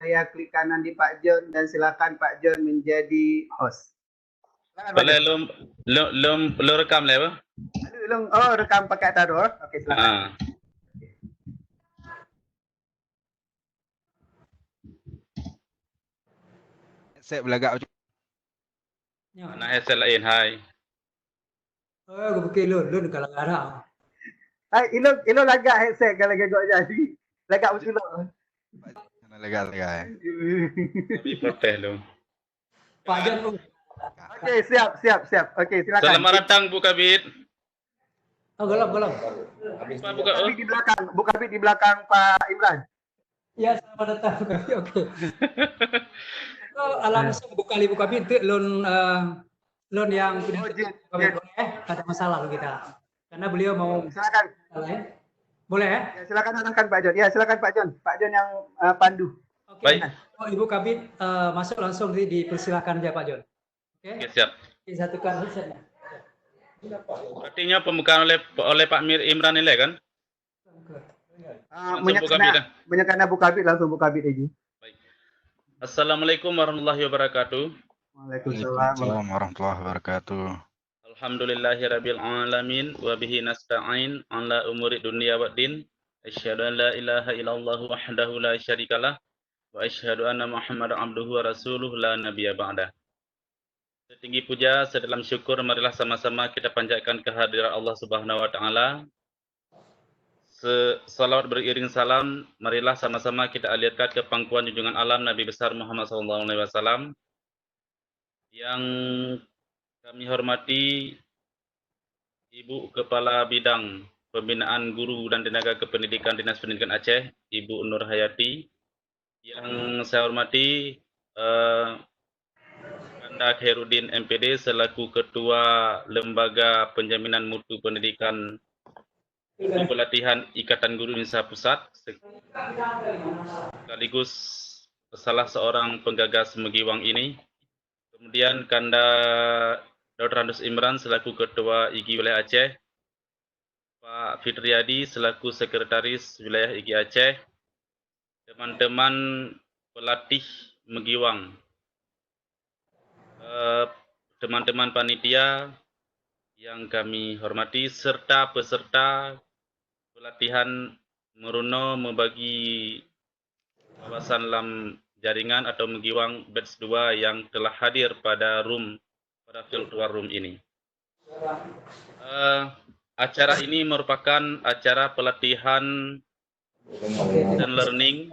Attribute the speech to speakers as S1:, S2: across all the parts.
S1: Saya klik kanan di Pak John dan silakan Pak John menjadi host. Silakan Pak
S2: Boleh
S1: John.
S2: lo rekam lah apa?
S1: Oh, rekam pakai taruh. Oke, silakan.
S3: Saya belagak.
S2: Nah, headset lain, hai.
S4: Oh, gue pakai lu kalau nggak ada.
S1: Hai, ilo lagak headset kalau gagak jadi. Lagak usul.
S3: Legal.
S2: Tapi protes lo.
S4: Pak John,
S1: Oke, siap. Oke, silakan.
S2: Selamat datang Bu Kabid.
S4: oh gelap.
S2: Pak buka
S1: Buka di belakang Pak Imran.
S4: Ya, selamat datang. Oke. Langsung buka pintu loan yang ada masalah kita. Karena beliau mau
S1: Silakan.
S4: Boleh ya?
S1: Ya, silakan arahkan Pak John. Ya, silakan Pak John. Pak John yang pandu.
S4: Oke.
S2: Baik.
S4: Oh, Ibu Kabid masuk langsung dipersilakan aja Pak John. Oke.
S2: Siap.
S4: Disatukan headsetnya.
S2: Artinya pembukaan oleh Pak Imran ini kan?
S1: Karena Bu Kabid langsung Bu Kabid aja.
S2: Baik. Assalamualaikum warahmatullahi wabarakatuh.
S1: Waalaikumsalam
S3: warahmatullahi wabarakatuh.
S2: Alhamdulillahirabbil alamin wa bihi nasta'in ala umuri dunya waddin. Asyhadu an la ilaha illallah wahdahu la syarikalah wa asyhadu anna Muhammadan abduhu wa rasuluh la nabiyya ba'da. Setinggi puja, sedalam syukur, marilah sama-sama kita panjatkan kehadiran Allah Subhanahu wa taala. Salawat beriring salam, marilah sama-sama kita alirkan ke pangkuan junjungan alam Nabi besar Muhammad SAW yang kami hormati Ibu Kepala Bidang Pembinaan Guru dan Tenaga Kependidikan Dinas Pendidikan Aceh, Ibu Nur Hayati, yang saya hormati Kanda Khairuddin MPD selaku Ketua Lembaga Penjaminan Mutu Pendidikan untuk pelatihan Ikatan Guru Indonesia Pusat, sekaligus salah seorang penggagas Megiwang ini. Kemudian Kanda Dr. Andus Imran selaku Ketua IGI Wilayah Aceh, Pak Fitriadi selaku Sekretaris Wilayah IGI Aceh, teman-teman pelatih Megiwang, teman-teman panitia yang kami hormati, serta peserta pelatihan meruno membagi wawasan dalam jaringan atau Megiwang batch 2 yang telah hadir pada virtual room ini. Acara ini merupakan acara pelatihan dan learning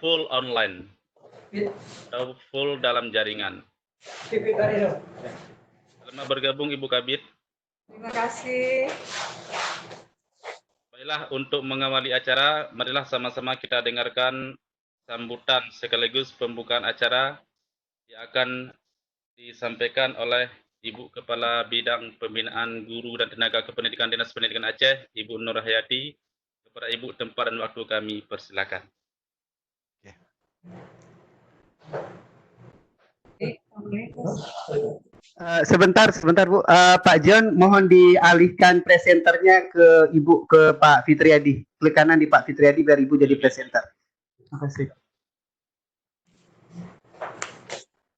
S2: full online atau full dalam jaringan. Selamat bergabung Ibu Kabid.
S5: Terima kasih.
S2: Baiklah, untuk mengawali acara, marilah sama-sama kita dengarkan sambutan sekaligus pembukaan acara yang akan disampaikan oleh Ibu Kepala Bidang Pembinaan Guru dan Tenaga Kependidikan Dinas Pendidikan Aceh, Ibu Nur Hayati. Kepada Ibu, tempat dan waktu kami persilakan.
S1: Sebentar Bu. Pak John, mohon dialihkan presenternya ke Pak Fitriadi. Klik kanan di Pak Fitriadi biar Ibu jadi presenter. Terima kasih.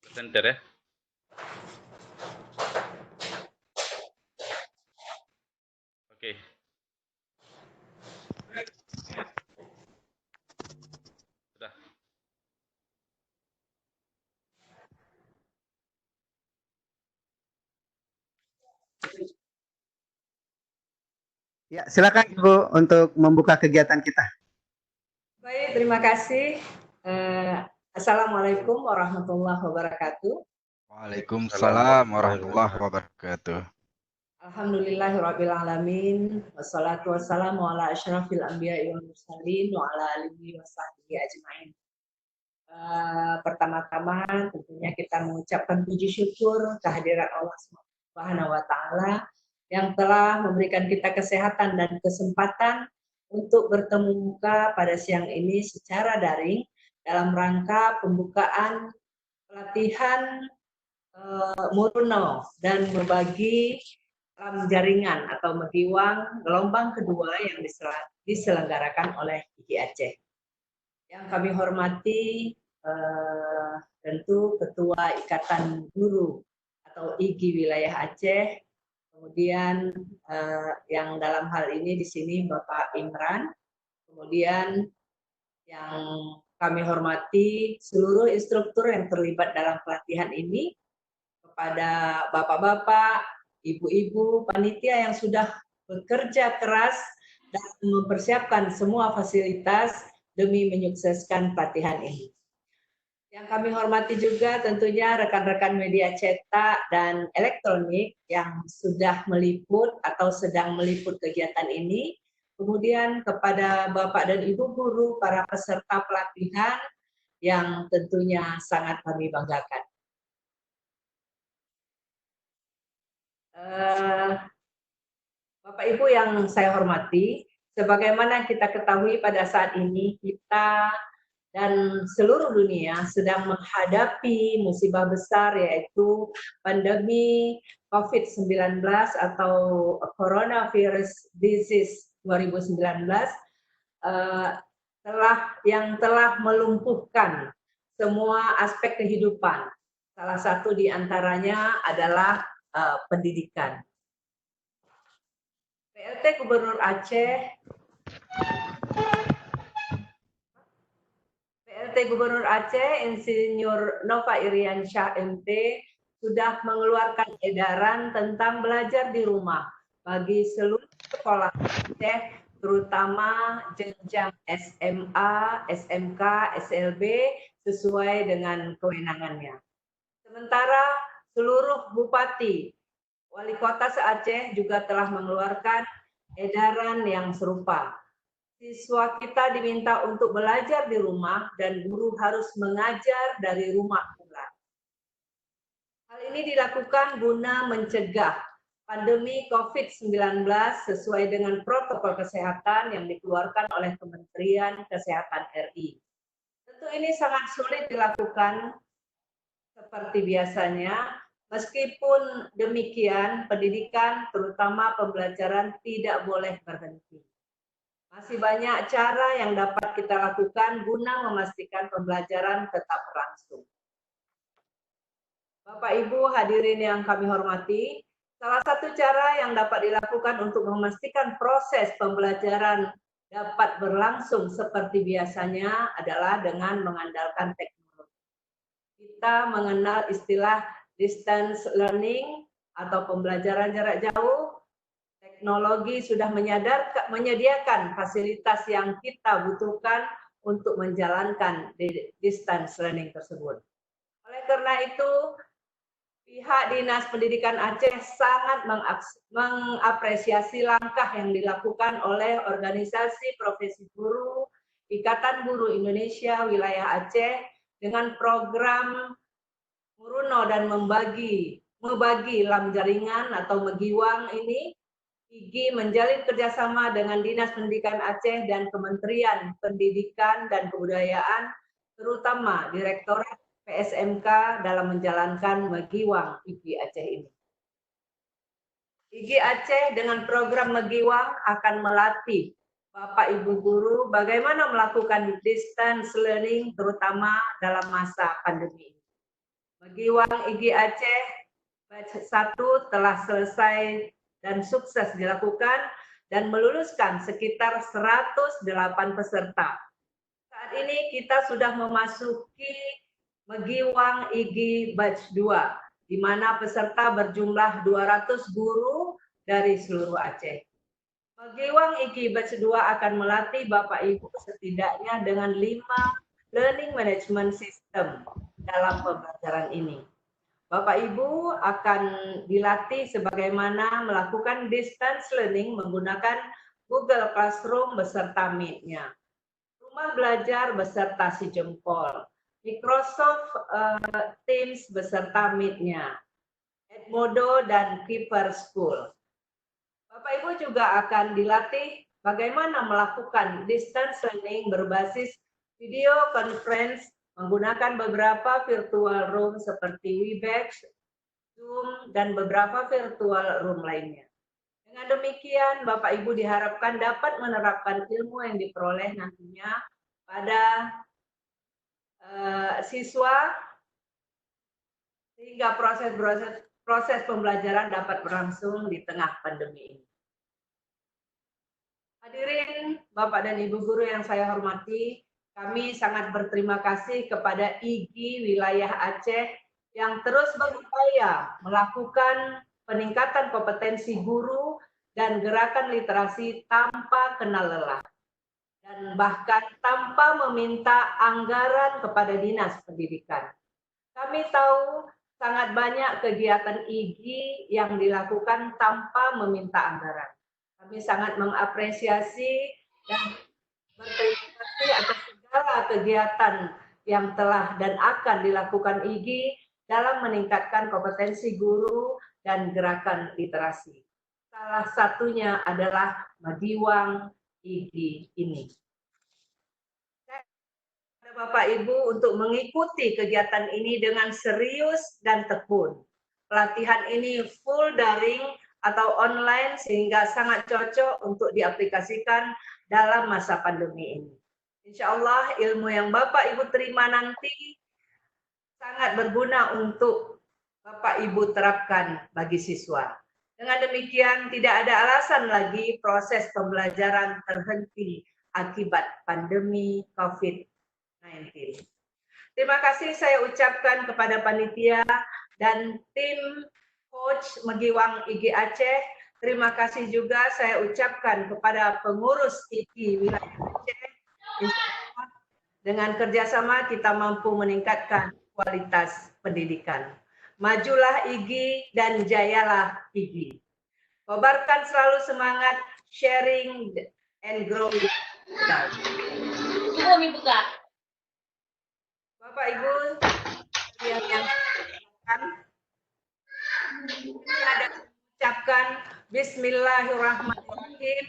S2: Presenter ya. Oke. Sudah.
S1: Ya, silakan Ibu untuk membuka kegiatan kita.
S5: Baik, terima kasih. Assalamualaikum warahmatullahi wabarakatuh.
S3: Waalaikumsalam warahmatullahi wabarakatuh.
S5: Alhamdulillahirabbil alamin, wassalatu wassalamu ala asyrafil anbiya'i wal mursalin wa ala alihi washabbihi ajmain. Pertama-tama tentunya kita mengucapkan puji syukur kehadiran Allah Subhanahu wa taala yang telah memberikan kita kesehatan dan kesempatan untuk bertemu muka pada siang ini secara daring dalam rangka pembukaan pelatihan Muruno dan membagi jaringan atau Megiwang gelombang kedua yang diselenggarakan oleh IGI Aceh. Yang kami hormati tentu Ketua Ikatan Guru atau IGI Wilayah Aceh, kemudian yang dalam hal ini di sini Bapak Imran, kemudian yang kami hormati seluruh instruktur yang terlibat dalam pelatihan ini, kepada bapak-bapak, ibu-ibu, panitia yang sudah bekerja keras dan mempersiapkan semua fasilitas demi menyukseskan pelatihan ini. Yang kami hormati juga tentunya rekan-rekan media cetak dan elektronik yang sudah meliput atau sedang meliput kegiatan ini. Kemudian kepada Bapak dan Ibu guru, para peserta pelatihan yang tentunya sangat kami banggakan. Bapak Ibu yang saya hormati, sebagaimana kita ketahui pada saat ini kita dan seluruh dunia sedang menghadapi musibah besar yaitu pandemi COVID-19 atau Coronavirus Disease 2019 telah melumpuhkan semua aspek kehidupan. Salah satu di antaranya adalah pendidikan. PLT Gubernur Aceh, Insinyur Nova Iriansyah MT, sudah mengeluarkan edaran tentang belajar di rumah bagi seluruh sekolah Aceh, terutama jenjang SMA, SMK, SLB, sesuai dengan kewenangannya. Sementara seluruh bupati, wali kota se-Aceh juga telah mengeluarkan edaran yang serupa. Siswa kita diminta untuk belajar di rumah dan guru harus mengajar dari rumah pula. Hal ini dilakukan guna mencegah pandemi COVID-19 sesuai dengan protokol kesehatan yang dikeluarkan oleh Kementerian Kesehatan RI. Tentu ini sangat sulit dilakukan seperti biasanya. Meskipun demikian, pendidikan, terutama pembelajaran, tidak boleh berhenti. Masih banyak cara yang dapat kita lakukan guna memastikan pembelajaran tetap berlangsung. Bapak Ibu hadirin yang kami hormati, salah satu cara yang dapat dilakukan untuk memastikan proses pembelajaran dapat berlangsung seperti biasanya adalah dengan mengandalkan teknologi. Kita mengenal istilah distance learning atau pembelajaran jarak jauh. Teknologi sudah menyediakan fasilitas yang kita butuhkan untuk menjalankan distance learning tersebut. Oleh karena itu, pihak Dinas Pendidikan Aceh sangat mengapresiasi langkah yang dilakukan oleh organisasi profesi guru, Ikatan Guru Indonesia Wilayah Aceh dengan program Muruno dan membagi lam jaringan atau Megiwang ini. IGI menjalin kerjasama dengan Dinas Pendidikan Aceh dan Kementerian Pendidikan dan Kebudayaan, terutama Direktorat PSMK dalam menjalankan Megiwang IGI Aceh ini. IGI Aceh dengan program Megiwang akan melatih Bapak Ibu guru bagaimana melakukan distance learning terutama dalam masa pandemi ini. Megiwang IGI Aceh batch 1 telah selesai dan sukses dilakukan dan meluluskan sekitar 108 peserta. Saat ini kita sudah memasuki Megiwang IGI batch 2, di mana peserta berjumlah 200 guru dari seluruh Aceh. Megiwang IGI batch 2 akan melatih Bapak Ibu setidaknya dengan 5 learning management system dalam pembelajaran ini. Bapak Ibu akan dilatih sebagaimana melakukan distance learning menggunakan Google Classroom beserta Meet-nya, Rumah Belajar beserta Si Jempol, Microsoft Teams beserta Meet-nya, Edmodo dan Keeper School. Bapak Ibu juga akan dilatih bagaimana melakukan distance learning berbasis video conference menggunakan beberapa virtual room seperti Webex, Zoom, dan beberapa virtual room lainnya. Dengan demikian, Bapak Ibu diharapkan dapat menerapkan ilmu yang diperoleh nantinya pada siswa sehingga proses pembelajaran dapat berlangsung di tengah pandemi ini. Hadirin Bapak dan Ibu guru yang saya hormati, kami sangat berterima kasih kepada IGI Wilayah Aceh yang terus berupaya melakukan peningkatan kompetensi guru dan gerakan literasi tanpa kenal lelah, dan bahkan tanpa meminta anggaran kepada Dinas Pendidikan. Kami tahu sangat banyak kegiatan IGI yang dilakukan tanpa meminta anggaran. Kami sangat mengapresiasi dan berterima kasih atas segala kegiatan yang telah dan akan dilakukan IGI dalam meningkatkan kompetensi guru dan gerakan literasi. Salah satunya adalah Magiwang IGI ini. Bapak Ibu untuk mengikuti kegiatan ini dengan serius dan tekun. Pelatihan ini full daring atau online sehingga sangat cocok untuk diaplikasikan dalam masa pandemi ini. Insya Allah ilmu yang Bapak Ibu terima nanti sangat berguna untuk Bapak Ibu terapkan bagi siswa. Dengan demikian tidak ada alasan lagi proses pembelajaran terhenti akibat pandemi COVID-19. Terima kasih saya ucapkan kepada panitia dan tim Coach Magiwang IGI Aceh. Terima kasih juga saya ucapkan kepada pengurus IGI Wilayah Aceh. Dengan kerjasama kita mampu meningkatkan kualitas pendidikan. Majulah IGI dan jayalah IGI. Kobarkan selalu semangat sharing and growing. Bapak Ibu yang ada ucapkan Bismillahirrahmanirrahim.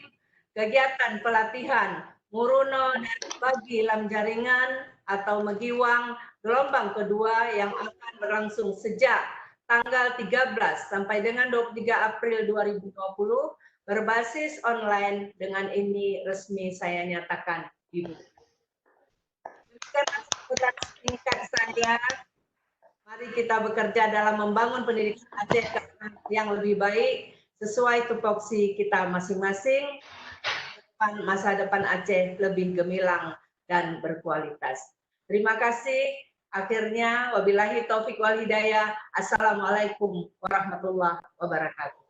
S5: Kegiatan pelatihan Muruno dan bagi lam jaringan atau Magiwang gelombang kedua yang akan berlangsung sejak tanggal 13 sampai dengan 23 April 2020 berbasis online. Dengan ini resmi saya nyatakan dibuka. Singkat saya, mari kita bekerja dalam membangun pendidikan Aceh yang lebih baik sesuai tupoksi kita masing-masing. Masa depan Aceh lebih gemilang dan berkualitas. Terima kasih. Akhirnya, wabillahi taufik wal hidayah. Assalamualaikum warahmatullahi wabarakatuh.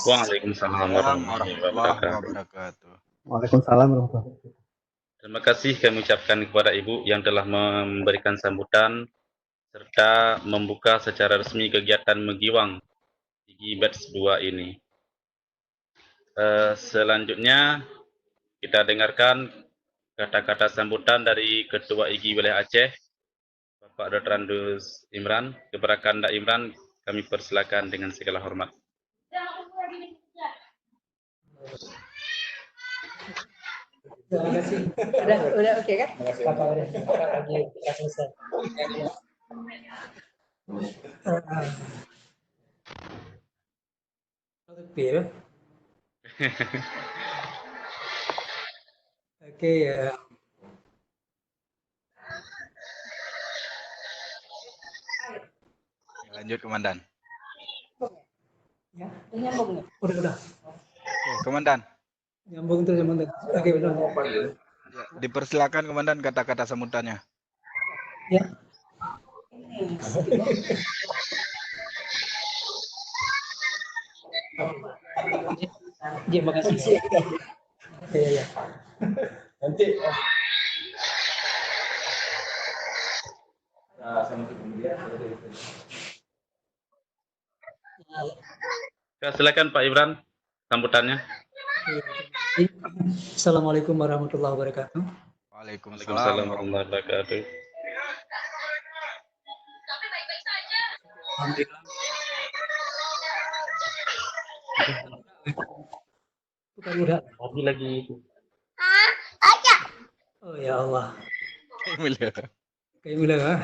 S2: Waalaikumsalam warahmatullahi wabarakatuh.
S1: Waalaikumsalam warahmatullahi wabarakatuh.
S2: Terima kasih kami ucapkan kepada Ibu yang telah memberikan sambutan serta membuka secara resmi kegiatan Magiwang IGI Batch 2 ini. Selanjutnya kita dengarkan kata-kata sambutan dari Ketua IGI Wilayah Aceh, Bapak Dr. Andus Imran. Kepada Kanda Imran, kami persilakan dengan segala hormat.
S4: Terima kasih.
S5: Udah oke kan?
S4: Kakak lagi selesai. Oke ya.
S3: Lanjut Komandan.
S5: Ya, nyambung nih.
S4: Udah.
S3: Oke, Komandan.
S4: Nyambung terus teman-teman. Oke, benar.
S3: Ya, dipersilakan Komandan kata-kata sambutannya.
S4: Ya. Terima kasih. Ya. Nanti.
S2: Silakan Pak Imran sambutannya.
S4: Assalamualaikum warahmatullahi wabarakatuh.
S2: Waalaikumsalam warahmatullahi wabarakatuh.
S4: Alhamdulillah. Bukan udah.
S2: Lagi.
S4: Oh ya Allah.
S3: Kayak
S4: Kayak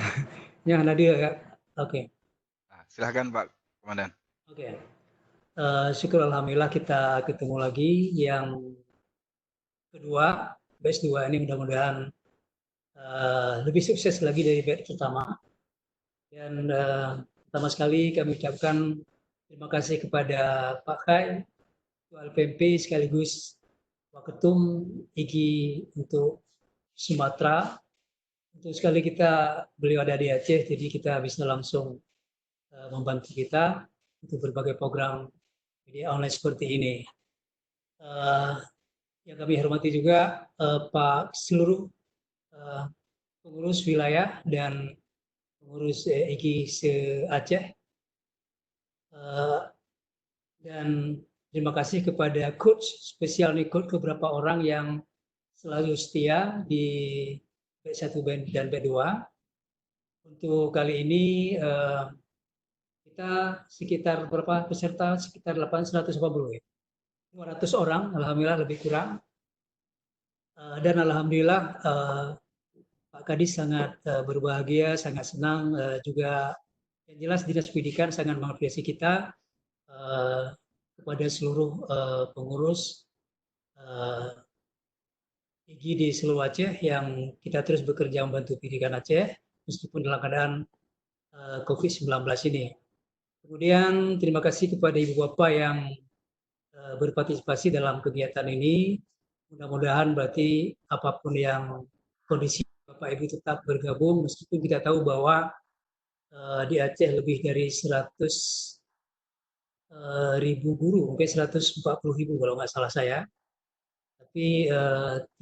S4: ya Nadia ya. Oke.
S3: Nah, silahkan Pak Komandan.
S4: Oke. Syukur alhamdulillah kita ketemu lagi yang kedua, batch 2 ini mudah-mudahan lebih sukses lagi dari batch pertama. Dan pertama sekali kami ucapkan terima kasih kepada Pak Kai, Ketua LPMP sekaligus Waketum IGI untuk Sumatera. Untuk sekali beliau ada di Aceh, jadi kita bisa langsung membantu kita untuk berbagai program media online seperti ini. Yang kami hormati juga Pak seluruh pengurus wilayah dan pengurus IGI se-Aceh. Dan terima kasih kepada coach spesial nih, coach beberapa orang yang selalu setia di B1 dan B2. Untuk kali ini kita sekitar berapa peserta? Sekitar 880 ya. 200 orang, alhamdulillah lebih kurang. Dan alhamdulillah Pak Kadis sangat berbahagia, sangat senang, juga yang jelas Dinas Pendidikan sangat mengapresiasi kita kepada seluruh pengurus IGI di seluruh Aceh yang kita terus bekerja membantu pendidikan Aceh meskipun dalam keadaan COVID-19 ini. Kemudian terima kasih kepada Ibu Bapak yang berpartisipasi dalam kegiatan ini. Mudah-mudahan berarti apapun yang kondisi Bapak Ibu tetap bergabung meskipun kita tahu bahwa di Aceh lebih dari 100.000 guru, mungkin 140.000 kalau nggak salah saya. Tapi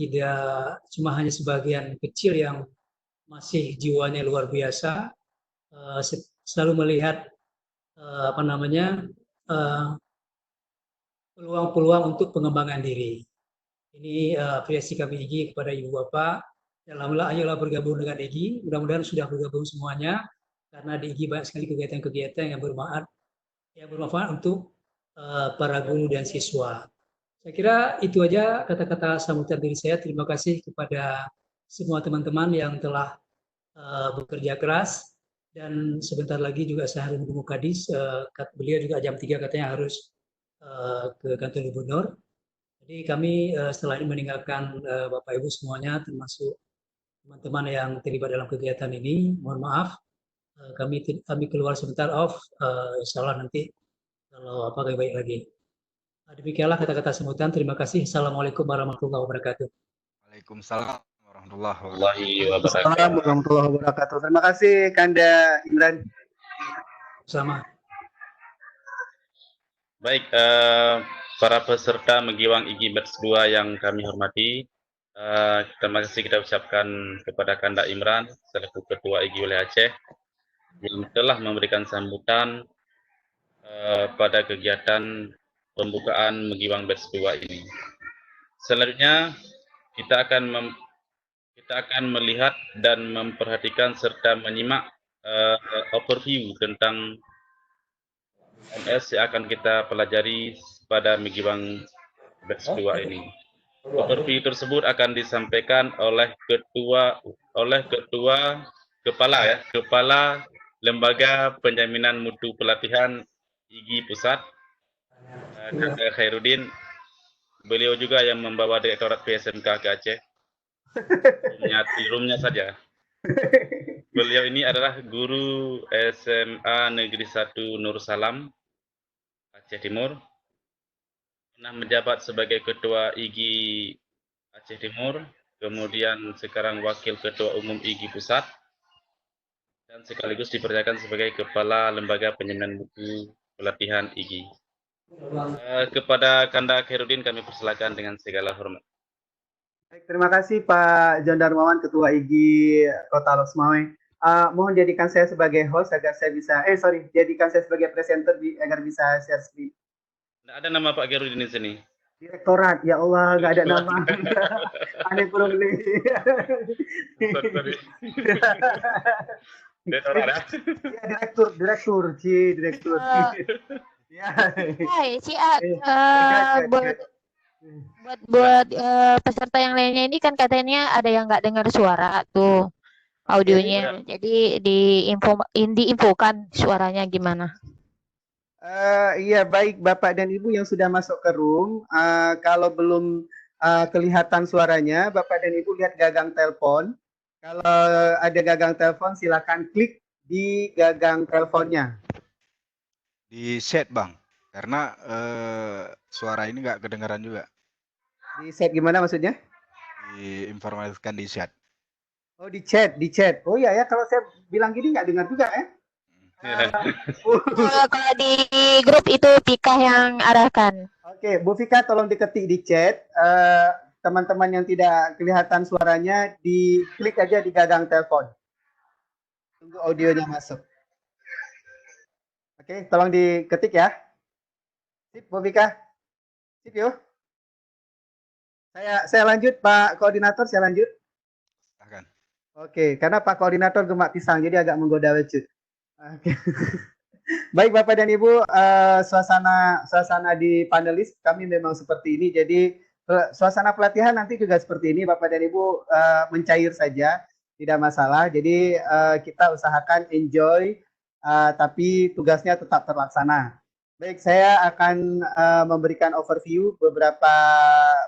S4: tidak cuma hanya sebagian kecil yang masih jiwanya luar biasa, selalu melihat peluang-peluang untuk pengembangan diri. Ini apresiasi kami IGI kepada Ibu Bapak. Alhamdulillah, ayolah bergabung dengan IGI. Mudah-mudahan sudah bergabung semuanya, karena di IGI banyak sekali kegiatan-kegiatan yang bermanfaat untuk para guru dan siswa. Saya kira itu aja kata-kata sambutan dari saya. Terima kasih kepada semua teman-teman yang telah bekerja keras, dan sebentar lagi juga saya harus menunggu Kadis. Beliau juga jam 3 katanya harus ke kantor gubernur. Jadi kami setelah ini meninggalkan Bapak Ibu semuanya, termasuk teman-teman yang terlibat dalam kegiatan ini. Mohon maaf, kami keluar sebentar off. Insya Allah nanti kalau apa baik lagi. Demikianlah kata-kata sambutan. Terima kasih. Assalamualaikum warahmatullahi wabarakatuh.
S3: Waalaikumsalam warahmatullahi
S2: Wabarakatuh.
S1: Assalamualaikum warahmatullahi wabarakatuh. Terima kasih Kanda Imran.
S4: Sama.
S2: Baik, para peserta Megiwang IGI Batch 2 yang kami hormati, terima kasih kita ucapkan kepada Kanda Imran selaku Ketua IGI Wilayah Aceh yang telah memberikan sambutan pada kegiatan pembukaan Megiwang Batch 2 ini. Selanjutnya kita akan melihat dan memperhatikan serta menyimak overview tentang MS yang akan kita pelajari pada Megiwang Batch 2 ini. Overview tersebut akan disampaikan oleh Kepala Lembaga Penjaminan Mutu Pelatihan IGI Pusat, Kak Khairuddin. Beliau juga yang membawa Direktorat PSMK ke Aceh. Roomnya saja. Beliau ini adalah guru SMA Negeri 1 Nur Salam, Aceh Timur. Pernah menjabat sebagai Ketua IGI Aceh Timur, kemudian sekarang Wakil Ketua Umum IGI Pusat, dan sekaligus dipercayakan sebagai Kepala Lembaga Penjaminan Mutu Pelatihan IGI. Kepada Kanda Khairuddin kami persilakan dengan segala hormat.
S1: Baik, terima kasih Pak John Darmawan, Ketua IGI Kota Losmawe. Mohon jadikan saya sebagai host agar saya bisa, jadikan saya sebagai presenter agar bisa share screen.
S2: Tidak ada nama Pak Khairuddin di sini.
S1: Direktorat, ya Allah, nggak ada nama. Aneh kurang nih.
S2: Direktorat.
S1: Ya, direktur. Ya.
S6: Hai, buat peserta yang lainnya ini kan katanya ada yang nggak dengar suara tuh audionya. Jadi diinfokan suaranya gimana?
S1: Iya, baik Bapak dan Ibu yang sudah masuk ke room. Kalau belum kelihatan suaranya, Bapak dan Ibu lihat gagang telepon. Kalau ada gagang telepon, silakan klik di gagang teleponnya.
S3: Di set bang, karena suara ini nggak kedengaran juga.
S1: Di set gimana maksudnya?
S3: Diinformasikan di chat.
S1: Oh di chat, di chat. Oh iya ya, kalau saya bilang gini nggak dengar juga ya.
S6: Kalau di grup itu Pika yang arahkan.
S1: Oke, Bu Fika tolong diketik di chat. Teman-teman yang tidak kelihatan suaranya, diklik aja di gagang telepon. Tunggu audionya masuk. Oke, tolong diketik ya. Sip, Bu Fika. Sip yuk. Saya lanjut, Pak Koordinator, saya lanjut.
S3: Silahkan.
S1: Oke, karena Pak Koordinator gemak pisang, jadi agak menggoda wecut. Oke. Baik Bapak dan Ibu, suasana di panelis kami memang seperti ini. Jadi suasana pelatihan nanti juga seperti ini, Bapak dan Ibu, mencair saja, tidak masalah. Jadi kita usahakan enjoy, tapi tugasnya tetap terlaksana. Baik, saya akan memberikan overview beberapa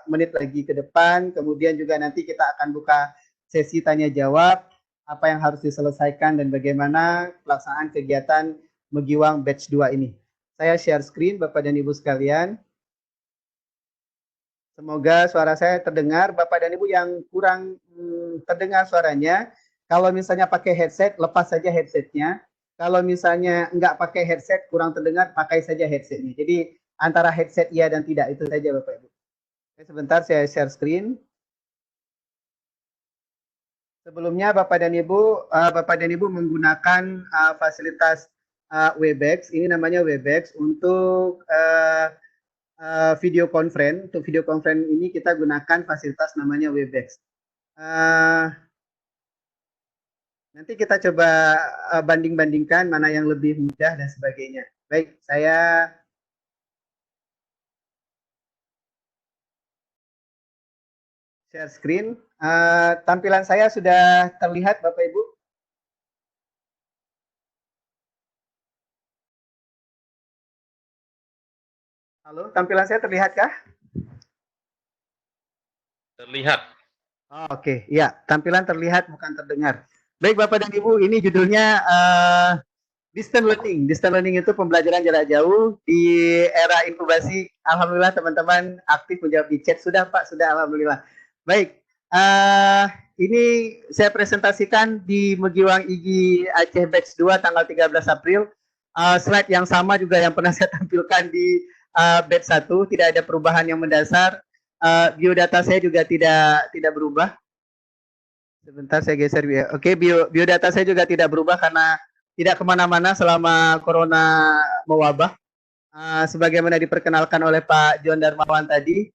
S1: menit lagi ke depan. Kemudian juga nanti kita akan buka sesi tanya jawab, apa yang harus diselesaikan dan bagaimana pelaksanaan kegiatan Megiwang Batch 2 ini. Saya share screen Bapak dan Ibu sekalian. Semoga suara saya terdengar. Bapak dan Ibu yang kurang terdengar suaranya, kalau misalnya pakai headset, lepas saja headsetnya. Kalau misalnya nggak pakai headset, kurang terdengar, pakai saja headsetnya. Jadi antara headset iya dan tidak, itu saja Bapak Ibu. Sebentar saya share screen. Sebelumnya Bapak dan Ibu menggunakan fasilitas Webex. Ini namanya Webex untuk video conference. Untuk video conference ini kita gunakan fasilitas namanya Webex. Nanti kita coba banding-bandingkan mana yang lebih mudah dan sebagainya. Baik, saya share screen. Tampilan saya sudah terlihat Bapak Ibu? Halo, tampilan saya terlihatkah?
S2: Terlihat.
S1: Oh, Oke, ya, tampilan terlihat bukan terdengar. Baik Bapak dan Ibu, ini judulnya Distance Learning. Distance Learning itu pembelajaran jarak jauh di era inkubasi. Alhamdulillah teman-teman aktif menjawab di chat. Sudah Pak, sudah alhamdulillah. Baik, ini saya presentasikan di Megiwang IGI Aceh Batch 2 tanggal 13 April. Slide yang sama juga yang pernah saya tampilkan di Batch 1, tidak ada perubahan yang mendasar. Biodata saya juga tidak berubah. Sebentar saya geser ya. Oke, biodata saya juga tidak berubah karena tidak kemana-mana selama corona mewabah. Sebagaimana diperkenalkan oleh Pak John Darmawan tadi,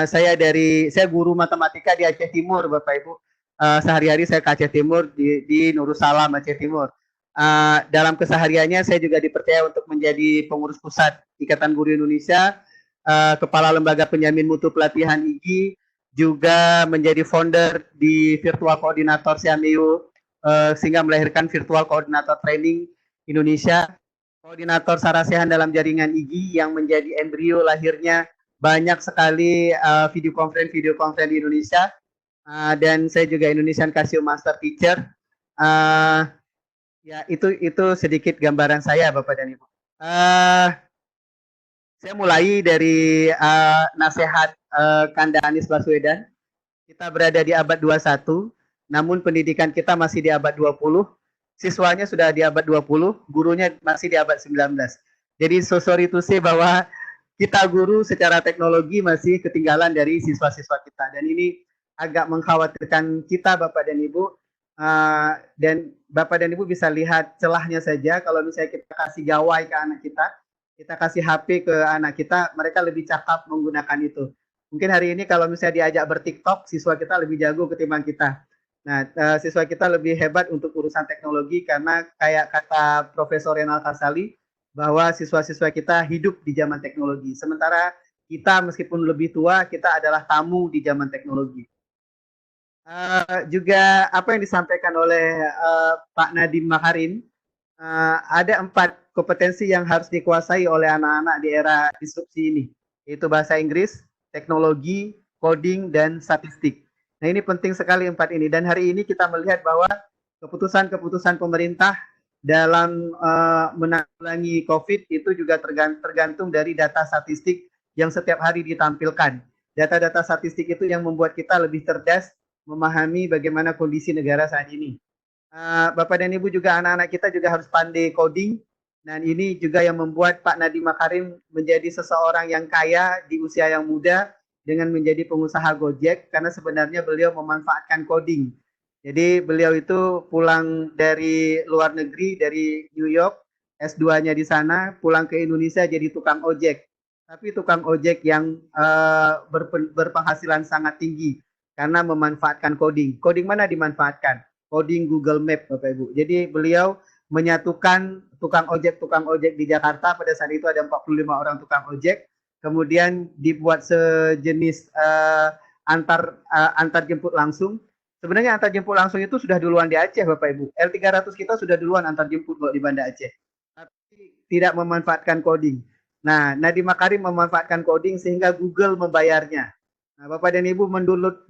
S1: saya guru matematika di Aceh Timur, Bapak Ibu. Sehari-hari saya ke Aceh Timur di Nurussalam, Aceh Timur. Dalam kesehariannya saya juga dipercaya untuk menjadi pengurus pusat Ikatan Guru Indonesia, Kepala Lembaga Penjamin Mutu Pelatihan IGI, juga menjadi founder di Virtual Koordinator Siameu, sehingga melahirkan Virtual Koordinator Training Indonesia, koordinator sarasehan dalam jaringan IGI yang menjadi embrio lahirnya banyak sekali video conference di Indonesia, dan saya juga Indonesian Casio Master Teacher. Ya, itu sedikit gambaran saya Bapak dan Ibu. Saya mulai dari nasihat Kanda Anies Baswedan. Kita berada di abad 21, namun pendidikan kita masih di abad 20. Siswanya sudah di abad 20, gurunya masih di abad 19. Jadi so sorry to say bahwa kita guru secara teknologi masih ketinggalan dari siswa-siswa kita. Dan ini agak mengkhawatirkan kita Bapak dan Ibu. Dan Bapak dan Ibu bisa lihat celahnya saja kalau misalnya kita kasih gawai ke anak kita kasih HP ke anak kita, mereka lebih cakap menggunakan itu. Mungkin hari ini kalau misalnya diajak bertiktok, siswa kita lebih jago ketimbang kita. Nah, siswa kita lebih hebat untuk urusan teknologi karena kayak kata Profesor Renal Kasali, bahwa siswa-siswa kita hidup di zaman teknologi. Sementara kita meskipun lebih tua, kita adalah tamu di zaman teknologi. Juga apa yang disampaikan oleh Pak Nadiem Makarim, ada 4 kompetensi yang harus dikuasai oleh anak-anak di era disrupsi ini, yaitu bahasa Inggris, teknologi, coding, dan statistik. Nah, ini penting sekali 4 ini. Dan hari ini kita melihat bahwa keputusan-keputusan pemerintah dalam menanggulangi COVID itu juga tergantung dari data statistik yang setiap hari ditampilkan. Data-data statistik itu yang membuat kita lebih cerdas memahami bagaimana kondisi negara saat ini. Bapak dan Ibu juga anak-anak kita juga harus pandai coding, dan ini juga yang membuat Pak Nadiem Makarim menjadi seseorang yang kaya di usia yang muda dengan menjadi pengusaha Gojek, karena sebenarnya beliau memanfaatkan coding. Jadi beliau itu pulang dari luar negeri, dari New York, S2-nya di sana, pulang ke Indonesia jadi tukang ojek. Tapi tukang ojek yang berpenghasilan sangat tinggi karena memanfaatkan coding. Coding mana dimanfaatkan? Coding Google Map, Bapak Ibu. Jadi beliau menyatukan tukang ojek di Jakarta. Pada saat itu ada 45 orang tukang ojek. Kemudian dibuat sejenis antar jemput langsung. Sebenarnya antar jemput langsung itu sudah duluan di Aceh, Bapak Ibu. L300 kita sudah duluan antar jemput di Banda Aceh. Tapi tidak memanfaatkan coding. Nah, Nadiem Makarim memanfaatkan coding sehingga Google membayarnya. Nah, Bapak dan Ibu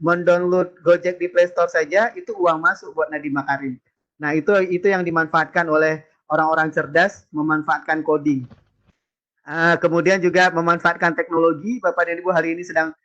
S1: mendownload Gojek di Play Store saja, itu uang masuk buat Nadiem Makarim. Nah, itu yang dimanfaatkan oleh orang-orang cerdas, memanfaatkan coding. Kemudian juga memanfaatkan teknologi. Bapak dan Ibu hari ini sedang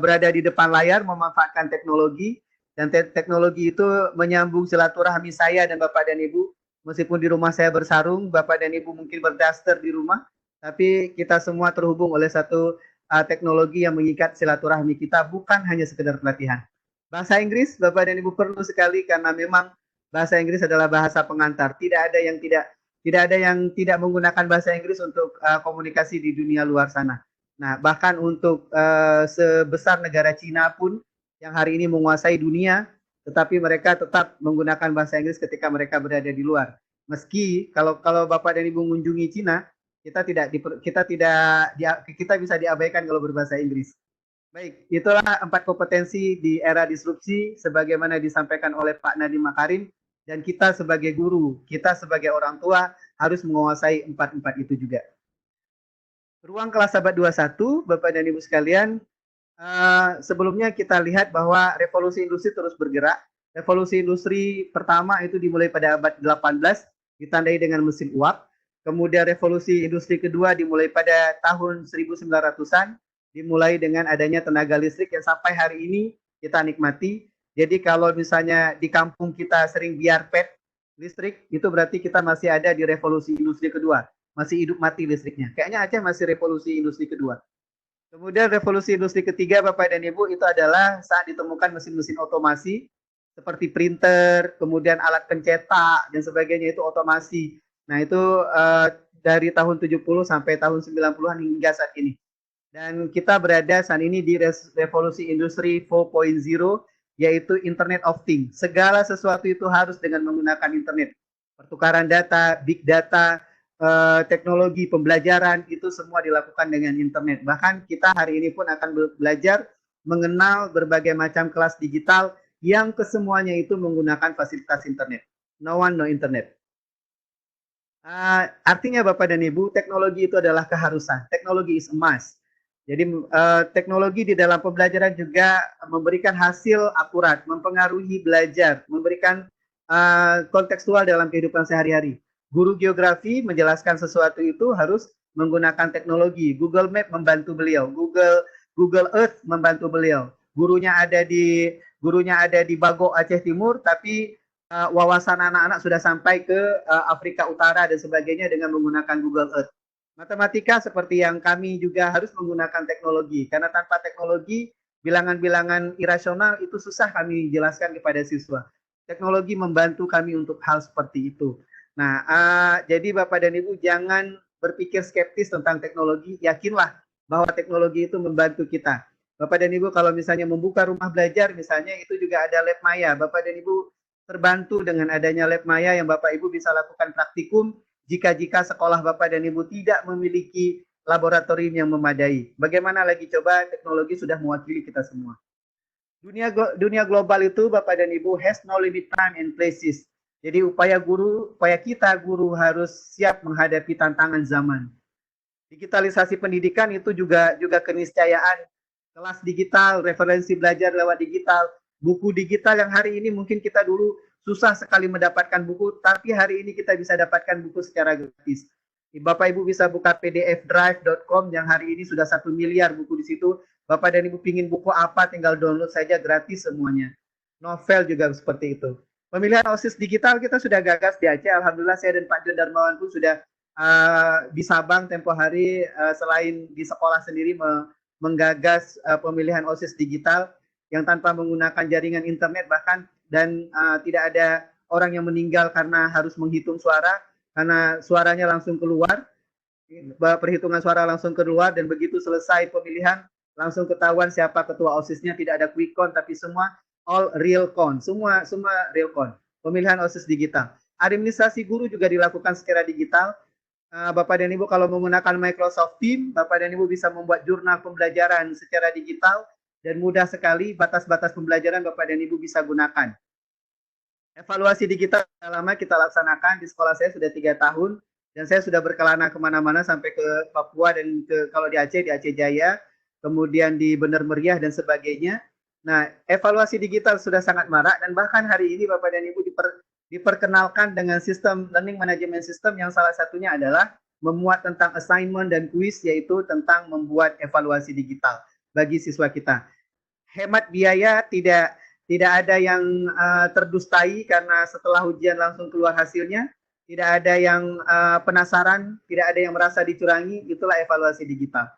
S1: berada di depan layar memanfaatkan teknologi, dan teknologi itu menyambung silaturahmi saya dan Bapak dan Ibu. Meskipun di rumah saya bersarung, Bapak dan Ibu mungkin berdaster di rumah, tapi kita semua terhubung oleh satu teknologi yang mengikat silaturahmi kita, bukan hanya sekedar pelatihan. Bahasa Inggris, Bapak dan Ibu perlu sekali, karena memang bahasa Inggris adalah bahasa pengantar. Tidak ada yang tidak menggunakan bahasa Inggris untuk komunikasi di dunia luar sana. Nah, bahkan untuk sebesar negara Cina pun yang hari ini menguasai dunia, tetapi mereka tetap menggunakan bahasa Inggris ketika mereka berada di luar. Meski kalau Bapak dan Ibu mengunjungi Cina, kita bisa diabaikan kalau berbahasa Inggris. Baik, itulah 4 kompetensi di era disrupsi sebagaimana disampaikan oleh Pak Nadiem Makarim, dan kita sebagai guru, kita sebagai orang tua harus menguasai 4 itu juga. Ruang kelas abad 21, Bapak dan Ibu sekalian, sebelumnya kita lihat bahwa revolusi industri terus bergerak. Revolusi industri pertama itu dimulai pada abad 18, ditandai dengan mesin uap. Kemudian revolusi industri kedua dimulai pada tahun 1900-an, dimulai dengan adanya tenaga listrik yang sampai hari ini kita nikmati. Jadi kalau misalnya di kampung kita sering biar pet listrik, itu berarti kita masih ada di revolusi industri kedua. Masih hidup mati listriknya. Kayaknya Aceh masih revolusi industri kedua. Kemudian revolusi industri ketiga, Bapak dan Ibu, itu adalah saat ditemukan mesin-mesin otomasi seperti printer, kemudian alat pencetak dan sebagainya, itu otomasi. Nah, itu dari tahun 70 sampai tahun 90-an hingga saat ini. Dan kita berada saat ini di revolusi industri 4.0, yaitu Internet of Things. Segala sesuatu itu harus dengan menggunakan internet. Pertukaran data, big data, teknologi pembelajaran, itu semua dilakukan dengan internet. Bahkan kita hari ini pun akan belajar mengenal berbagai macam kelas digital yang kesemuanya itu menggunakan fasilitas internet. No one, no internet. Artinya Bapak dan Ibu, teknologi itu adalah keharusan. Teknologi is a must. Jadi teknologi di dalam pembelajaran juga memberikan hasil akurat, mempengaruhi belajar, memberikan kontekstual dalam kehidupan sehari-hari. Guru geografi menjelaskan sesuatu itu harus menggunakan teknologi. Google Map membantu beliau, Google Earth membantu beliau. Gurunya ada di Bago, Aceh Timur, tapi wawasan anak-anak sudah sampai ke Afrika Utara dan sebagainya dengan menggunakan Google Earth. Matematika seperti yang kami juga harus menggunakan teknologi, karena tanpa teknologi bilangan-bilangan irasional itu susah kami jelaskan kepada siswa. Teknologi membantu kami untuk hal seperti itu. Nah, jadi Bapak dan Ibu jangan berpikir skeptis tentang teknologi, yakinlah bahwa teknologi itu membantu kita. Bapak dan Ibu kalau misalnya membuka rumah belajar, misalnya itu juga ada lab maya. Bapak dan Ibu terbantu dengan adanya lab maya yang Bapak Ibu bisa lakukan praktikum jika sekolah Bapak dan Ibu tidak memiliki laboratorium yang memadai. Bagaimana lagi coba teknologi sudah mewakili kita semua. Dunia global itu Bapak dan Ibu has no limit time and places. Jadi upaya kita guru harus siap menghadapi tantangan zaman. Digitalisasi pendidikan itu juga keniscayaan kelas digital, referensi belajar lewat digital, buku digital yang hari ini mungkin kita dulu susah sekali mendapatkan buku, tapi hari ini kita bisa dapatkan buku secara gratis. Bapak Ibu bisa buka pdfdrive.com yang hari ini sudah 1 miliar buku di situ. Bapak dan Ibu pingin buku apa, tinggal download saja, gratis semuanya. Novel juga seperti itu. Pemilihan OSIS digital kita sudah gagas di Aceh. Alhamdulillah saya dan Pak John Darmawan pun sudah di Sabang tempo hari selain di sekolah sendiri menggagas pemilihan OSIS digital yang tanpa menggunakan jaringan internet bahkan, dan tidak ada orang yang meninggal karena harus menghitung suara, karena suaranya langsung keluar, perhitungan suara langsung keluar, dan begitu selesai pemilihan langsung ketahuan siapa ketua OSISnya, tidak ada quick count tapi semua all real count, semua real count. Pemilihan OSIS digital. Administrasi guru juga dilakukan secara digital. Bapak dan Ibu kalau menggunakan Microsoft Teams, Bapak dan Ibu bisa membuat jurnal pembelajaran secara digital dan mudah sekali, batas-batas pembelajaran Bapak dan Ibu bisa gunakan. Evaluasi digital sudah lama kita laksanakan di sekolah saya sudah 3 tahun dan saya sudah berkelana kemana-mana sampai ke Papua dan kalau di Aceh Jaya, kemudian di Bener Meriah dan sebagainya. Nah, evaluasi digital sudah sangat marak dan bahkan hari ini Bapak dan Ibu diperkenalkan dengan sistem learning management system yang salah satunya adalah memuat tentang assignment dan quiz, yaitu tentang membuat evaluasi digital bagi siswa kita. Hemat biaya tidak ada yang terdustai karena setelah ujian langsung keluar hasilnya, tidak ada yang penasaran, tidak ada yang merasa dicurangi, itulah evaluasi digital.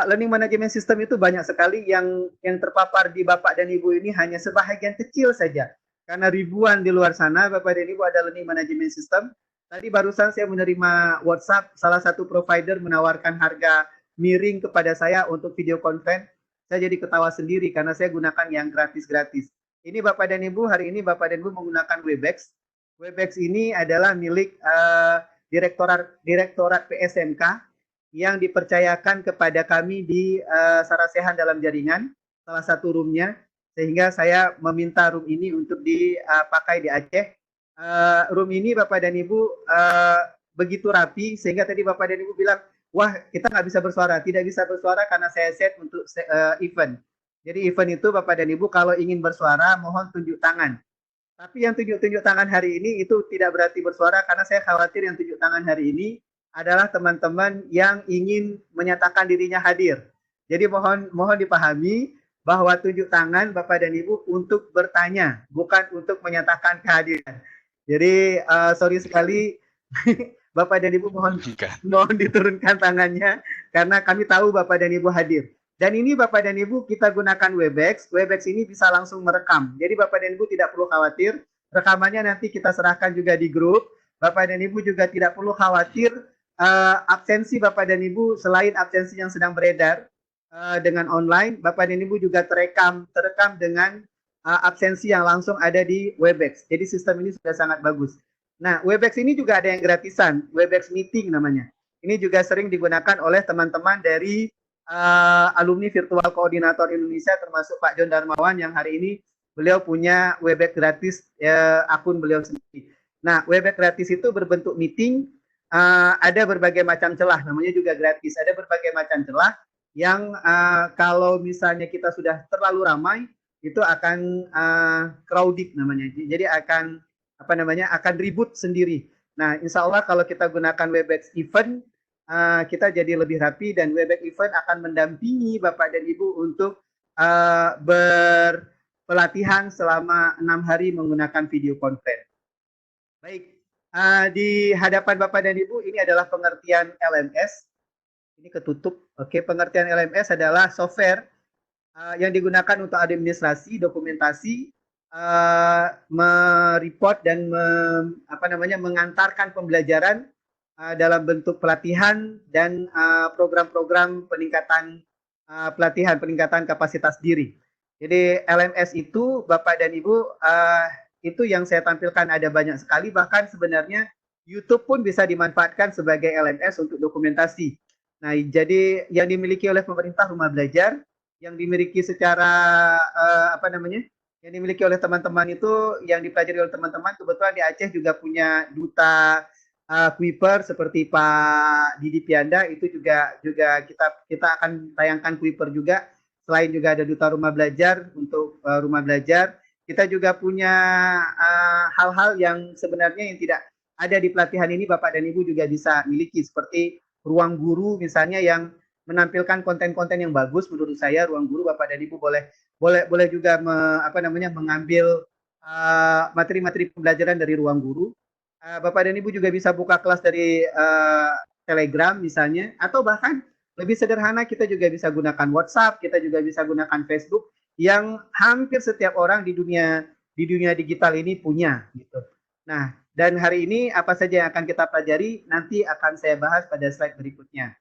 S1: Learning management system itu banyak sekali yang terpapar di Bapak dan Ibu ini hanya sebahagian kecil saja. Karena ribuan di luar sana, Bapak dan Ibu ada learning management system. Tadi barusan saya menerima WhatsApp, salah satu provider menawarkan harga miring kepada saya untuk video conference. Saya jadi ketawa sendiri karena saya gunakan yang gratis-gratis. Ini Bapak dan Ibu, hari ini Bapak dan Ibu menggunakan Webex. Webex ini adalah milik Direktorat PSMK yang dipercayakan kepada kami di Sarasehan dalam jaringan, salah satu roomnya. Sehingga saya meminta room ini untuk dipakai di Aceh. Room ini Bapak dan Ibu begitu rapi sehingga tadi Bapak dan Ibu bilang, wah kita nggak bisa bersuara. Tidak bisa bersuara karena saya set untuk event. Jadi event itu Bapak dan Ibu kalau ingin bersuara mohon tunjuk tangan. Tapi yang tunjuk tangan hari ini itu tidak berarti bersuara karena saya khawatir yang tunjuk tangan hari ini adalah teman-teman yang ingin menyatakan dirinya hadir. Jadi mohon dipahami bahwa tunjuk tangan Bapak dan Ibu untuk bertanya, bukan untuk menyatakan kehadiran. Jadi sorry sekali Bapak dan Ibu mohon diturunkan tangannya karena kami tahu Bapak dan Ibu hadir. Dan ini Bapak dan Ibu kita gunakan Webex. Webex ini bisa langsung merekam. Jadi Bapak dan Ibu tidak perlu khawatir. Rekamannya nanti kita serahkan juga di grup. Bapak dan Ibu juga tidak perlu khawatir absensi Bapak dan Ibu selain absensi yang sedang beredar. Dengan online, Bapak dan Ibu juga terekam dengan absensi yang langsung ada di Webex. Jadi sistem ini sudah sangat bagus. Nah, Webex ini juga ada yang gratisan, Webex Meeting namanya. Ini juga sering digunakan oleh teman-teman dari alumni Virtual Koordinator Indonesia, termasuk Pak John Darmawan yang hari ini beliau punya Webex gratis, akun beliau sendiri. Nah, Webex gratis itu berbentuk meeting, ada berbagai macam celah, namanya juga gratis. Ada berbagai macam celah yang kalau misalnya kita sudah terlalu ramai itu akan crowded namanya, jadi akan akan ribut sendiri. Nah, insya Allah kalau kita gunakan Webex Event kita jadi lebih rapi dan Webex Event akan mendampingi Bapak dan Ibu untuk berpelatihan selama 6 hari menggunakan video conference. Baik, di hadapan Bapak dan Ibu ini adalah pengertian LMS. Ini ketutup. Oke, pengertian LMS adalah software yang digunakan untuk administrasi, dokumentasi, mereport dan mengantarkan pembelajaran dalam bentuk pelatihan dan program-program peningkatan pelatihan, peningkatan kapasitas diri. Jadi LMS itu Bapak dan Ibu itu yang saya tampilkan ada banyak sekali, bahkan sebenarnya YouTube pun bisa dimanfaatkan sebagai LMS untuk dokumentasi. Nah, jadi yang dimiliki oleh pemerintah rumah belajar, yang dimiliki secara yang dimiliki oleh teman-teman itu, yang dipelajari oleh teman-teman, kebetulan di Aceh juga punya duta Kuiper seperti Pak Didi Pianda itu juga kita akan tayangkan Kuiper juga. Selain juga ada Duta Rumah Belajar untuk rumah belajar, kita juga punya hal-hal yang sebenarnya yang tidak ada di pelatihan ini Bapak dan Ibu juga bisa miliki seperti ruang guru misalnya yang menampilkan konten-konten yang bagus menurut saya. Ruang guru Bapak dan Ibu boleh juga mengambil materi-materi pembelajaran dari ruang guru. Bapak dan Ibu juga bisa buka kelas dari Telegram misalnya, atau bahkan lebih sederhana kita juga bisa gunakan WhatsApp, kita juga bisa gunakan Facebook yang hampir setiap orang di dunia digital ini punya gitu. Nah, dan hari ini apa saja yang akan kita pelajari nanti akan saya bahas pada slide berikutnya.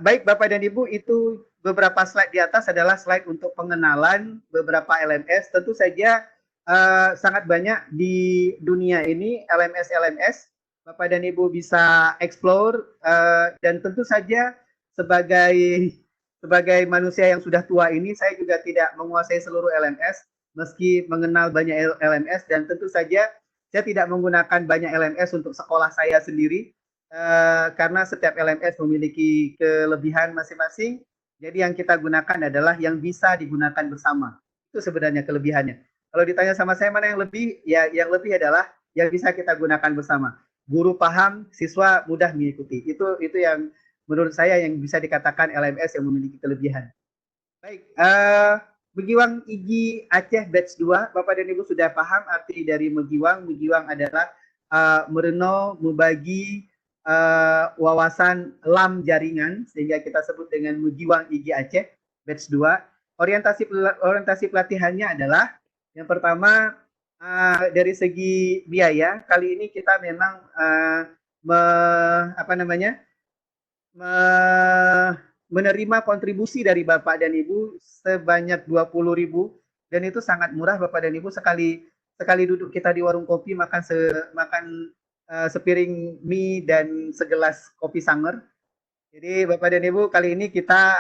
S1: Baik Bapak dan Ibu, itu beberapa slide di atas adalah slide untuk pengenalan beberapa LMS. Tentu saja sangat banyak di dunia ini LMS Bapak dan Ibu bisa explore dan tentu saja sebagai manusia yang sudah tua ini saya juga tidak menguasai seluruh LMS meski mengenal banyak LMS, dan tentu saja saya tidak menggunakan banyak LMS untuk sekolah saya sendiri karena setiap LMS memiliki kelebihan masing-masing. Jadi yang kita gunakan adalah yang bisa digunakan bersama. Itu sebenarnya kelebihannya. Kalau ditanya sama saya mana yang lebih, ya yang lebih adalah yang bisa kita gunakan bersama. Guru paham, siswa mudah mengikuti. Itu yang menurut saya yang bisa dikatakan LMS yang memiliki kelebihan. Baik, Megiwang IGI Aceh Batch 2, Bapak dan Ibu sudah paham arti dari Megiwang. Megiwang adalah merenov, membagi wawasan LAM jaringan, sehingga kita sebut dengan Megiwang IGI Aceh Batch 2. Orientasi pelatihannya adalah yang pertama, dari segi biaya, kali ini kita memang menerima kontribusi dari Bapak dan Ibu sebanyak 20.000, dan itu sangat murah Bapak dan Ibu. Sekali duduk kita di warung kopi makan sepiring mie dan segelas kopi Sanger. Jadi Bapak dan Ibu, kali ini kita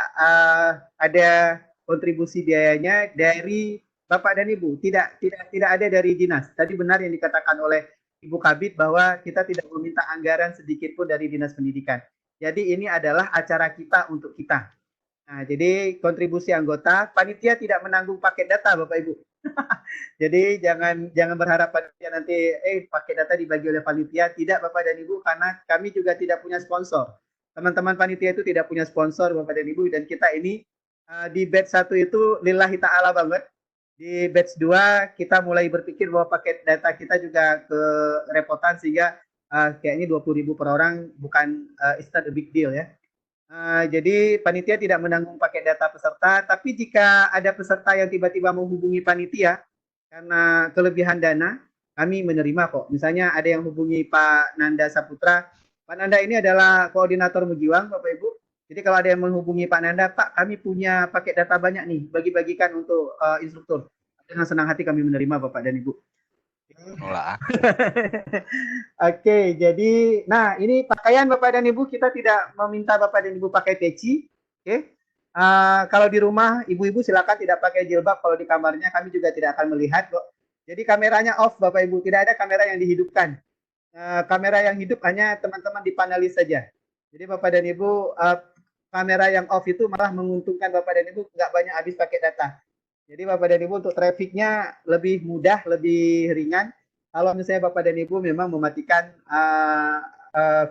S1: ada kontribusi biayanya dari Bapak dan Ibu, tidak ada dari dinas. Tadi benar yang dikatakan oleh Ibu Kabid bahwa kita tidak meminta anggaran sedikit pun dari Dinas Pendidikan. Jadi ini adalah acara kita untuk kita. Nah, jadi kontribusi anggota, panitia tidak menanggung paket data Bapak Ibu. Jadi jangan berharap panitia nanti paket data dibagi oleh panitia. Tidak Bapak dan Ibu, karena kami juga tidak punya sponsor. Teman-teman panitia itu tidak punya sponsor Bapak dan Ibu, dan kita ini di batch 1 itu lillahi ta'ala banget. Di batch 2 kita mulai berpikir bahwa paket data kita juga kerepotan, sehingga kayaknya 20.000 per orang bukan it's not a big deal ya. Jadi panitia tidak menanggung paket data peserta, tapi jika ada peserta yang tiba-tiba menghubungi panitia karena kelebihan dana, kami menerima kok. Misalnya ada yang hubungi Pak Nanda Saputra. Pak Nanda ini adalah koordinator Megiwang Bapak Ibu. Jadi kalau ada yang menghubungi Pak Nanda, Pak kami punya paket data banyak nih, bagi-bagikan untuk instruktur. Dengan senang hati kami menerima Bapak dan Ibu. Oke, jadi nah ini pakaian Bapak dan Ibu, kita tidak meminta Bapak dan Ibu pakai peci. Oke. Kalau di rumah ibu-ibu silakan tidak pakai jilbab, kalau di kamarnya kami juga tidak akan melihat kok. Jadi kameranya off Bapak Ibu, tidak ada kamera yang dihidupkan. Kamera yang hidup hanya teman-teman di panelis saja. Jadi Bapak dan Ibu, kamera yang off itu malah menguntungkan Bapak dan Ibu, nggak banyak habis pakai data. Jadi Bapak dan Ibu untuk trafficnya lebih mudah, lebih ringan. Kalau misalnya Bapak dan Ibu memang mematikan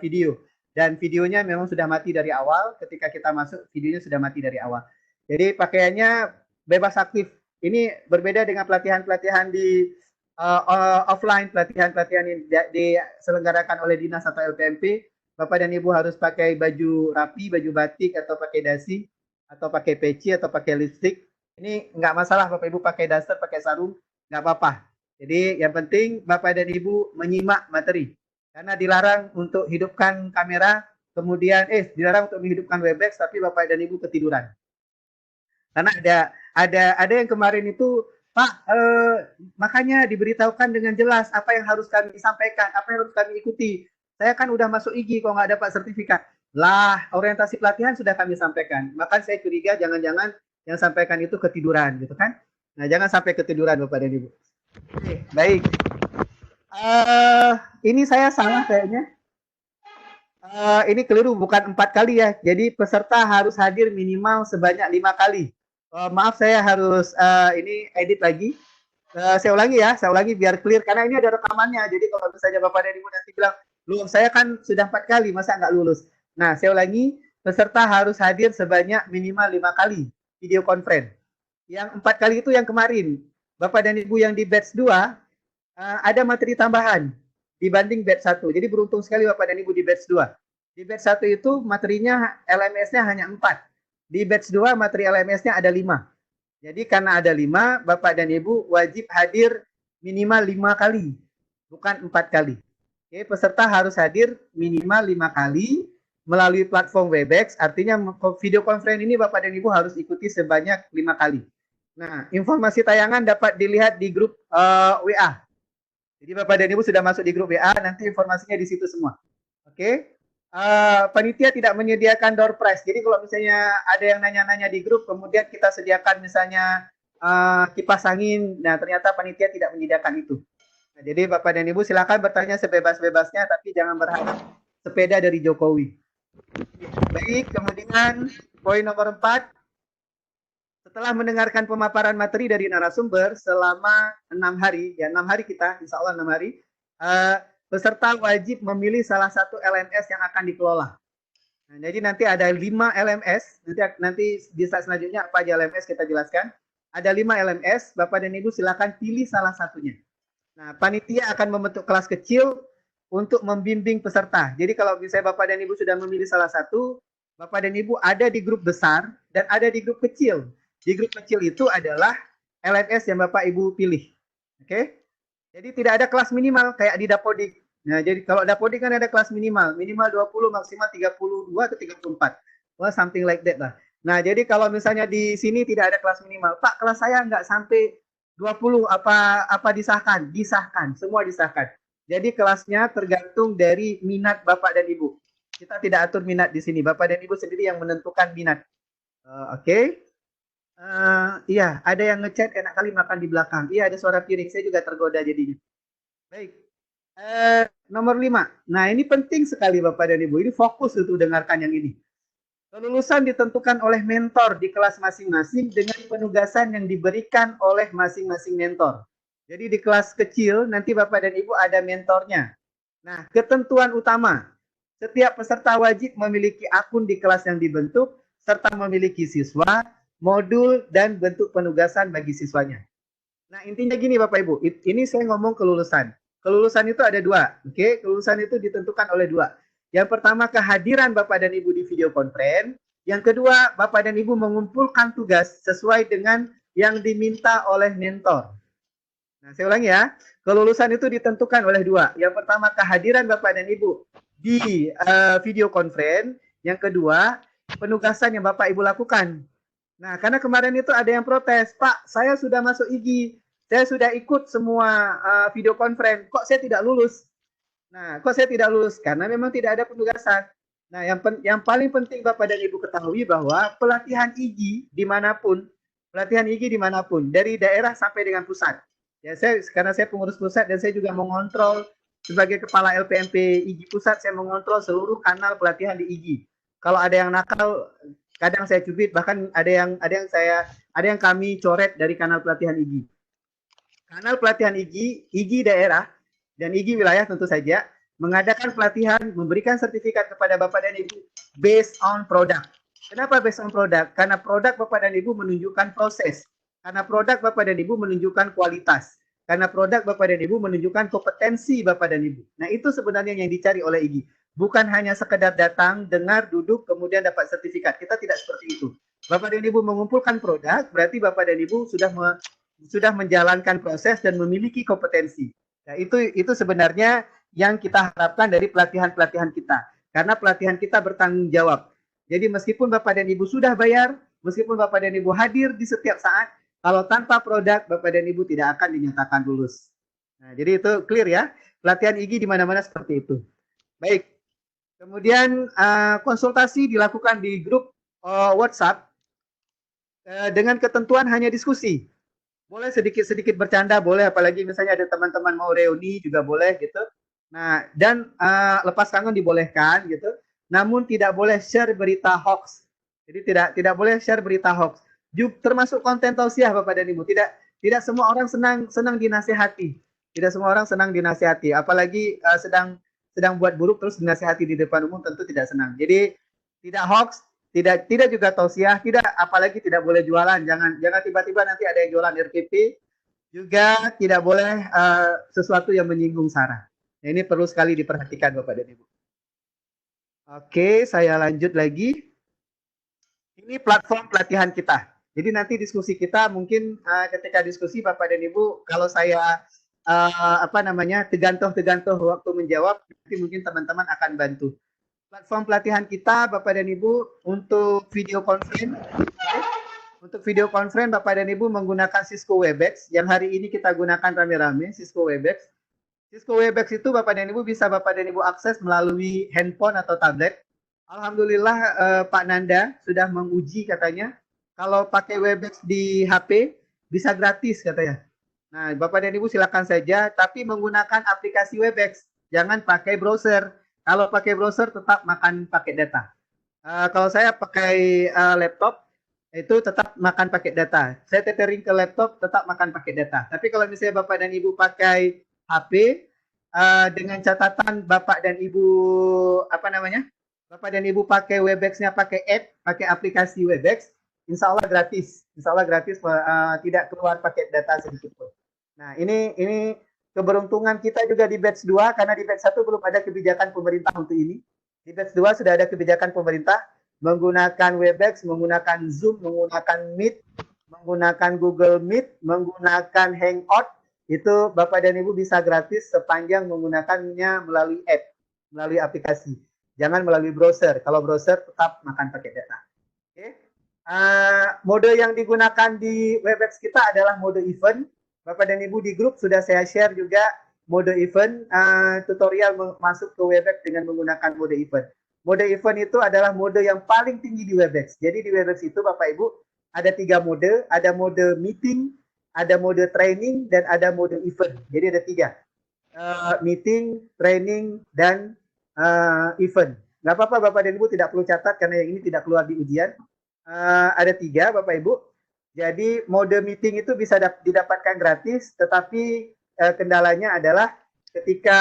S1: video. Dan videonya memang sudah mati dari awal, ketika kita masuk videonya sudah mati dari awal. Jadi pakaiannya bebas aktif. Ini berbeda dengan pelatihan-pelatihan di offline, pelatihan-pelatihan yang diselenggarakan oleh dinas atau LPMP. Bapak dan Ibu harus pakai baju rapi, baju batik, atau pakai dasi, atau pakai peci, atau pakai lipstick. Ini nggak masalah Bapak Ibu pakai daster, pakai sarung, nggak apa-apa. Jadi yang penting Bapak dan Ibu menyimak materi. Karena dilarang untuk hidupkan kamera, kemudian dilarang untuk menghidupkan Webex, tapi Bapak dan Ibu ketiduran. Karena ada yang kemarin itu, Pak, makanya diberitahukan dengan jelas apa yang harus kami sampaikan, apa yang harus kami ikuti. Saya kan udah masuk IGI kok nggak dapat sertifikat. Lah, orientasi pelatihan sudah kami sampaikan. Maka saya curiga jangan-jangan yang sampaikan itu ketiduran gitu kan. Nah, jangan sampai ketiduran Bapak dan Ibu. Oke, baik. Ini saya salah kayaknya. Ini keliru, bukan 4 kali ya. Jadi peserta harus hadir minimal sebanyak 5 kali. Maaf, saya harus ini edit lagi. Saya ulangi biar clear karena ini ada rekamannya. Jadi kalau misalnya Bapak dan Ibu nanti bilang, "Lu, saya kan sudah 4 kali, masa nggak lulus?" Nah, saya ulangi, peserta harus hadir sebanyak minimal 5 kali video conference. Yang 4 kali itu yang kemarin. Bapak dan Ibu yang di batch 2 ada materi tambahan dibanding batch 1. Jadi beruntung sekali Bapak dan Ibu di batch 2. Di batch 1 itu materinya LMS-nya hanya 4. Di batch 2 materi LMS-nya ada 5. Jadi karena ada 5, Bapak dan Ibu wajib hadir minimal 5 kali, bukan 4 kali. Oke, peserta harus hadir minimal 5 kali melalui platform Webex, artinya video conference ini Bapak dan Ibu harus ikuti sebanyak 5 kali. Nah, informasi tayangan dapat dilihat di grup WA. Jadi Bapak dan Ibu sudah masuk di grup WA, nanti informasinya di situ semua. Oke. Panitia tidak menyediakan door prize. Jadi kalau misalnya ada yang nanya-nanya di grup, kemudian kita sediakan misalnya kipas angin, nah ternyata panitia tidak menyediakan itu. Nah, jadi Bapak dan Ibu silakan bertanya sebebas-bebasnya, tapi jangan berharap sepeda dari Jokowi. Baik, kemudian poin nomor 4. Setelah mendengarkan pemaparan materi dari narasumber selama 6 hari, ya 6 hari kita, insya Allah 6 hari, peserta wajib memilih salah satu LMS yang akan dikelola. Nah, jadi nanti ada 5 LMS, nanti di slide selanjutnya apa aja LMS kita jelaskan. Ada 5 LMS, Bapak dan Ibu silakan pilih salah satunya. Nah, panitia akan membentuk kelas kecil untuk membimbing peserta. Jadi kalau misalnya Bapak dan Ibu sudah memilih salah satu, Bapak dan Ibu ada di grup besar dan ada di grup kecil. Di grup kecil itu adalah LMS yang Bapak Ibu pilih. Oke? Jadi tidak ada kelas minimal kayak di Dapodik. Nah, jadi kalau Dapodik kan ada kelas minimal 20, maksimal 32 atau 34. Well, something like that lah. Nah, jadi kalau misalnya di sini tidak ada kelas minimal, Pak, kelas saya nggak sampai 20, apa disahkan? Disahkan, semua disahkan. Jadi kelasnya tergantung dari minat Bapak dan Ibu. Kita tidak atur minat di sini. Bapak dan Ibu sendiri yang menentukan minat. Oke. Iya, ada yang ngechat enak kali makan di belakang. Iya, ada suara piring. Saya juga tergoda jadinya. Baik. Nomor 5. Nah, ini penting sekali Bapak dan Ibu. Ini fokus untuk dengarkan yang ini. Kelulusan ditentukan oleh mentor di kelas masing-masing dengan penugasan yang diberikan oleh masing-masing mentor. Jadi di kelas kecil nanti Bapak dan Ibu ada mentornya. Nah, ketentuan utama. Setiap peserta wajib memiliki akun di kelas yang dibentuk serta memiliki siswa, modul, dan bentuk penugasan bagi siswanya. Nah, intinya gini Bapak Ibu, ini saya ngomong kelulusan. Kelulusan itu ada 2, oke? Kelulusan itu ditentukan oleh 2. Yang pertama, kehadiran Bapak dan Ibu di video conference. Yang kedua, Bapak dan Ibu mengumpulkan tugas sesuai dengan yang diminta oleh mentor. Nah, saya ulangi ya, kelulusan itu ditentukan oleh 2. Yang pertama, kehadiran Bapak dan Ibu di video conference. Yang kedua, penugasan yang Bapak Ibu lakukan. Nah, karena kemarin itu ada yang protes, Pak, saya sudah masuk IGI, saya sudah ikut semua video conference, kok saya tidak lulus? Nah, kok saya tidak lulus? Karena memang tidak ada penugasan. Nah, yang paling penting Bapak dan Ibu ketahui bahwa pelatihan IGI dimanapun, dari daerah sampai dengan pusat. Ya, karena saya pengurus pusat dan saya juga mengontrol sebagai kepala LPMP IGI pusat, saya mengontrol seluruh kanal pelatihan di IGI. Kalau ada yang nakal, kadang saya cubit, bahkan ada yang kami coret dari kanal pelatihan IGI. Kanal pelatihan IGI daerah dan IGI wilayah tentu saja mengadakan pelatihan, memberikan sertifikat kepada Bapak dan Ibu based on product. Kenapa based on product? Karena produk Bapak dan Ibu menunjukkan proses. Karena produk Bapak dan Ibu menunjukkan kualitas. Karena produk Bapak dan Ibu menunjukkan kompetensi Bapak dan Ibu. Nah, itu sebenarnya yang dicari oleh IGI. Bukan hanya sekedar datang, dengar, duduk, kemudian dapat sertifikat. Kita tidak seperti itu. Bapak dan Ibu mengumpulkan produk, berarti Bapak dan Ibu sudah menjalankan proses dan memiliki kompetensi. Nah, itu sebenarnya yang kita harapkan dari pelatihan-pelatihan kita. Karena pelatihan kita bertanggung jawab. Jadi meskipun Bapak dan Ibu sudah bayar, meskipun Bapak dan Ibu hadir di setiap saat, kalau tanpa produk, Bapak dan Ibu tidak akan dinyatakan lulus. Nah, jadi itu clear ya. Pelatihan IGI di mana-mana seperti itu. Baik. Kemudian konsultasi dilakukan di grup WhatsApp dengan ketentuan hanya diskusi. Boleh sedikit-sedikit bercanda, boleh, apalagi misalnya ada teman-teman mau reuni juga boleh gitu. Nah, dan lepas tangan dibolehkan gitu. Namun tidak boleh share berita hoax. Jadi tidak boleh share berita hoax. Termasuk konten tausiah Bapak dan Ibu. Tidak semua orang senang dinasihati. Tidak semua orang senang dinasihati, apalagi sedang buat buruk terus dinasihati di depan umum, tentu tidak senang. Jadi tidak hoax, tidak juga tausiah, apalagi tidak boleh jualan. Jangan tiba-tiba nanti ada yang jualan RPP. Juga tidak boleh sesuatu yang menyinggung sara. Nah, ini perlu sekali diperhatikan Bapak dan Ibu. Oke, saya lanjut lagi. Ini platform pelatihan kita. Jadi nanti diskusi kita mungkin ketika diskusi Bapak dan Ibu, kalau saya tegantoh waktu menjawab, nanti mungkin teman-teman akan bantu. Platform pelatihan kita Bapak dan Ibu untuk video conference. Untuk video conference Bapak dan Ibu menggunakan Cisco Webex. Yang hari ini kita gunakan rame-rame Cisco Webex. Cisco Webex itu Bapak dan Ibu bisa Bapak dan Ibu akses melalui handphone atau tablet. Alhamdulillah Pak Nanda sudah menguji katanya. Kalau pakai Webex di HP bisa gratis katanya. Nah, Bapak dan Ibu silakan saja, tapi menggunakan aplikasi Webex. Jangan pakai browser. Kalau pakai browser tetap makan pakai data. Kalau saya pakai laptop, itu tetap makan pakai data. Saya tethering ke laptop, tetap makan pakai data. Tapi kalau misalnya Bapak dan Ibu pakai HP, dengan catatan Bapak dan Ibu, Bapak dan Ibu pakai Webex-nya, pakai app, pakai aplikasi Webex, insya Allah gratis. Insya Allah gratis, tidak keluar pakai data sedikit pun. Nah, ini keberuntungan kita juga di batch 2, karena di batch 1 belum ada kebijakan pemerintah untuk ini. Di batch 2 sudah ada kebijakan pemerintah, menggunakan Webex, menggunakan Zoom, menggunakan Meet, menggunakan Google Meet, menggunakan Hangout, itu Bapak dan Ibu bisa gratis sepanjang menggunakannya melalui app, melalui aplikasi. Jangan melalui browser. Kalau browser tetap makan pakai data. Oke. Mode yang digunakan di Webex kita adalah mode event. Bapak dan Ibu di grup sudah saya share juga mode event, tutorial masuk ke Webex dengan menggunakan mode event. Mode event itu adalah mode yang paling tinggi di Webex. Jadi di Webex itu Bapak Ibu ada 3 mode, ada mode meeting, ada mode training, dan ada mode event. Jadi ada 3. Meeting, training, dan event. Nggak apa-apa Bapak dan Ibu tidak perlu catat karena yang ini tidak keluar di ujian. Ada 3 Bapak Ibu. Jadi mode meeting itu bisa didapatkan gratis, tetapi kendalanya adalah ketika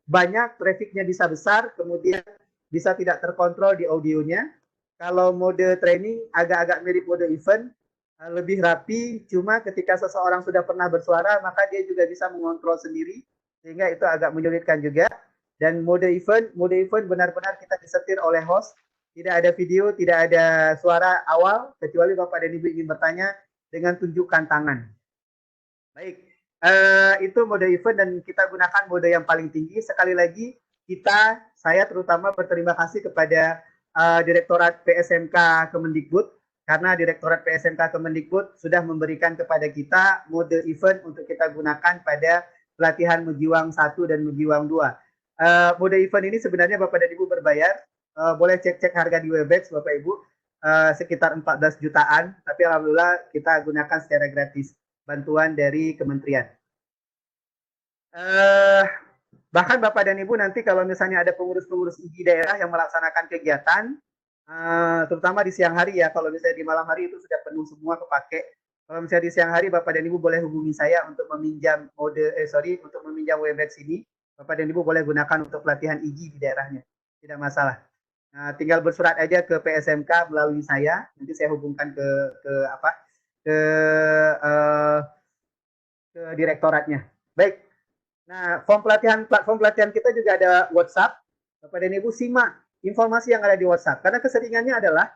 S1: banyak trafiknya bisa besar, kemudian bisa tidak terkontrol di audionya. Kalau mode training agak-agak mirip mode event, lebih rapi, cuma ketika seseorang sudah pernah bersuara, maka dia juga bisa mengontrol sendiri, sehingga itu agak menyulitkan juga. Dan mode event benar-benar kita disetir oleh host, tidak ada video, tidak ada suara awal, kecuali Bapak dan Ibu ingin bertanya dengan tunjukkan tangan. Baik, itu mode event dan kita gunakan mode yang paling tinggi. Sekali lagi, saya terutama berterima kasih kepada Direktorat PSMK Kemendikbud, karena Direktorat PSMK Kemendikbud sudah memberikan kepada kita mode event untuk kita gunakan pada pelatihan Mujiwang 1 dan Mujiwang 2. Mode event ini sebenarnya Bapak dan Ibu berbayar, boleh cek harga di Webex Bapak Ibu, sekitar 14 jutaan, tapi alhamdulillah kita gunakan secara gratis, bantuan dari kementerian. Bahkan Bapak dan Ibu nanti kalau misalnya ada pengurus-pengurus IG daerah yang melaksanakan kegiatan, terutama di siang hari ya, kalau misalnya di malam hari itu sudah penuh semua kepake. Kalau misalnya di siang hari Bapak dan Ibu boleh hubungi saya untuk meminjam untuk meminjam Webex ini. Bapak dan Ibu boleh gunakan untuk pelatihan IG di daerahnya, tidak masalah. Nah, tinggal bersurat aja ke PSMK melalui saya, nanti saya hubungkan ke direktoratnya. Baik. Nah, platform pelatihan kita juga ada WhatsApp. Bapak dan Ibu simak informasi yang ada di WhatsApp. Karena keseringannya adalah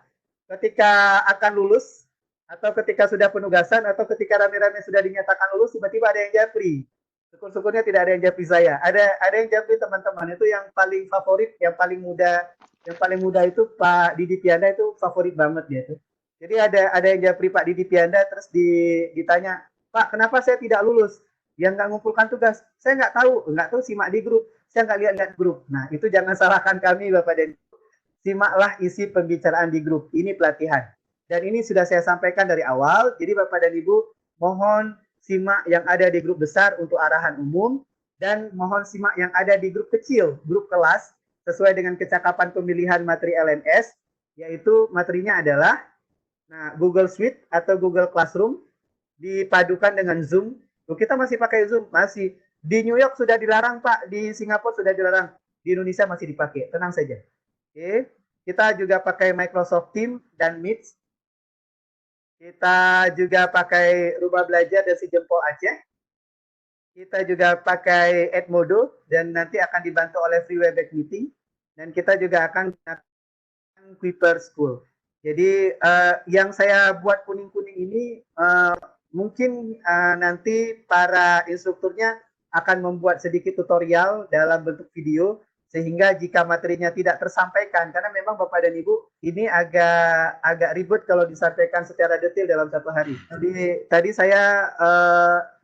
S1: ketika akan lulus, atau ketika sudah penugasan, atau ketika rame-rame sudah dinyatakan lulus, tiba-tiba ada yang japri. Syukur-syukurnya tidak ada yang japri saya. Ada yang japri teman-teman. Itu yang paling favorit, yang paling muda itu Pak Didi Pianda, itu favorit banget dia itu. Jadi ada yang japri Pak Didi Pianda, terus ditanya, Pak, kenapa saya tidak lulus? Yang nggak ngumpulkan tugas, saya nggak tahu simak di grup, saya nggak lihat grup. Nah, itu jangan salahkan kami Bapak dan Ibu. Simaklah isi pembicaraan di grup, ini pelatihan. Dan ini sudah saya sampaikan dari awal, jadi Bapak dan Ibu mohon simak yang ada di grup besar untuk arahan umum, dan mohon simak yang ada di grup kecil, grup kelas, sesuai dengan kecakapan pemilihan materi LMS, yaitu materinya adalah Google Suite atau Google Classroom dipadukan dengan Zoom. Kita masih pakai Zoom, masih. Di New York sudah dilarang, Pak. Di Singapura sudah dilarang. Di Indonesia masih dipakai. Tenang saja. Oke. Kita juga pakai Microsoft Teams dan Meet. Kita juga pakai Rumah Belajar dan Si Jempol Aceh. Kita juga pakai Edmodo dan nanti akan dibantu oleh Free Webex Meeting. Dan kita juga akan menggunakan Kuiper School. Jadi yang saya buat kuning-kuning ini mungkin nanti para instrukturnya akan membuat sedikit tutorial dalam bentuk video sehingga jika materinya tidak tersampaikan, karena memang Bapak dan Ibu ini agak ribet kalau disampaikan secara detail dalam satu hari. Tadi saya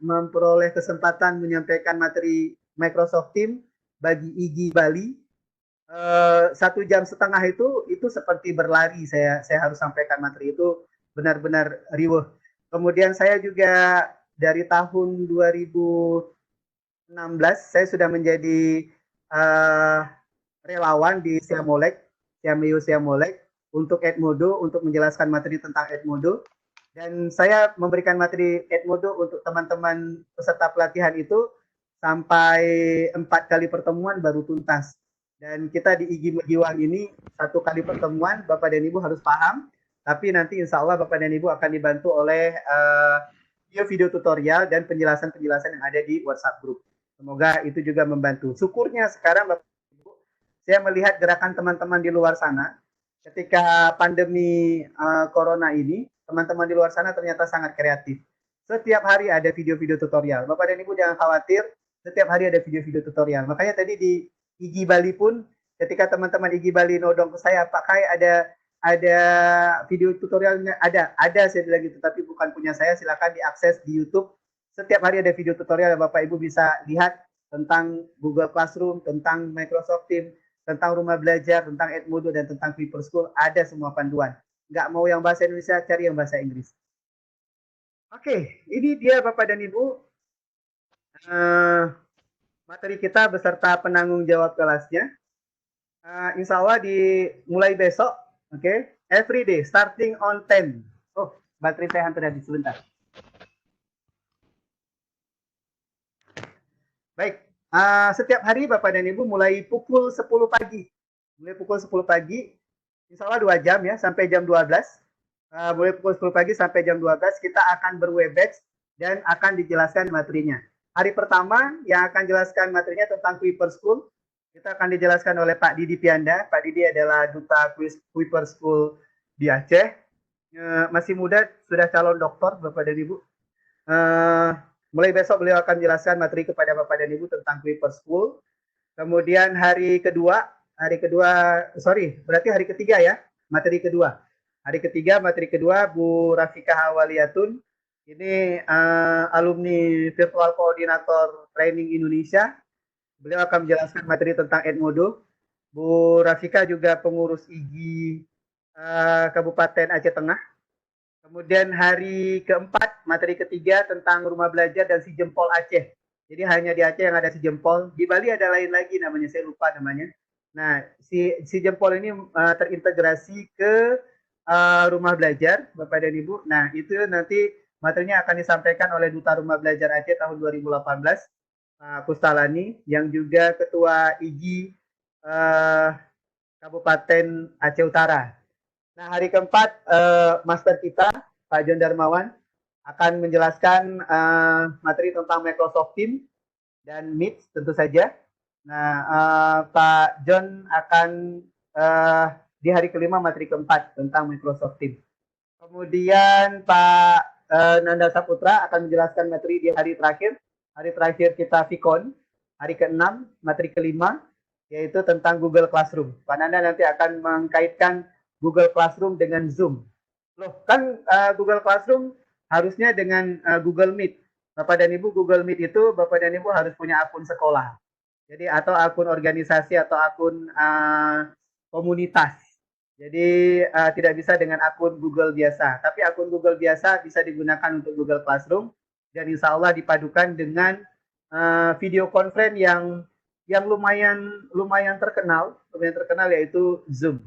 S1: memperoleh kesempatan menyampaikan materi Microsoft Teams bagi IGI Bali. 1,5 jam itu seperti berlari. Saya harus sampaikan materi itu, benar-benar riweh. Kemudian saya juga dari tahun 2016 saya sudah menjadi relawan di Siamolek untuk Edmodo, untuk menjelaskan materi tentang Edmodo. Dan saya memberikan materi Edmodo untuk teman-teman peserta pelatihan itu sampai 4 kali pertemuan baru tuntas. Dan kita di IGI Megiwang ini 1 kali pertemuan, Bapak dan Ibu harus paham. Tapi nanti insya Allah Bapak dan Ibu akan dibantu oleh video tutorial dan penjelasan-penjelasan yang ada di WhatsApp group. Semoga itu juga membantu. Syukurnya sekarang Bapak Ibu, saya melihat gerakan teman-teman di luar sana ketika pandemi corona ini, teman-teman di luar sana ternyata sangat kreatif. Setiap hari ada video-video tutorial. Bapak dan Ibu jangan khawatir, setiap hari ada video-video tutorial. Makanya tadi di IGI Bali pun, ketika teman-teman IGI Bali nodong ke saya, Pak Kai ada video tutorialnya, ada saya bilang gitu, tapi bukan punya saya, silakan diakses di YouTube. Setiap hari ada video tutorial yang Bapak Ibu bisa lihat tentang Google Classroom, tentang Microsoft Teams, tentang Rumah Belajar, tentang Edmodo, dan tentang Kuiper School. Ada semua panduan. Nggak mau yang bahasa Indonesia, cari yang bahasa Inggris. Oke, ini dia Bapak dan Ibu materi kita beserta penanggung jawab kelasnya. Insya Allah mulai besok, oke, every day, starting on 10. Oh, baterai saya hampir habis, sebentar. Baik, setiap hari Bapak dan Ibu mulai pukul 10 pagi. Mulai pukul 10 pagi, insya Allah 2 jam ya, sampai jam 12. Mulai pukul 10 pagi sampai jam 12, kita akan berwebex dan akan dijelaskan materinya. Hari pertama yang akan jelaskan materinya tentang Kuiper School, kita akan dijelaskan oleh Pak Didi Pianda. Pak Didi adalah Duta Kuiper School di Aceh. Masih muda, sudah calon doktor Bapak dan Ibu. Mulai besok beliau akan menjelaskan materi kepada Bapak dan Ibu tentang Kuiper School. Kemudian hari ketiga ya, materi kedua. Hari ketiga, materi kedua, Bu Rafika Hawaliyatun. Ini alumni Virtual Coordinator Training Indonesia. Beliau akan menjelaskan materi tentang Edmodo. Bu Rafika juga pengurus IGI Kabupaten Aceh Tengah. Kemudian hari keempat, materi ketiga tentang Rumah Belajar dan Si Jempol Aceh. Jadi hanya di Aceh yang ada Si Jempol. Di Bali ada lain lagi namanya, saya lupa namanya. Nah, si Jempol ini terintegrasi ke Rumah Belajar, Bapak dan Ibu. Nah, itu nanti materinya akan disampaikan oleh Duta Rumah Belajar Aceh tahun 2018, Pak Kustalani, yang juga Ketua IGI Kabupaten Aceh Utara. Nah, hari keempat, master kita, Pak John Darmawan, akan menjelaskan materi tentang Microsoft Teams dan Meet tentu saja. Nah, Pak John akan di hari kelima materi keempat tentang Microsoft Teams. Kemudian Pak Nanda Saputra akan menjelaskan materi di hari terakhir. Hari terakhir kita Vicon, hari ke-6, materi kelima, yaitu tentang Google Classroom. Pak Nanda nanti akan mengkaitkan Google Classroom dengan Zoom. Loh, kan Google Classroom harusnya dengan Google Meet. Bapak dan Ibu, Google Meet itu Bapak dan Ibu harus punya akun sekolah. Jadi atau akun organisasi atau akun komunitas. Jadi tidak bisa dengan akun Google biasa. Tapi akun Google biasa bisa digunakan untuk Google Classroom dan insya Allah dipadukan dengan video conference yang lumayan terkenal yaitu Zoom.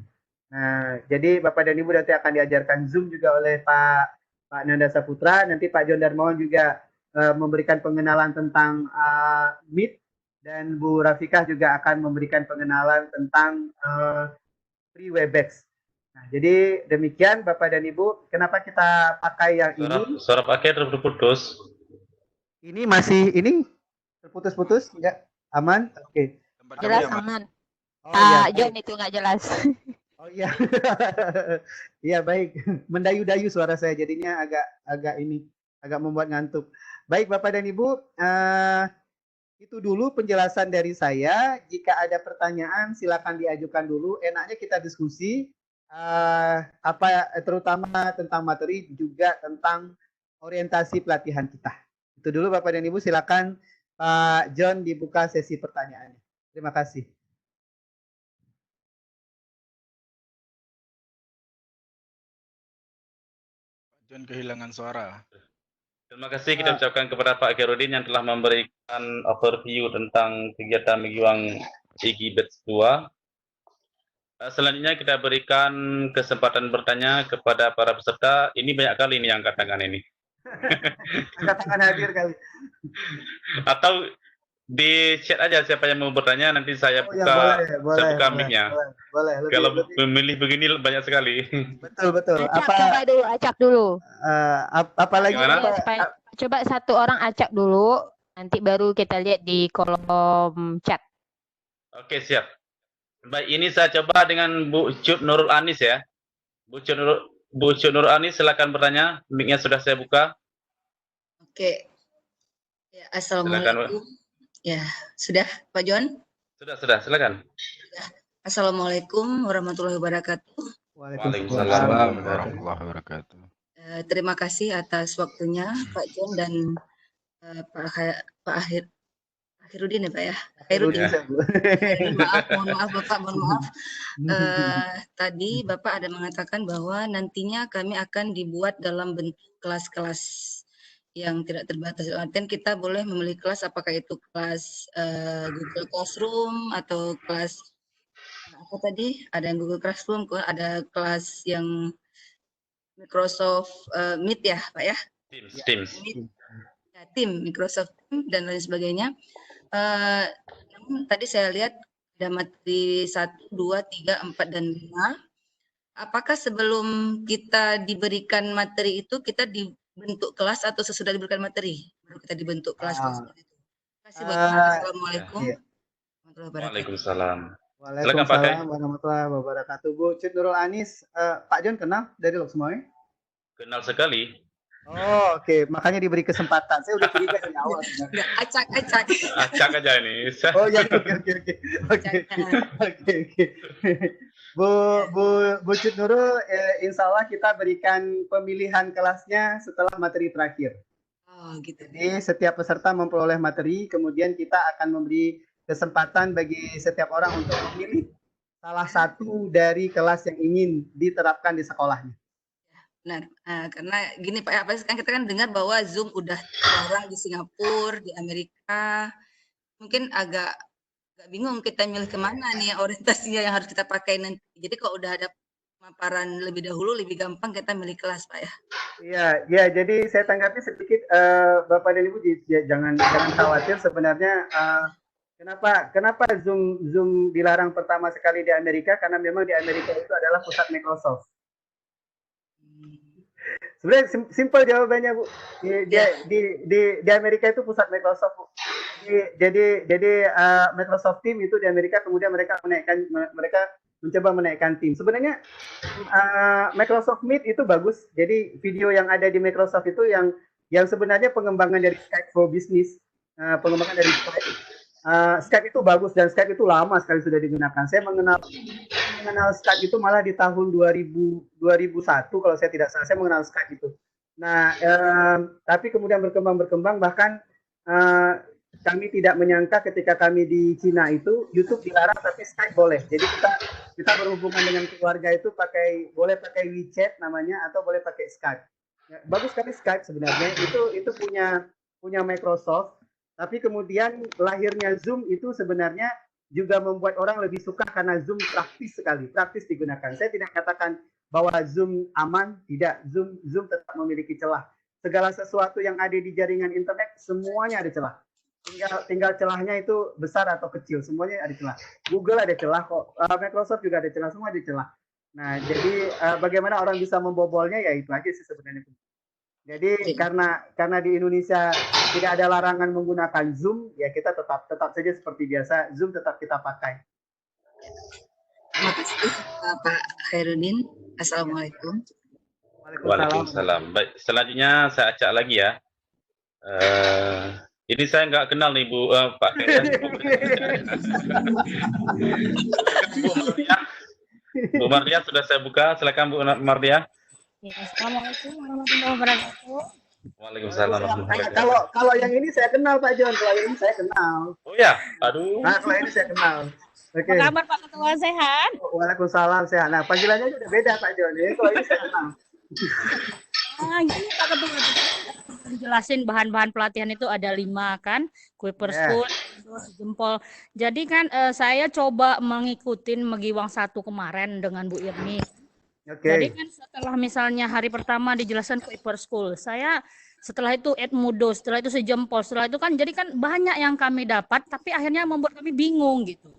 S1: Nah, jadi Bapak dan Ibu nanti akan diajarkan Zoom juga oleh Pak Nanda Saputra. Nanti Pak John Darmawan juga memberikan pengenalan tentang Meet dan Bu Rafikah juga akan memberikan pengenalan tentang Free Webex. Nah, jadi demikian Bapak dan Ibu, kenapa kita pakai yang ini?
S2: Suara pakai terputus.
S1: Ini masih terputus-putus, enggak? Aman? Oke.
S6: Jelas aman.
S1: Oh, iya.
S6: John itu nggak jelas.
S1: Oh iya. Iya baik. Mendayu-dayu suara saya jadinya agak membuat ngantuk. Baik Bapak dan Ibu, itu dulu penjelasan dari saya. Jika ada pertanyaan silakan diajukan dulu. Enaknya kita diskusi terutama tentang materi juga tentang orientasi pelatihan kita. Itu dulu Bapak dan Ibu, silakan Pak John dibuka sesi pertanyaannya. Terima kasih.
S3: Pak John kehilangan suara.
S2: Terima kasih kita ucapkan kepada Pak Khairuddin yang telah memberikan overview tentang kegiatan Megiwang IGI Batch 2. Selanjutnya kita berikan kesempatan bertanya kepada para peserta. Ini banyak kali ini angkat tangan ini.
S1: Angkat tangan hadir kali.
S2: Atau di chat aja siapa yang mau bertanya, nanti saya buka, saya buka mic-nya.
S1: Boleh.
S2: Kalau memilih begini banyak sekali.
S1: Betul.
S6: Acak dulu.
S1: Apalagi
S6: coba satu orang acak dulu, nanti baru kita lihat di kolom chat.
S2: Oke, siap. Baik, ini saya coba dengan Bu Cut Nurul Anis ya. Bu Cut Nurul Anis, silakan bertanya. Mic-nya sudah saya buka.
S7: Oke. Ya, assalamualaikum. Ya, sudah Pak John?
S2: Sudah, silakan.
S7: Assalamualaikum warahmatullahi wabarakatuh.
S2: Waalaikumsalam
S3: warahmatullahi wabarakatuh.
S7: Terima kasih atas waktunya Pak John dan Pak Khairuddin ya Pak ya. Khairuddin. Mohon maaf Bapak, mohon maaf. Tadi Bapak ada mengatakan bahwa nantinya kami akan dibuat dalam bentuk kelas-kelas yang tidak terbatas. Artinya kita boleh memilih kelas, apakah itu kelas Google Classroom atau kelas apa tadi? Ada yang Google Classroom, ada kelas yang Microsoft Meet ya, Pak ya?
S2: Teams.
S7: Ya, Team, Microsoft Team dan lain sebagainya. Namun tadi saya lihat ada materi 1, 2, 3, 4, dan 5. Apakah sebelum kita diberikan materi itu kita dibentuk kelas atau sesudah diberikan materi baru kita dibentuk kelas seperti itu? Terima kasih Bapak. Assalamualaikum warahmatullahi wabarakatuh.
S2: Waalaikumsalam.
S1: Waalaikumsalam warahmatullahi wabarakatuh. Bu Cut Nurul Anis, Pak John kenal dari lo semuanya?
S2: Kenal sekali.
S1: Oh, oke. Makanya diberi kesempatan. Saya udah curiga dari awal.
S7: Acak.
S2: Acak aja ini.
S1: Oh ya, oke. Bu Cut Nurul, insya Allah kita berikan pemilihan kelasnya setelah materi terakhir.
S7: Oh, gitu.
S1: Jadi setiap peserta memperoleh materi, kemudian kita akan memberi kesempatan bagi setiap orang untuk memilih salah satu dari kelas yang ingin diterapkan di sekolahnya.
S7: Benar, karena gini Pak, kita kan dengar bahwa Zoom udah larang di Singapura, di Amerika, mungkin agak bingung kita milih kemana nih orientasinya yang harus kita pakai nanti. Jadi kalau udah ada pemaparan lebih dahulu, lebih gampang kita milih kelas Pak ya.
S1: Iya, jadi saya tanggapi sedikit Bapak dan Ibu, jangan khawatir sebenarnya. Kenapa Zoom dilarang pertama sekali di Amerika? Karena memang di Amerika itu adalah pusat Microsoft. Sebenarnya simpel jawabannya Bu. Di Amerika itu pusat Microsoft Bu. Jadi Microsoft Team itu di Amerika, kemudian mereka mencoba menaikkan tim. Sebenarnya Microsoft Meet itu bagus. Jadi video yang ada di Microsoft itu yang sebenarnya pengembangan dari Skype for Business, pengembangan dari Skype itu bagus dan Skype itu lama sekali sudah digunakan. Saya mengenal Skype itu malah di tahun 2001 kalau saya tidak salah. Saya mengenal Skype itu. Nah, tapi kemudian berkembang bahkan kami tidak menyangka ketika kami di Cina itu YouTube dilarang tapi Skype boleh. Jadi kita berhubungan dengan keluarga itu boleh pakai WeChat namanya atau boleh pakai Skype. Ya, bagus sekali Skype sebenarnya. Itu punya Microsoft. Tapi kemudian lahirnya Zoom itu sebenarnya juga membuat orang lebih suka karena Zoom praktis sekali, praktis digunakan. Saya tidak katakan bahwa Zoom aman, tidak. Zoom tetap memiliki celah. Segala sesuatu yang ada di jaringan internet semuanya ada celah. Tinggal celahnya itu besar atau kecil, semuanya ada celah. Google ada celah kok, Microsoft juga ada celah, semua ada celah. Nah, jadi bagaimana orang bisa membobolnya, ya itu aja sih sebenarnya. Jadi karena di Indonesia tidak ada larangan menggunakan Zoom, ya kita tetap saja seperti biasa, Zoom tetap kita pakai.
S7: Terima kasih Pak Khairuddin. Assalamualaikum.
S2: Waalaikumsalam. Baik, selanjutnya saya acak lagi ya. Ini saya nggak kenal nih Bu, Pak Khairuddin. Bu Mardia sudah saya buka, silakan Bu Mardia.
S6: Ya, Assalamualaikum warahmatullahi wabarakatuh.
S2: Waalaikumsalam warahmatullahi wabarakatuh.
S1: Kalau yang ini saya kenal Pak John, kalau yang ini saya kenal.
S2: Oh ya, aduh.
S1: Nah, kalau ini saya kenal. Oke.
S8: Apa kabar Pak Ketua, sehat?
S1: Waalaikumsalam, sehat. Nah, panggilannya udah beda Pak John. Ini kalau ini saya kenal.
S8: Gini Pak Ketua, jelasin bahan-bahan pelatihan itu ada 5 kan, Kuiper School, jempol. Jadi kan saya coba mengikuti Megiwang 1 kemarin dengan Bu Irmi. Jadi kan setelah misalnya hari pertama dijelaskan Kuiper School, saya setelah itu Edmudo, setelah itu sejempol, setelah itu kan jadi kan banyak yang kami dapat, tapi akhirnya membuat kami bingung gitu.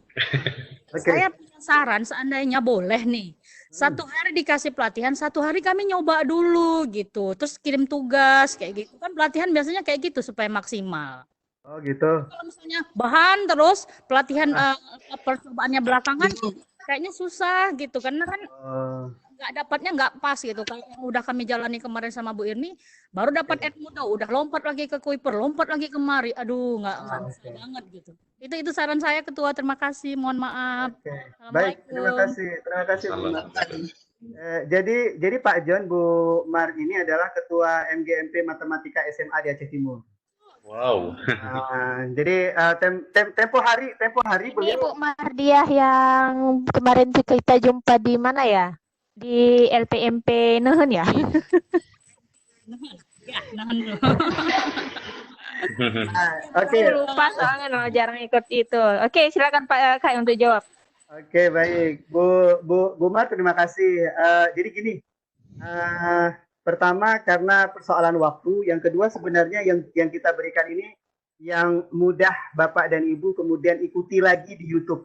S8: Saya punya saran, seandainya boleh nih, 1 hari dikasih pelatihan, 1 hari kami nyoba dulu gitu, terus kirim tugas kayak gitu kan, pelatihan biasanya kayak gitu supaya maksimal.
S1: Oh gitu.
S8: Kalau misalnya bahan terus pelatihan percobaannya belakangan kayaknya susah gitu, karena kan nggak dapatnya nggak pas gitu. Kalau yang udah kami jalani kemarin sama Bu Irmi, baru dapat Edmudo, udah lompat lagi ke Kuiper, lompat lagi kemari, aduh nggak bisa banget gitu. Itu saran saya Ketua, terima kasih, mohon maaf.
S1: Baik, terima kasih Bu Mar. Jadi Pak John, Bu Mar ini adalah Ketua MGMP Matematika SMA di Aceh Timur.
S2: Wow.
S1: Jadi tempo hari
S6: Ini
S1: beliau.
S6: Bu Mardiah yang kemarin kita jumpa di mana ya? Di LPMP Nehen ya?
S8: Ya, nahan dulu.
S1: Oke.
S6: Lupa soalnya jarang ikut itu. Oke, silakan Pak Kai untuk jawab.
S1: Oke, baik. Bu Mar, terima kasih. Jadi gini, pertama karena persoalan waktu, yang kedua sebenarnya yang kita berikan ini yang mudah Bapak dan Ibu kemudian ikuti lagi di YouTube.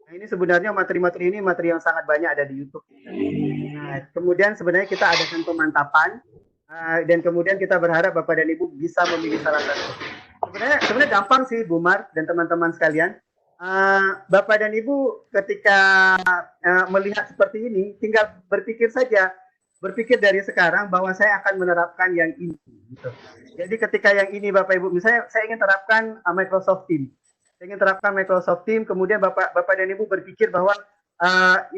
S1: Nah, ini sebenarnya materi-materi ini materi yang sangat banyak ada di YouTube. Nah, kemudian sebenarnya kita adakan pemantapan dan kemudian kita berharap Bapak dan Ibu bisa memilih salah satu. Sebenarnya gampang sih Bu Mar dan teman-teman sekalian. Bapak dan Ibu ketika melihat seperti ini tinggal berpikir saja. Berpikir dari sekarang bahwa saya akan menerapkan yang ini. Gitu. Jadi ketika yang ini Bapak Ibu, misalnya saya ingin terapkan Microsoft Teams. Saya ingin terapkan Microsoft Teams, kemudian Bapak dan Ibu berpikir bahwa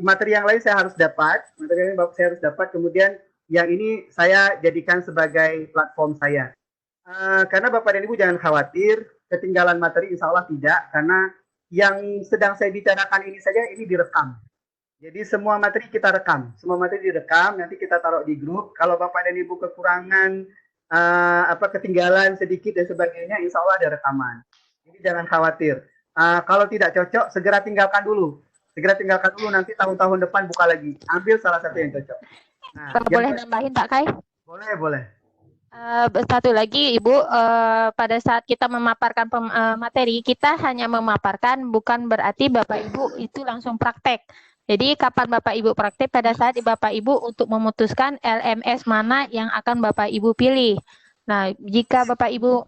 S1: materi yang lain saya harus dapat, kemudian yang ini saya jadikan sebagai platform saya. Karena Bapak dan Ibu jangan khawatir, ketinggalan materi insya Allah tidak, karena yang sedang saya bicarakan ini saja ini direkam. Jadi semua materi kita rekam, nanti kita taruh di grup. Kalau Bapak dan Ibu kekurangan, ketinggalan sedikit dan sebagainya, insya Allah ada rekaman. Jadi jangan khawatir. Kalau tidak cocok, segera tinggalkan dulu. Nanti tahun-tahun depan buka lagi. Ambil salah satu yang cocok. Nah,
S6: boleh nambahin Pak Kai?
S1: Boleh.
S6: Satu lagi Ibu, pada saat kita memaparkan materi, kita hanya memaparkan, bukan berarti Bapak Ibu itu langsung praktek. Jadi kapan Bapak Ibu praktek, pada saat Bapak Ibu untuk memutuskan LMS mana yang akan Bapak Ibu pilih. Nah, jika Bapak Ibu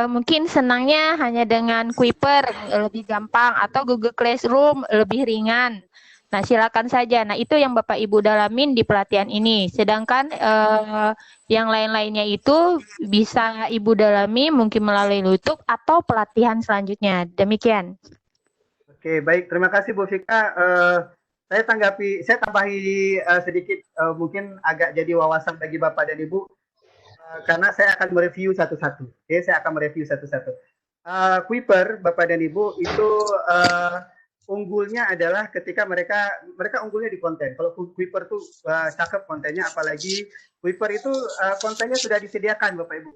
S6: mungkin senangnya hanya dengan Kuiper, lebih gampang, atau Google Classroom lebih ringan. Nah, silakan saja. Nah, itu yang Bapak Ibu dalamin di pelatihan ini. Sedangkan yang lain-lainnya itu bisa Ibu dalami mungkin melalui YouTube atau pelatihan selanjutnya. Demikian.
S1: Oke, baik. Terima kasih Bu Fika. Saya tambahi sedikit, mungkin agak jadi wawasan bagi Bapak dan Ibu, karena saya akan mereview satu-satu. Oke, saya akan mereview satu-satu. Kuiper, Bapak dan Ibu, itu unggulnya adalah ketika mereka unggulnya di konten. Kalau Kuiper tuh cakep kontennya, apalagi Kuiper itu kontennya sudah disediakan, Bapak Ibu.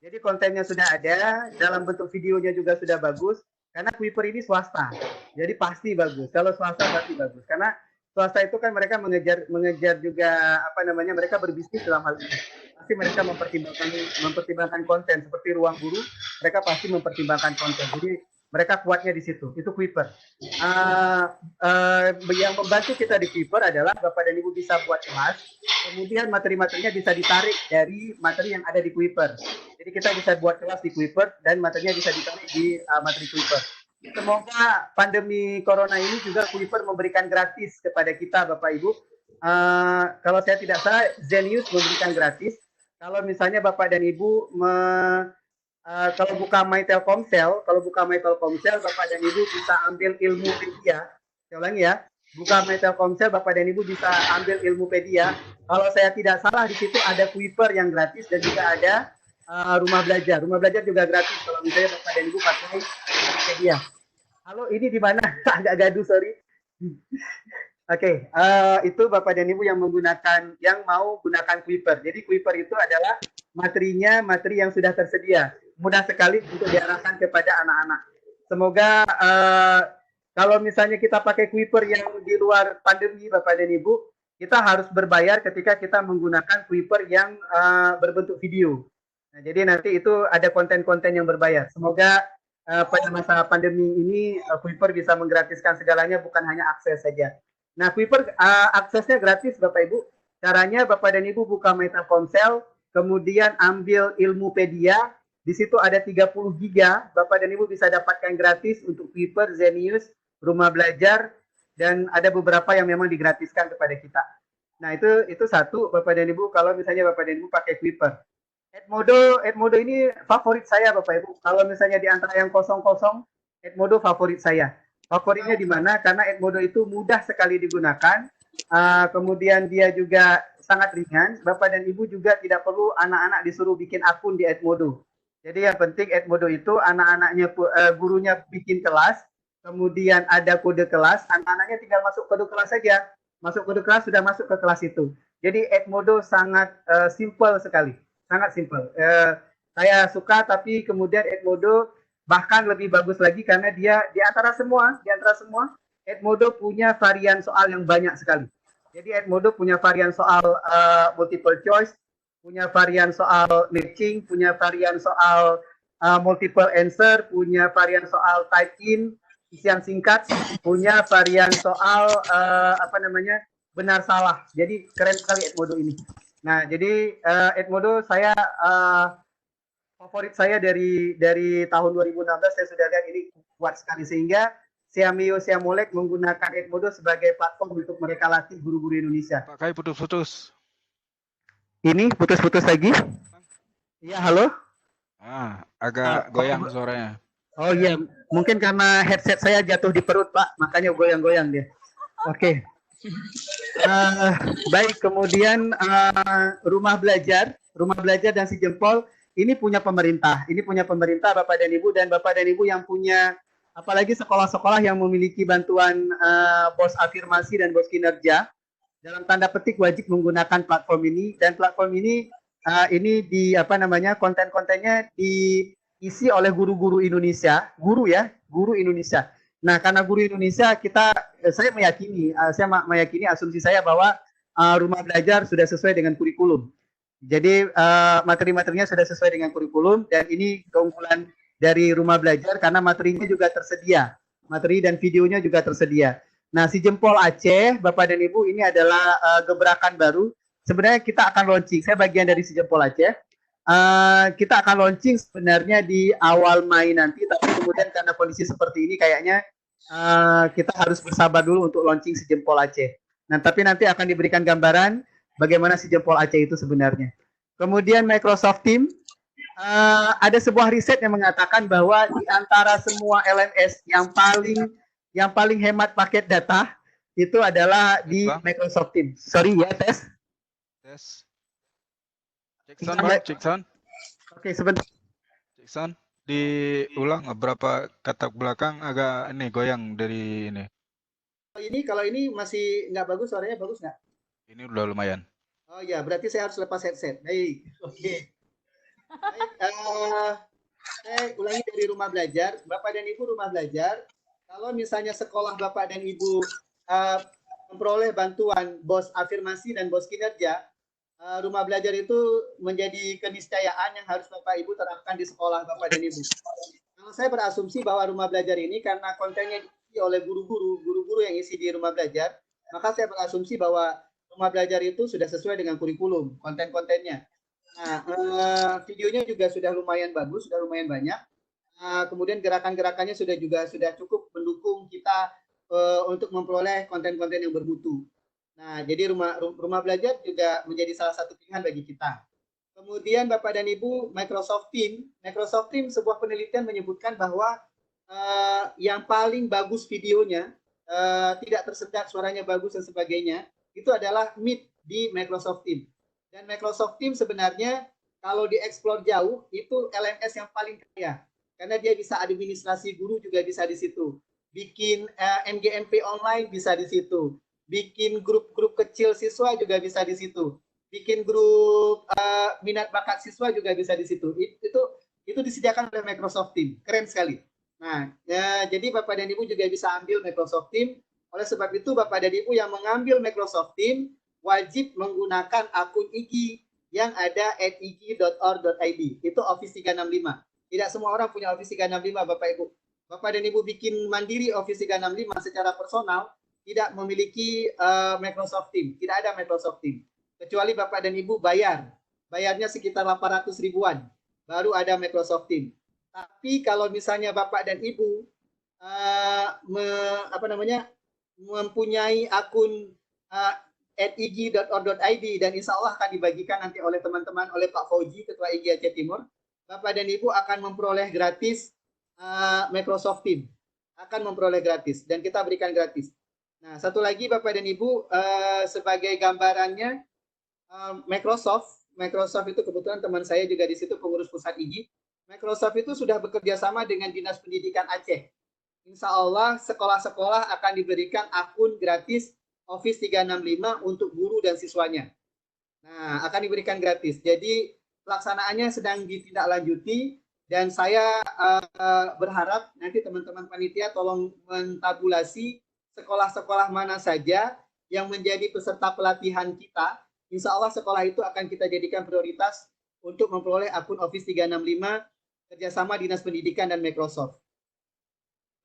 S1: Jadi kontennya sudah ada, dalam bentuk videonya juga sudah bagus. Karena Kuiper ini swasta, jadi pasti bagus. Kalau swasta pasti bagus. Karena swasta itu kan mereka mengejar juga mereka berbisnis dalam hal ini. Pasti mereka mempertimbangkan konten seperti Ruang Guru, mereka pasti mempertimbangkan konten. Jadi mereka kuatnya di situ. Itu Kuiper. Yang membantu kita di Kuiper adalah Bapak dan Ibu bisa buat kelas, kemudian materi-materinya bisa ditarik dari materi yang ada di Kuiper. Jadi kita bisa buat kelas di Kuiper dan materinya bisa ditarik di materi Kuiper. Semoga pandemi corona ini juga Kuiper memberikan gratis kepada kita, Bapak Ibu. Kalau saya tidak salah, Zenius memberikan gratis. Kalau misalnya Bapak dan Ibu kalau buka My Telkomsel, Bapak dan Ibu bisa ambil Ilmupedia. Saya ulangi ya, buka My Telkomsel, Bapak dan Ibu bisa ambil Ilmupedia. Kalau saya tidak salah, di situ ada Kuiper yang gratis dan juga ada Rumah Belajar. Rumah Belajar juga gratis kalau misalnya Bapak dan Ibu pakai Ilmupedia. Halo, ini di mana? Agak gaduh, sorry. Oke, itu Bapak dan Ibu yang mau gunakan Kuiper. Jadi Kuiper itu adalah materinya materi yang sudah tersedia. Mudah sekali untuk diarahkan kepada anak-anak. Semoga kalau misalnya kita pakai Kuiper yang di luar pandemi, Bapak dan Ibu, kita harus berbayar ketika kita menggunakan Kuiper yang berbentuk video. Nah, jadi nanti itu ada konten-konten yang berbayar. Semoga pada masa pandemi ini Kuiper bisa menggratiskan segalanya, bukan hanya akses saja. Nah, Kuiper aksesnya gratis, Bapak Ibu. Caranya Bapak dan Ibu buka My Telkomsel, kemudian ambil Ilmupedia. Di situ ada 30 giga. Bapak dan Ibu bisa dapatkan gratis untuk Kuiper, Zenius, Rumah Belajar, dan ada beberapa yang memang digratiskan kepada kita. Nah, itu satu, Bapak dan Ibu, kalau misalnya Bapak dan Ibu pakai Kuiper. Edmodo ini favorit saya, Bapak Ibu. Kalau misalnya di antara yang kosong-kosong, Edmodo favorit saya. Favoritnya di mana? Karena Edmodo itu mudah sekali digunakan, kemudian dia juga sangat ringan. Bapak dan Ibu juga tidak perlu anak-anak disuruh bikin akun di Edmodo. Jadi yang penting Edmodo itu anak-anaknya, gurunya bikin kelas, kemudian ada kode kelas, anak-anaknya tinggal masuk kode kelas saja. Masuk kode kelas sudah masuk ke kelas itu. Jadi Edmodo sangat simple sekali, sangat simple. Saya suka, tapi kemudian Edmodo bahkan lebih bagus lagi karena dia di antara semua Edmodo punya varian soal yang banyak sekali. Jadi Edmodo punya varian soal multiple choice, punya varian soal matching, punya varian soal multiple answer, punya varian soal type in, isian singkat, punya varian soal benar salah. Jadi keren sekali Edmodo ini. Nah, jadi Edmodo saya favorit saya dari tahun 2016 saya sudah lihat ini kuat sekali, sehingga Siamio Siamolek menggunakan Edmodo sebagai platform untuk mereka latih guru-guru Indonesia.
S3: Pak Kai putus-putus.
S1: Ini putus-putus lagi? Iya, halo?
S3: Agak goyang suaranya.
S1: Oh iya, mungkin karena headset saya jatuh di perut, Pak, makanya goyang-goyang dia. Oke. Baik, kemudian Rumah Belajar dan Si Jempol ini punya pemerintah. Ini punya pemerintah, Bapak dan Ibu, dan Bapak dan Ibu yang punya, apalagi sekolah-sekolah yang memiliki bantuan bos afirmasi dan bos kinerja, dalam tanda petik wajib menggunakan platform ini. Dan platform ini konten-kontennya diisi oleh guru-guru Indonesia, guru Indonesia. Nah, karena guru Indonesia, saya meyakini asumsi saya bahwa Rumah Belajar sudah sesuai dengan kurikulum. Jadi materi-materinya sudah sesuai dengan kurikulum, dan ini keunggulan dari Rumah Belajar karena materinya juga tersedia, materi dan videonya juga tersedia. Nah, Si Jempol Aceh, Bapak dan Ibu, ini adalah gebrakan baru. Sebenarnya kita akan launching, saya bagian dari Si Jempol Aceh. Kita akan launching sebenarnya di awal Mei nanti, tapi kemudian karena kondisi seperti ini kayaknya kita harus bersabar dulu untuk launching Si Jempol Aceh. Nah, tapi nanti akan diberikan gambaran bagaimana Si Jempol Aceh itu sebenarnya. Kemudian Microsoft Teams, ada sebuah riset yang mengatakan bahwa di antara semua LMS yang paling hemat paket data itu adalah di Microsoft Teams. Sorry ya, tes.
S3: Cek sound, Bang. Cek sound.
S1: Oke, sebentar.
S3: Cek sound. diulang berapa kata belakang agak ini goyang dari ini.
S1: Kalau ini masih nggak bagus, suaranya bagus nggak?
S3: Ini udah lumayan.
S1: Oh ya, berarti saya harus lepas headset. Baik, oke. Baik, saya ulangi dari rumah belajar. Bapak dan Ibu rumah belajar, kalau misalnya sekolah Bapak dan Ibu memperoleh bantuan BOS afirmasi dan BOS kinerja, rumah belajar itu menjadi keniscayaan yang harus Bapak Ibu terapkan di sekolah Bapak dan Ibu. Kalau saya berasumsi bahwa rumah belajar ini karena kontennya diisi oleh guru-guru yang isi di rumah belajar, maka saya berasumsi bahwa rumah belajar itu sudah sesuai dengan kurikulum, konten-kontennya. Nah, videonya juga sudah lumayan bagus, sudah lumayan banyak. Kemudian gerakan-gerakannya sudah cukup mendukung kita untuk memperoleh konten-konten yang bermutu. Nah, jadi rumah belajar juga menjadi salah satu pilihan bagi kita. Kemudian Bapak dan Ibu, Microsoft Teams sebuah penelitian menyebutkan bahwa yang paling bagus videonya, tidak tersendat, suaranya bagus dan sebagainya, itu adalah Meet di Microsoft Teams. Dan Microsoft Teams sebenarnya kalau dieksplor jauh itu LMS yang paling kaya, karena dia bisa administrasi guru juga bisa di situ, bikin MGMP online bisa di situ, bikin grup-grup kecil siswa juga bisa di situ, bikin grup minat bakat siswa juga bisa di situ. Itu disediakan oleh Microsoft Teams, keren sekali. Nah, jadi Bapak dan Ibu juga bisa ambil Microsoft Teams. Oleh sebab itu Bapak dan Ibu yang mengambil Microsoft Teams wajib menggunakan akun IG yang ada @ig.or.id. Itu Office 365. Tidak semua orang punya Office 365, Bapak Ibu. Bapak dan Ibu bikin mandiri Office 365 secara personal, tidak memiliki Microsoft Teams. Tidak ada Microsoft Teams. Kecuali Bapak dan Ibu bayar. Bayarnya sekitar 800 ribuan. Baru ada Microsoft Teams. Tapi kalau misalnya Bapak dan Ibu mempunyai akun @ig.or.id dan insya Allah akan dibagikan nanti oleh teman-teman, oleh Pak Fauji, Ketua IG Aceh Timur, Bapak dan Ibu akan memperoleh gratis Microsoft Teams. Akan memperoleh gratis dan kita berikan gratis. Nah, satu lagi Bapak dan Ibu, sebagai gambarannya, Microsoft itu kebetulan teman saya juga di situ pengurus pusat IG. Microsoft itu sudah bekerja sama dengan Dinas Pendidikan Aceh. Insya Allah sekolah-sekolah akan diberikan akun gratis Office 365 untuk guru dan siswanya. Nah, akan diberikan gratis. Jadi pelaksanaannya sedang ditindaklanjuti dan saya berharap nanti teman-teman panitia tolong mentabulasi sekolah-sekolah mana saja yang menjadi peserta pelatihan kita. Insya Allah sekolah itu akan kita jadikan prioritas untuk memperoleh akun Office 365 kerjasama Dinas Pendidikan dan Microsoft.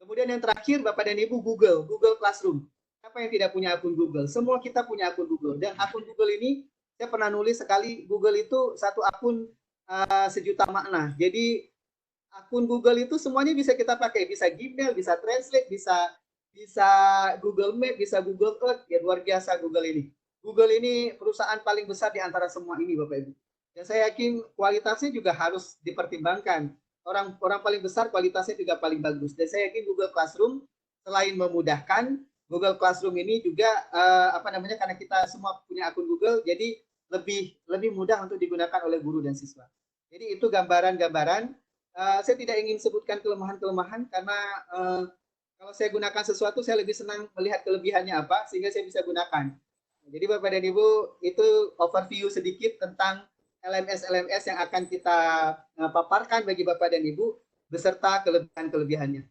S1: Kemudian yang terakhir Bapak dan Ibu, Google Classroom. Siapa yang tidak punya akun Google? Semua kita punya akun Google. Dan akun Google ini, saya pernah nulis sekali, Google itu satu akun sejuta makna. Jadi akun Google itu semuanya bisa kita pakai. Bisa Gmail, bisa Translate, bisa Google Map, bisa Google Earth. Ya luar biasa Google ini. Google ini perusahaan paling besar di antara semua ini Bapak Ibu. Dan saya yakin kualitasnya juga harus dipertimbangkan. Orang paling besar kualitasnya juga paling bagus. Dan saya yakin Google Classroom selain memudahkan, Google Classroom ini juga karena kita semua punya akun Google, jadi lebih mudah untuk digunakan oleh guru dan siswa. Jadi itu gambaran-gambaran. Saya tidak ingin sebutkan kelemahan-kelemahan karena kalau saya gunakan sesuatu saya lebih senang melihat kelebihannya apa sehingga saya bisa gunakan. Jadi Bapak dan Ibu, itu overview sedikit tentang LMS yang akan kita paparkan bagi Bapak dan Ibu beserta kelebihan-kelebihannya.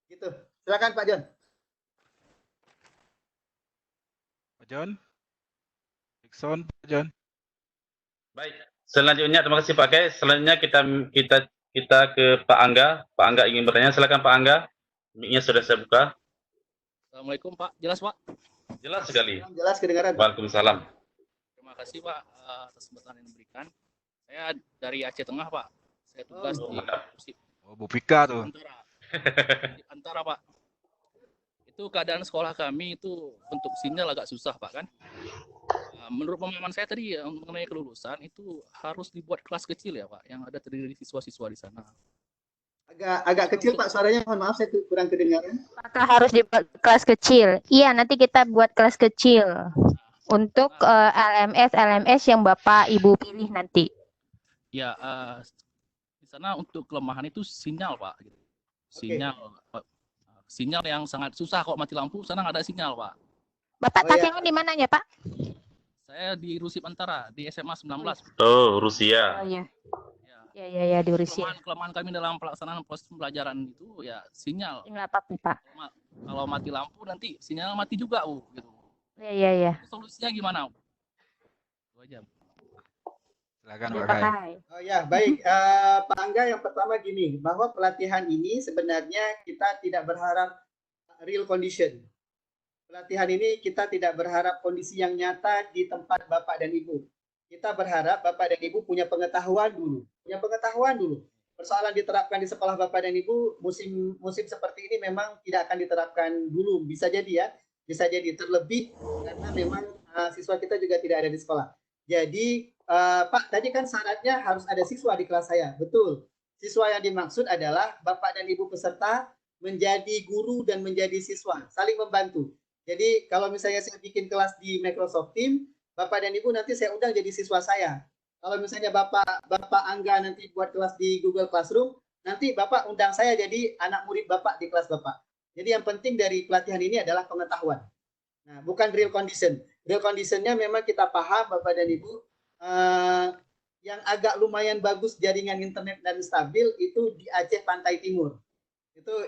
S1: Gitu. Silakan Pak John.
S3: John, Dixon, John.
S2: Baik, selanjutnya terima kasih Pak Kai. Selanjutnya kita ke Pak Angga. Pak Angga ingin bertanya, silakan Pak Angga. Mic-nya sudah saya buka.
S9: Assalamualaikum Pak, jelas Pak?
S2: Jelas sekali.
S1: Jelas kedengaran.
S2: Waalaikumsalam.
S9: Terima kasih Pak atas kesempatan yang diberikan. Saya dari Aceh Tengah Pak. Saya tugas di
S3: Bupika tuh.
S9: Antara Pak. Itu keadaan sekolah kami itu bentuk sinyal agak susah Pak kan. Menurut pemahaman saya tadi mengenai kelulusan itu harus dibuat kelas kecil ya Pak, yang ada terdiri siswa-siswa di sana.
S1: Agak kecil Pak suaranya, mohon maaf saya kurang kedengaran.
S6: Apakah harus dibuat kelas kecil? Iya, nanti kita buat kelas kecil untuk LMS yang Bapak Ibu pilih nanti.
S9: Ya, sana untuk kelemahan itu sinyal Pak. Gitu. Sinyal yang sangat susah kok mati lampu, sana nggak ada sinyal Pak.
S6: Bapak takingnya di mananya Pak?
S9: Saya di Rusip Antara di SMA 19.
S2: Oh, Rusia.
S6: Oh iya. Ya di Rusia.
S9: Kelemahan kami dalam pelaksanaan proses pembelajaran itu ya sinyal.
S6: Nggak apa-apa Pak.
S9: Kalau mati lampu nanti sinyal mati juga gitu.
S6: Iya.
S9: Solusinya gimana? 2 jam.
S3: Silakan Pak Kai.
S1: Oh ya, baik. Pak Angga, yang pertama gini, bahwa pelatihan ini sebenarnya kita tidak berharap real condition. Pelatihan ini kita tidak berharap kondisi yang nyata di tempat Bapak dan Ibu. Kita berharap Bapak dan Ibu punya pengetahuan dulu. Persoalan diterapkan di sekolah Bapak dan Ibu, musim seperti ini memang tidak akan diterapkan dulu. Bisa jadi ya, bisa jadi terlebih karena memang siswa kita juga tidak ada di sekolah. Jadi Pak, tadi kan syaratnya harus ada siswa di kelas saya. Betul. Siswa yang dimaksud adalah Bapak dan Ibu peserta menjadi guru dan menjadi siswa, saling membantu. Jadi kalau misalnya saya bikin kelas di Microsoft Teams, Bapak dan Ibu nanti saya undang jadi siswa saya. Kalau misalnya Bapak Angga nanti buat kelas di Google Classroom, nanti Bapak undang saya jadi anak murid Bapak di kelas Bapak. Jadi yang penting dari pelatihan ini adalah pengetahuan. Nah, bukan real condition. Real conditionnya memang kita paham Bapak dan Ibu, yang agak lumayan bagus jaringan internet dan stabil itu di Aceh Pantai Timur.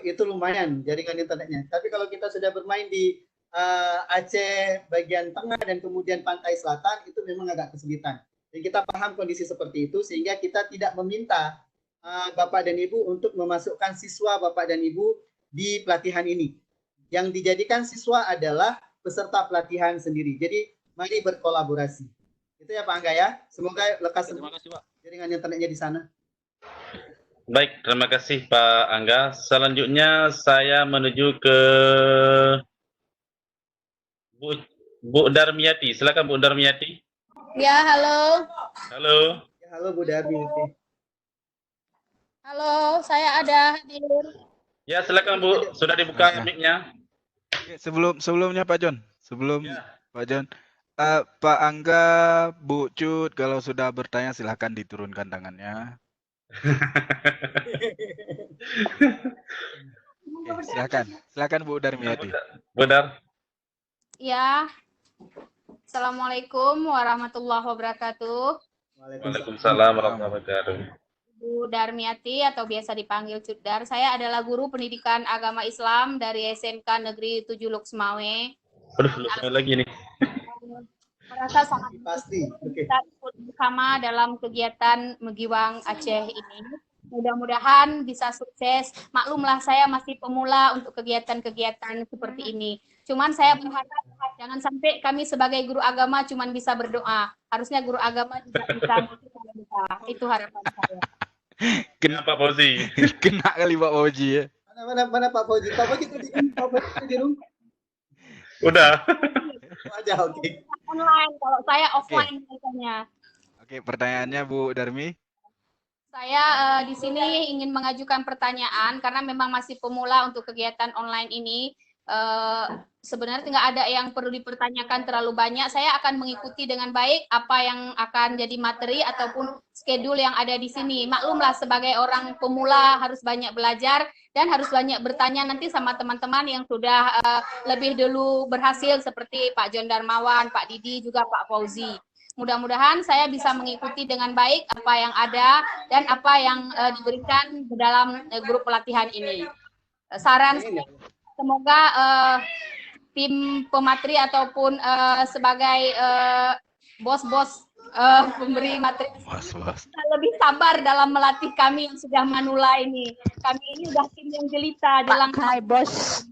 S1: Itu lumayan jaringan internetnya. Tapi kalau kita sudah bermain di Aceh bagian tengah dan kemudian pantai selatan, itu memang agak kesulitan. Dan kita paham kondisi seperti itu sehingga kita tidak meminta Bapak dan Ibu untuk memasukkan siswa Bapak dan Ibu di pelatihan ini. Yang dijadikan siswa adalah peserta pelatihan sendiri. Jadi mari berkolaborasi. Itu ya Pak Angga ya. Semoga lekas jaringan internetnya di sana.
S2: Baik, terima kasih Pak Angga. Selanjutnya saya menuju ke Bu Darmiati. Silakan Bu Darmiati.
S10: Ya, halo.
S2: Halo.
S1: Ya, halo Bu Darmiati.
S10: Halo, saya ada hadir.
S2: Ya, silakan Bu. Sudah dibuka mic-nya.
S3: Sebelumnya Pak John. Pak John. Pak Angga, Bu Cut, kalau sudah bertanya silahkan diturunkan tangannya. Oke, silakan Bu Darmiati.
S2: Bu Dar.
S10: Ya. Assalamualaikum warahmatullahi wabarakatuh.
S2: Waalaikumsalam warahmatullahi wabarakatuh.
S10: Bu Darmiati atau biasa dipanggil Cut Dar. Saya adalah guru pendidikan agama Islam dari SMK Negeri 7 Luxmawe.
S2: Aduh, lagi nih.
S10: Merasa sangat
S1: pasti
S10: kita ikut bersama dalam kegiatan Megiwang Aceh ini. Mudah-mudahan bisa sukses. Maklumlah saya masih pemula untuk kegiatan-kegiatan seperti ini. Cuman saya berharap jangan sampai kami sebagai guru agama cuman bisa berdoa. Harusnya guru agama juga bisa berdoa. Itu harapan saya.
S2: Kena Pak Fauzi.
S3: Kena kali Pak Fauzi ya.
S1: Mana Pak Fauzi? Pak Fauzi di rumah.
S2: Udah.
S1: Aja oke.
S10: Online, kalau saya offline biasanya.
S3: Oke, pertanyaannya Bu Darmi.
S10: Saya di sini ingin mengajukan pertanyaan karena memang masih pemula untuk kegiatan online ini. Sebenarnya tidak ada yang perlu dipertanyakan terlalu banyak. Saya akan mengikuti dengan baik apa yang akan jadi materi ataupun schedule yang ada di sini. Maklumlah sebagai orang pemula harus banyak belajar dan harus banyak bertanya nanti sama teman-teman yang sudah lebih dulu berhasil seperti Pak John Darmawan, Pak Didi, juga Pak Fauzi. Mudah-mudahan saya bisa mengikuti dengan baik apa yang ada dan apa yang diberikan di dalam grup pelatihan ini. Saran semoga tim pemateri ataupun sebagai bos-bos pemberi materi lebih sabar dalam melatih kami yang sudah manula ini. Kami ini udah tim yang jelita dalam
S6: bos.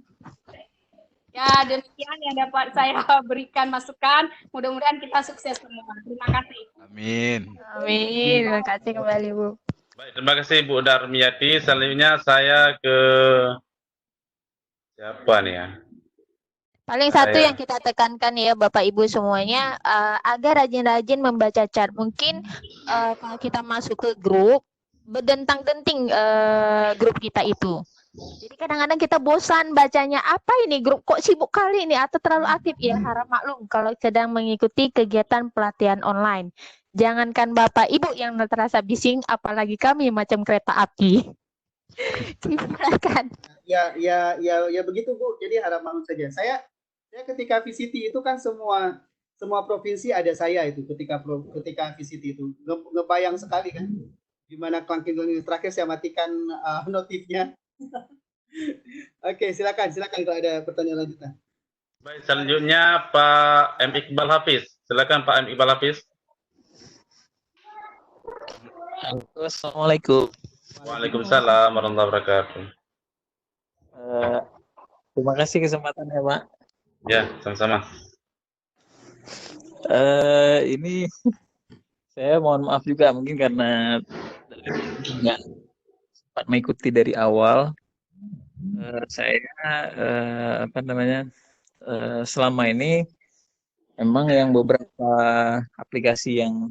S10: Ya, demikian yang dapat saya berikan masukan. Mudah-mudahan kita sukses semua. Terima kasih.
S3: Amin.
S6: Terima kasih kembali Bu.
S2: Baik, terima kasih Bu Darmiati. Selanjutnya saya ke siapa nih ya?
S6: Paling satu yang kita tekankan ya Bapak Ibu semuanya, agar rajin-rajin membaca chat. Mungkin kalau kita masuk ke grup, berdentang-denting grup kita itu. Jadi kadang-kadang kita bosan bacanya, apa ini grup kok sibuk kali ini atau terlalu aktif. Ya harap maklum kalau sedang mengikuti kegiatan pelatihan online. Jangankan Bapak Ibu yang terasa bising, apalagi kami macam kereta api. Silakan.
S1: Ya begitu Bu. Jadi harapan saja. Saya ketika VCT itu kan semua provinsi ada saya itu ketika VCT itu ngebayang sekali kan. Gimana kelangking terakhir saya matikan notifnya. Oke, silakan kalau ada pertanyaan lanjutan.
S2: Baik, selanjutnya Pak M. Iqbal Hafiz. Silakan Pak M. Iqbal Hafiz.
S11: Assalamualaikum.
S2: Waalaikumsalam warahmatullahi wabarakatuh.
S11: Terima kasih kesempatannya, Pak.
S2: Ya, sama-sama.
S11: Ini saya mohon maaf juga mungkin karena nggak sempat mengikuti dari awal. Saya selama ini memang yang beberapa aplikasi yang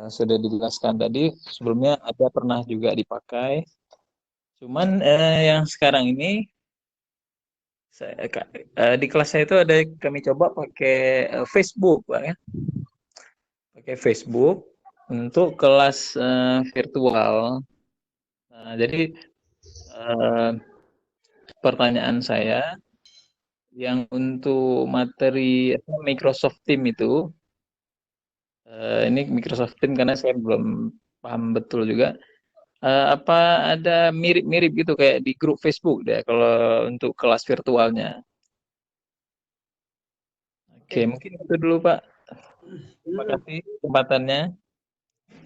S11: sudah dijelaskan tadi sebelumnya ada pernah juga dipakai. Cuman yang sekarang ini di kelas saya itu ada kami coba pakai Facebook, Pak ya. Pakai Facebook untuk kelas virtual. Jadi pertanyaan saya yang untuk materi Microsoft Teams itu ini Microsoft Teams karena saya belum paham betul juga. Apa ada mirip-mirip gitu kayak di grup Facebook deh kalau untuk kelas virtualnya. Oke, mungkin itu dulu Pak. Terima kasih kesempatannya.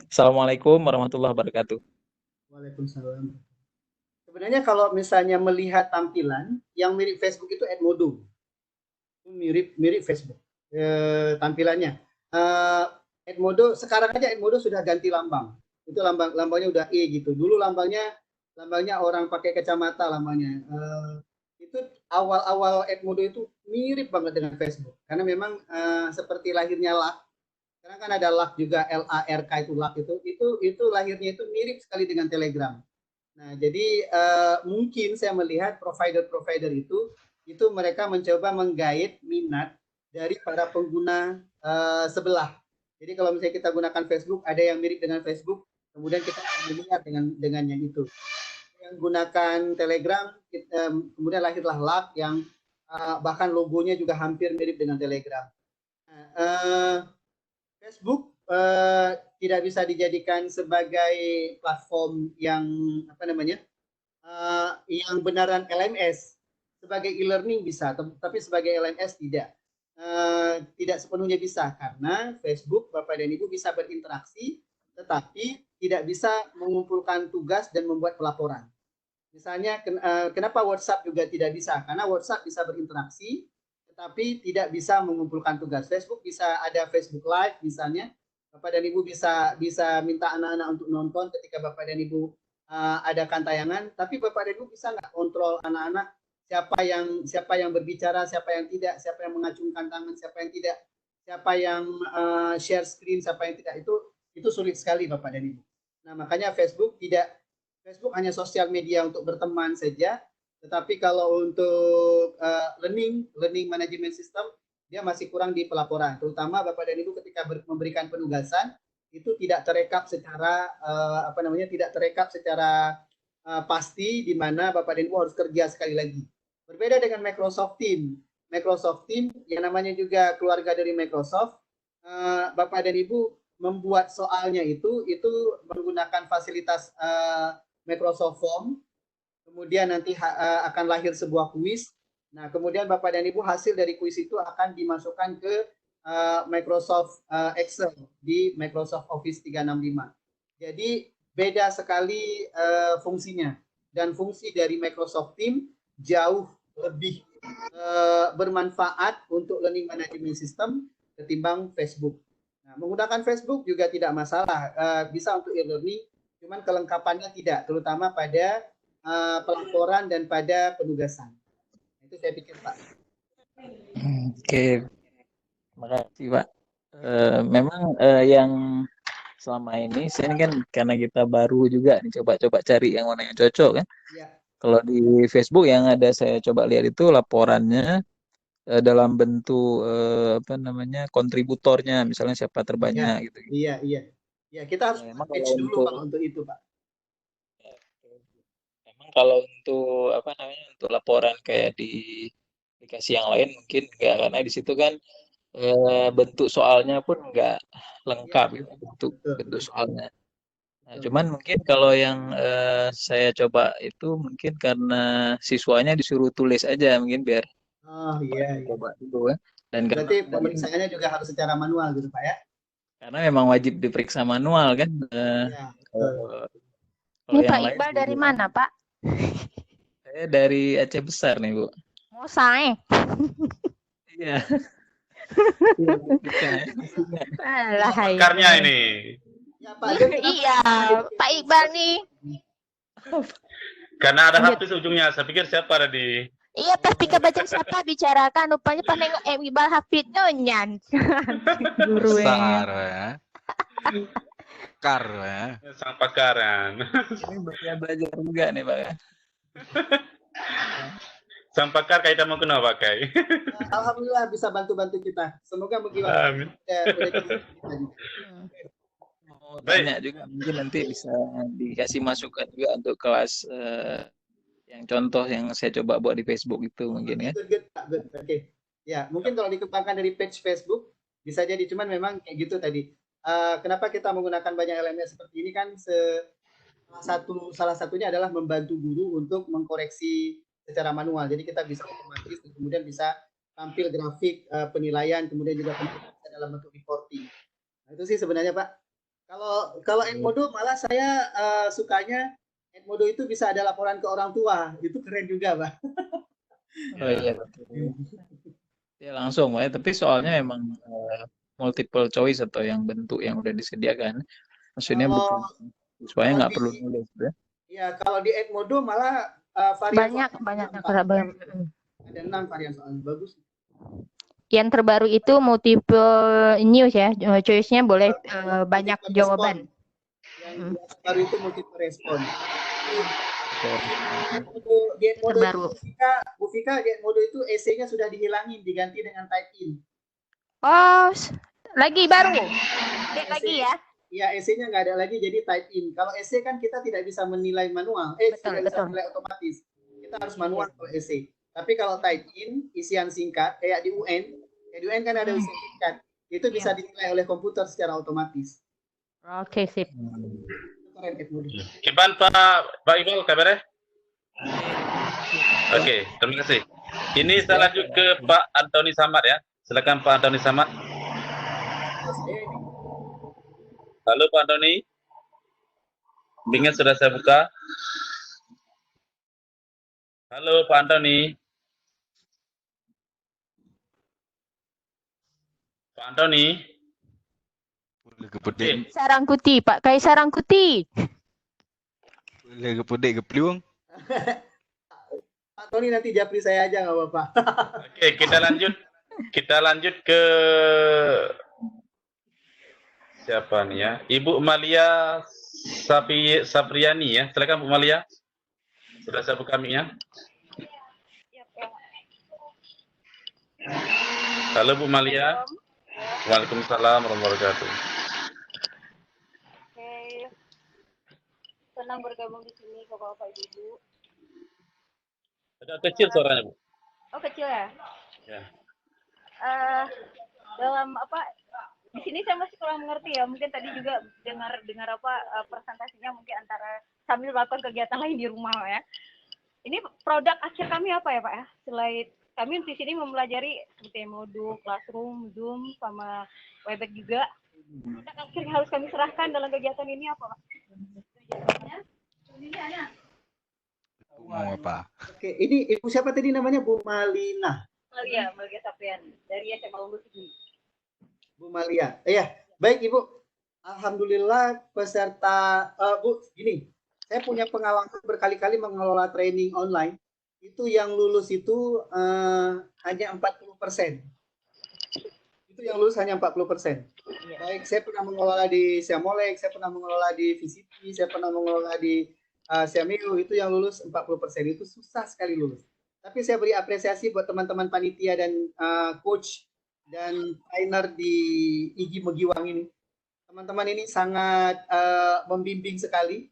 S11: Assalamualaikum warahmatullahi wabarakatuh.
S1: Waalaikumsalam. Sebenarnya kalau misalnya melihat tampilan yang mirip Facebook itu Edmodo. Mirip Facebook tampilannya. Edmodo sekarang aja Edmodo sudah ganti lambang. Itu lambangnya udah E gitu. Dulu lambangnya orang pakai kacamata lambangnya. Itu awal Edmodo itu mirip banget dengan Facebook. Karena memang seperti lahirnya LAK. Sekarang kan ada LAK juga, LARK itu LAK itu lahirnya itu mirip sekali dengan Telegram. Nah, jadi mungkin saya melihat provider itu mereka mencoba menggait minat dari para pengguna sebelah. Jadi kalau misalnya kita gunakan Facebook, ada yang mirip dengan Facebook, kemudian kita familiar dengan yang itu. Yang gunakan Telegram, kemudian lahirlah LAK yang bahkan logonya juga hampir mirip dengan Telegram. Facebook tidak bisa dijadikan sebagai platform yang yang benaran LMS. Sebagai e-learning bisa, tapi sebagai LMS tidak. Tidak sepenuhnya bisa karena Facebook, Bapak dan Ibu bisa berinteraksi, tetapi tidak bisa mengumpulkan tugas dan membuat pelaporan. Misalnya, kenapa WhatsApp juga tidak bisa? Karena WhatsApp bisa berinteraksi, tetapi tidak bisa mengumpulkan tugas. Facebook bisa ada Facebook Live misalnya, Bapak dan Ibu bisa minta anak-anak untuk nonton ketika Bapak dan Ibu adakan tayangan, tapi Bapak dan Ibu bisa nggak kontrol anak-anak siapa yang berbicara, siapa yang tidak, siapa yang mengacungkan tangan, siapa yang tidak, siapa yang share screen, siapa yang tidak, itu sulit sekali Bapak dan Ibu. Nah, makanya Facebook hanya sosial media untuk berteman saja, tetapi kalau untuk learning management system dia masih kurang di pelaporan, terutama Bapak dan Ibu ketika memberikan penugasan itu tidak terekap secara pasti, di mana Bapak dan Ibu harus kerja sekali lagi. Berbeda dengan Microsoft Teams. Microsoft Teams yang namanya juga keluarga dari Microsoft, Bapak dan Ibu membuat soalnya itu menggunakan fasilitas Microsoft Form, kemudian nanti akan lahir sebuah kuis. Nah, kemudian Bapak dan Ibu hasil dari kuis itu akan dimasukkan ke Microsoft Excel di Microsoft Office 365. Jadi beda sekali fungsinya, dan fungsi dari Microsoft Teams jauh lebih bermanfaat untuk learning management system ketimbang Facebook. Nah, menggunakan Facebook juga tidak masalah, bisa untuk e-learning, cuman kelengkapannya tidak, terutama pada pelaporan dan pada penugasan. Itu saya pikir, Pak.
S11: Oke, terima kasih Pak. Memang yang selama ini saya kan karena kita baru juga nih coba-coba cari yang mana yang cocok kan. Ya. Kalau di Facebook yang ada saya coba lihat itu laporannya dalam bentuk apa namanya kontributornya, misalnya siapa
S1: Ya,
S11: terbanyak gitu.
S1: iya. Ya, kita harus
S11: Emang
S1: match
S11: kalau
S1: dulu
S11: untuk
S1: Pak untuk itu, Pak.
S11: emang kalau untuk apa namanya untuk laporan kayak di aplikasi yang lain mungkin enggak, karena di situ kan bentuk soalnya pun enggak lengkap
S1: Iya,
S11: gitu,
S1: betul.
S11: bentuk soalnya. Nah,
S1: Betul.
S11: cuman mungkin kalau yang saya coba itu mungkin karena siswanya disuruh tulis aja mungkin biar
S1: Oh, iya.
S11: coba dulu ya. Dan
S1: Berarti
S11: karena
S1: pemeriksaannya juga harus secara manual gitu, Pak ya?
S11: karena memang wajib diperiksa manual kan.
S1: Iya,
S11: Kalau
S1: betul.
S6: Ini
S11: yang
S6: Pak
S11: lain
S6: Iqbal dari mana, Pak?
S11: saya dari Aceh Besar nih, Bu.
S6: Mosai.
S11: Iya.
S6: Alah,
S2: Pakarnya ini.
S1: Ya, Pak, Jen,
S6: iya, Pak Iqbal nih.
S2: Karena ada
S6: Lanjut.
S2: Hafiz ujungnya. Saya pikir siapa tadi?
S6: Iya, pas Pika baca siapa bicarakan, rupanya pas nengok Iqbal Hafid nonyan. Guru
S3: Besar ya. Pakar ya.
S2: Sang pakaran.
S11: Ini belajar juga nih, Pak.
S2: Sang pakar kaitan mau kena pakai.
S1: Alhamdulillah bisa bantu-bantu kita. Semoga menggiwai.
S2: Amin.
S11: Mau tanya juga mungkin nanti bisa dikasih masukan juga untuk kelas yang contoh yang saya coba buat di Facebook itu mungkin ya.
S1: Good, Pak. Good. Oke. Ya, mungkin kalau dikembangkan dari page Facebook bisa jadi, cuman memang kayak gitu tadi. Kenapa kita menggunakan banyak LMS seperti ini kan salah satunya adalah membantu guru untuk mengkoreksi secara manual. Jadi kita bisa otomatis dan kemudian bisa tampil grafik penilaian, kemudian juga bisa dalam bentuk reporting. Nah, itu sih sebenarnya Pak. Kalau Edmodo malah saya sukanya Edmodo itu bisa ada laporan ke orang tua. Itu keren juga, Pak.
S11: Oh iya betul. Ya langsung Pak ya, tapi soalnya memang multiple choice atau yang bentuk yang udah disediakan. Maksudnya bukan supaya nggak perlu nulis ya.
S1: Ya, kalau di Edmodo malah
S6: banyak
S1: ada 6 varian soal bagus.
S6: Yang terbaru itu multiple news ya, choice-nya boleh banyak jawaban.
S1: Yang baru itu multiple respon. Di Edmodo
S6: terbaru.
S1: Bu Fika, di Edmodo itu essay-nya sudah dihilangin, diganti dengan type in.
S6: Oh, lagi baru. Lagi ya.
S1: Iya, essay-nya nggak ada lagi, jadi type in. Kalau essay kan kita tidak bisa menilai manual, tidak bisa menilai otomatis. Kita harus manual kalau essay. Tapi kalau type in, isian singkat, kayak di UN kan ada isian singkat, itu bisa dinilai oleh komputer secara otomatis.
S6: Oke, sip.
S1: Keren, Edmodo.
S2: Gimana Pak Iqbal kabarnya? Oke, terima kasih. Ini saya lanjut ke Pak Antoni Samad ya. Silakan Pak Antoni Samad. Halo Pak Antoni. Bimbingan sudah saya buka. Halo Pak Antoni. Pak Antoni.
S3: Gepedek.
S6: Sarangkuti, Pak Kai Sarangkuti.
S3: Boleh gepedek gepliung.
S1: Pak Tony nanti japri saya aja nggak apa-apa.
S2: Oke, kita lanjut. Kita lanjut ke siapa nih ya? Ibu Malia Sapriani ya. Silakan Bu Malia. Sudah saya buka mic-nya. Halo Bu Malia. Waalaikumsalam warahmatullahi wabarakatuh.
S12: Oke. Senang bergabung di sini Bapak Ibu.
S2: Agak kecil suaranya, Bu.
S12: Oh, kecil ya?
S2: Ya.
S12: Dalam apa di sini saya masih kurang mengerti ya. Mungkin tadi juga dengar apa presentasinya mungkin antara sambil melakukan kegiatan lain di rumah ya. Ini produk akhir kami apa ya, Pak ya? Selain kami di sini mempelajari seperti Moodle, Classroom, Zoom, sama Webex juga. Produk akhir yang harus kami serahkan dalam kegiatan ini apa, Pak?
S3: Mau apa?
S1: Oke, ini Ibu siapa tadi namanya? Bu Malina.
S12: Malia Saprian dari SMA Unggul Tinggi.
S1: Bu Malia. Iya, baik Ibu. Alhamdulillah peserta Bu, gini. Saya punya pengalaman berkali-kali mengelola training online. Itu yang lulus itu hanya 40%. Itu yang lulus hanya 40%. Baik, saya pernah mengelola di Siamolek, saya pernah mengelola di VCT, saya pernah mengelola di Siameu, itu yang lulus 40%. Itu susah sekali lulus. Tapi saya beri apresiasi buat teman-teman panitia dan coach dan trainer di IGI Megiwang ini. Teman-teman ini sangat membimbing sekali.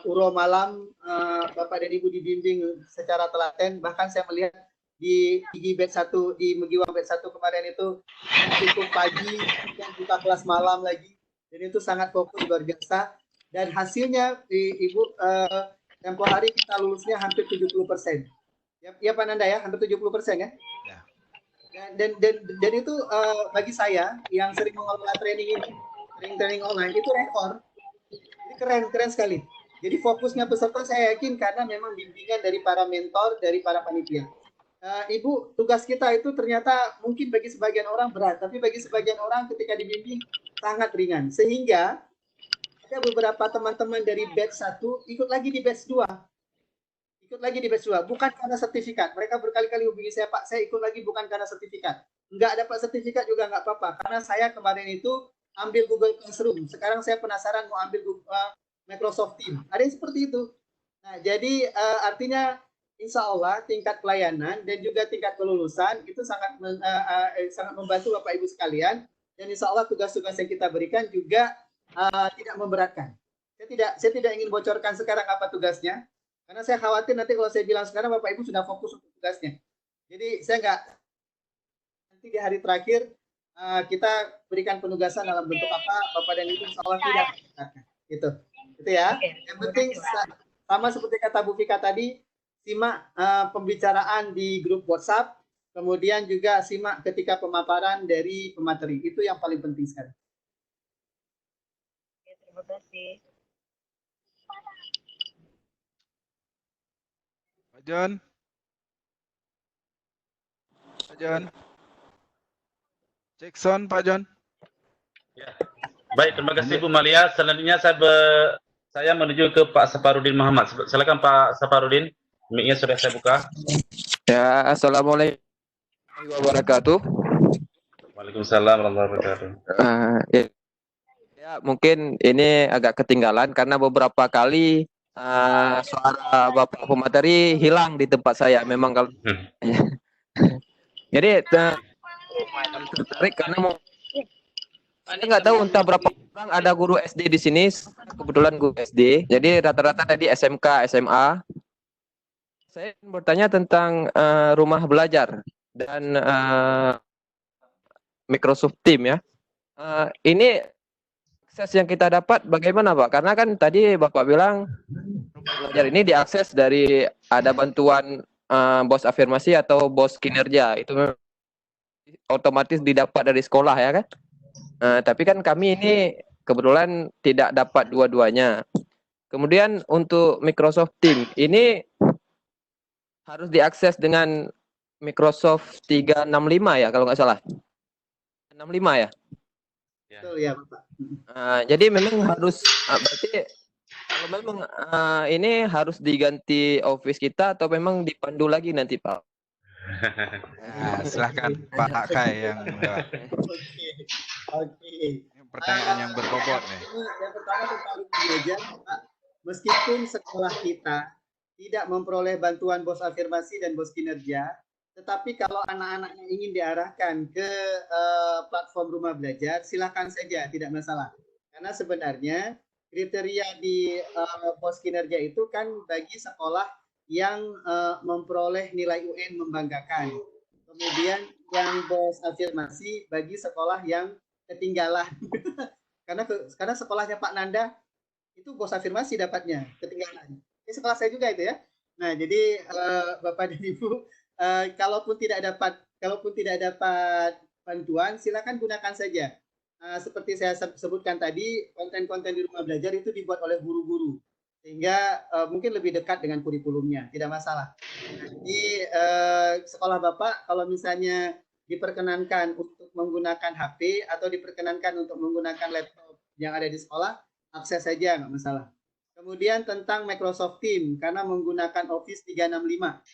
S1: Uro malam, Bapak dan Ibu dibimbing secara telaten. Bahkan saya melihat di IGI batch 1, di Megiwang batch 1 kemarin itu cukup pagi dan buka kelas malam lagi. Dan itu sangat fokus, luar biasa. Dan hasilnya, Ibu, tempoh hari kita lulusnya hampir 70%. Ya Pak Nanda ya, hampir 70% ya. Dan itu bagi saya yang sering mengelola training ini, training online itu rekor. Jadi keren sekali. Jadi fokusnya peserta saya yakin karena memang bimbingan dari para mentor, dari para panitia. Ibu, tugas kita itu ternyata mungkin bagi sebagian orang berat, tapi bagi sebagian orang ketika dibimbing sangat ringan. Sehingga ada beberapa teman-teman dari batch 1 ikut lagi di batch 2. Bukan karena sertifikat. Mereka berkali-kali hubungi saya, Pak, saya ikut lagi bukan karena sertifikat. Enggak dapat sertifikat juga nggak apa-apa. Karena saya kemarin itu ambil Google Classroom. Sekarang saya penasaran mau ambil Microsoft Teams. Ada yang seperti itu. Nah, jadi artinya insya Allah tingkat pelayanan dan juga tingkat kelulusan itu sangat membantu Bapak Ibu sekalian. Dan insya Allah tugas-tugas yang kita berikan juga tidak memberatkan. Saya tidak ingin bocorkan sekarang apa tugasnya. Karena saya khawatir nanti kalau saya bilang sekarang Bapak Ibu sudah fokus untuk tugasnya. Jadi saya nggak, nanti di hari terakhir kita berikan penugasan dalam bentuk apa, Bapak dan Ibu insya Allah tidak. Gitu ya. Yang penting sama seperti kata Bu Fika tadi, simak pembicaraan di grup WhatsApp, kemudian juga simak ketika pemaparan dari pemateri. Itu yang paling penting sekali.
S12: Terima kasih.
S3: Pak John. Cek sound Pak John.
S2: Ya. Baik, terima kasih Bu Malia. Selanjutnya saya menuju ke Pak Saparudin Muhammad. Silakan Pak Saparudin. Mic-nya sudah saya buka.
S13: Ya, Assalamualaikum warahmatullahi wabarakatuh.
S2: Waalaikumsalam warahmatullahi wabarakatuh.
S13: Ya, mungkin ini agak ketinggalan karena beberapa kali suara Bapak pemateri hilang di tempat saya. Memang kalau jadi tertarik karena mau saya nggak tahu entah berapa orang ada guru SD di sini. Kebetulan guru SD. Jadi rata-rata tadi SMK, SMA. Saya bertanya tentang rumah belajar dan Microsoft Teams ya. Ini akses yang kita dapat bagaimana Pak? Karena kan tadi Bapak bilang rumah belajar ini diakses dari ada bantuan bos afirmasi atau bos kinerja. Itu otomatis didapat dari sekolah ya kan? Tapi kan kami ini kebetulan tidak dapat dua-duanya. Kemudian untuk Microsoft Teams ini harus diakses dengan Microsoft 365 ya kalau nggak salah. 65 ya?
S1: Betul ya Bapak.
S13: Jadi memang harus berarti kalau memang ini harus diganti office kita atau memang dipandu lagi nanti Pak?
S3: Ya, silahkan Pak Kai yang menjawab.
S1: Oke.
S3: Pertanyaan yang berbobot nih.
S1: Yang pertama tentang belajar, Pak. Meskipun sekolah kita tidak memperoleh bantuan bos afirmasi dan bos kinerja, tetapi kalau anak-anaknya ingin diarahkan ke platform rumah belajar, silakan saja, tidak masalah. Karena sebenarnya kriteria di bos kinerja itu kan bagi sekolah yang memperoleh nilai UN membanggakan. Kemudian yang bos afirmasi bagi sekolah yang ketinggalan. karena sekolahnya Pak Nanda itu bos afirmasi dapatnya, ketinggalan. Ini sekolah saya juga itu ya. Nah, jadi Bapak dan Ibu, kalaupun tidak dapat bantuan, silakan gunakan saja. Seperti saya sebutkan tadi, konten-konten di rumah belajar itu dibuat oleh guru-guru, sehingga mungkin lebih dekat dengan kurikulumnya, tidak masalah. Jadi sekolah Bapak kalau misalnya diperkenankan untuk menggunakan HP atau diperkenankan untuk menggunakan laptop yang ada di sekolah, akses saja, nggak masalah. Kemudian tentang Microsoft Teams, karena menggunakan Office 365.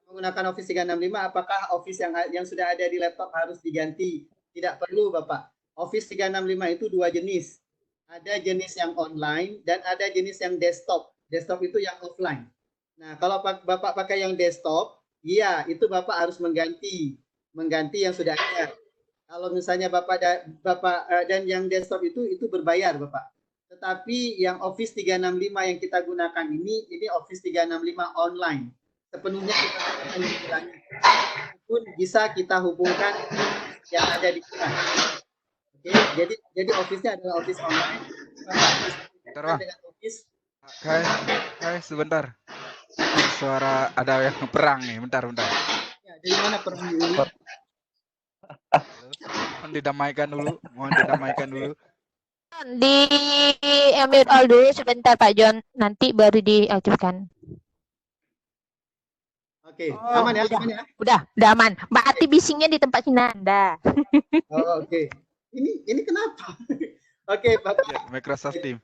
S1: Menggunakan Office 365, apakah Office yang sudah ada di laptop harus diganti? Tidak perlu, Bapak. Office 365 itu dua jenis. Ada jenis yang online dan ada jenis yang desktop. Desktop itu yang offline. Nah, kalau Bapak pakai yang desktop, iya, itu Bapak harus mengganti yang sudah ada. Kalau misalnya Bapak dan yang desktop itu berbayar, Bapak. Tetapi yang Office 365 yang kita gunakan ini Office 365 online. Sepenuhnya kita gunakan di langit. Pun bisa kita hubungkan yang ada di kita. Oke, jadi Office-nya adalah Office online.
S3: Bentar, Bang.
S1: Dengan Office.
S3: Kai, sebentar. Suara ada yang perang nih, bentar.
S1: Ya, dari mana perang ini?
S3: Mohon didamaikan dulu.
S6: Di mute all dulu sebentar Pak John, nanti baru diaktifkan.
S1: Oke, aman ya?
S6: Udah aman. Mbak Ati bisingnya di tempat Sinanda.
S1: Oh, oke. Ini kenapa? Oke, Bapak.
S3: Ya, Microsoft Team.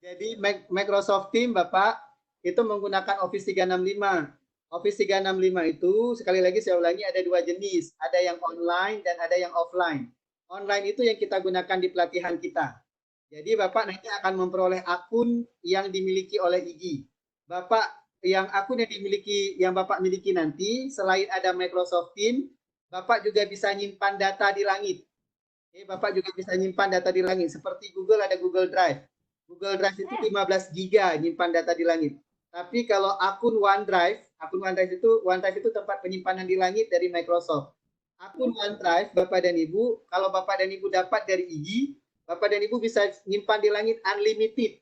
S1: Jadi Microsoft Team Bapak itu menggunakan Office 365. Office 365 itu sekali lagi saya ulangi ada dua jenis, ada yang online dan ada yang offline. Online itu yang kita gunakan di pelatihan kita. Jadi Bapak nanti akan memperoleh akun yang dimiliki oleh IGI. Bapak yang akun yang Bapak miliki nanti selain ada Microsoft Team, Bapak juga bisa nyimpan data di langit. Oke, Bapak juga bisa nyimpan data di langit seperti Google ada Google Drive. Google Drive itu 15 GB nyimpan data di langit. Tapi kalau akun OneDrive itu tempat penyimpanan di langit dari Microsoft. Akun OneDrive Bapak dan Ibu, kalau Bapak dan Ibu dapat dari IGI, Bapak dan Ibu bisa nyimpan di langit unlimited.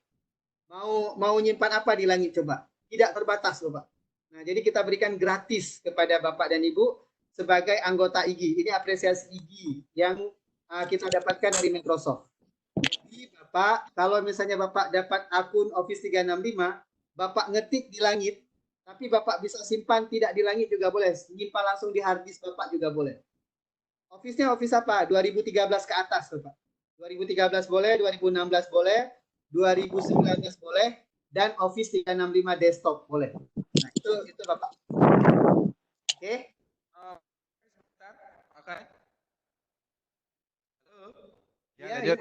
S1: Mau nyimpan apa di langit coba? Tidak terbatas loh Pak. Nah, jadi kita berikan gratis kepada Bapak dan Ibu sebagai anggota IGI. Ini apresiasi IGI yang kita dapatkan dari Microsoft. Jadi Bapak, kalau misalnya Bapak dapat akun Office 365, Bapak ngetik di langit, tapi Bapak bisa simpan tidak di langit juga boleh. Simpan langsung di hard disk Bapak juga boleh. Office-nya Office apa? 2013 ke atas, Bapak. 2013 boleh, 2016 boleh, 2019 boleh, dan Office 365 desktop boleh. Nah, itu Bapak. Oke?
S14: Oke.
S3: Ya, lanjut.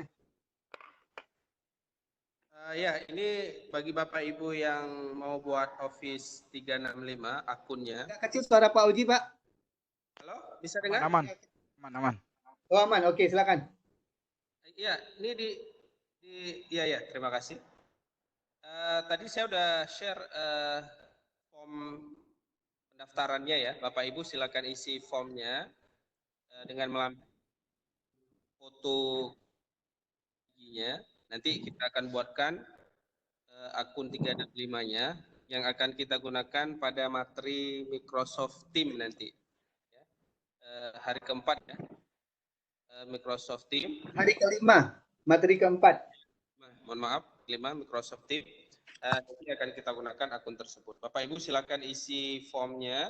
S14: Ya, ini bagi Bapak Ibu yang mau buat Office 365 akunnya.
S1: Agak kecil suara Pak Uji, Pak.
S14: Halo, bisa dengar?
S3: Aman.
S1: Oh, aman. Oke, silakan.
S14: Iya, ini ya, terima kasih. Tadi saya udah share form pendaftarannya ya. Bapak Ibu silakan isi formnya dengan melampirkan foto giginya. Nanti kita akan buatkan akun 365-nya yang akan kita gunakan pada materi Microsoft Team nanti. Hari keempat ya. Microsoft Team.
S1: Hari kelima, materi keempat.
S14: Mohon maaf, 5 Microsoft Team. Nanti akan kita gunakan akun tersebut. Bapak Ibu silakan isi formnya.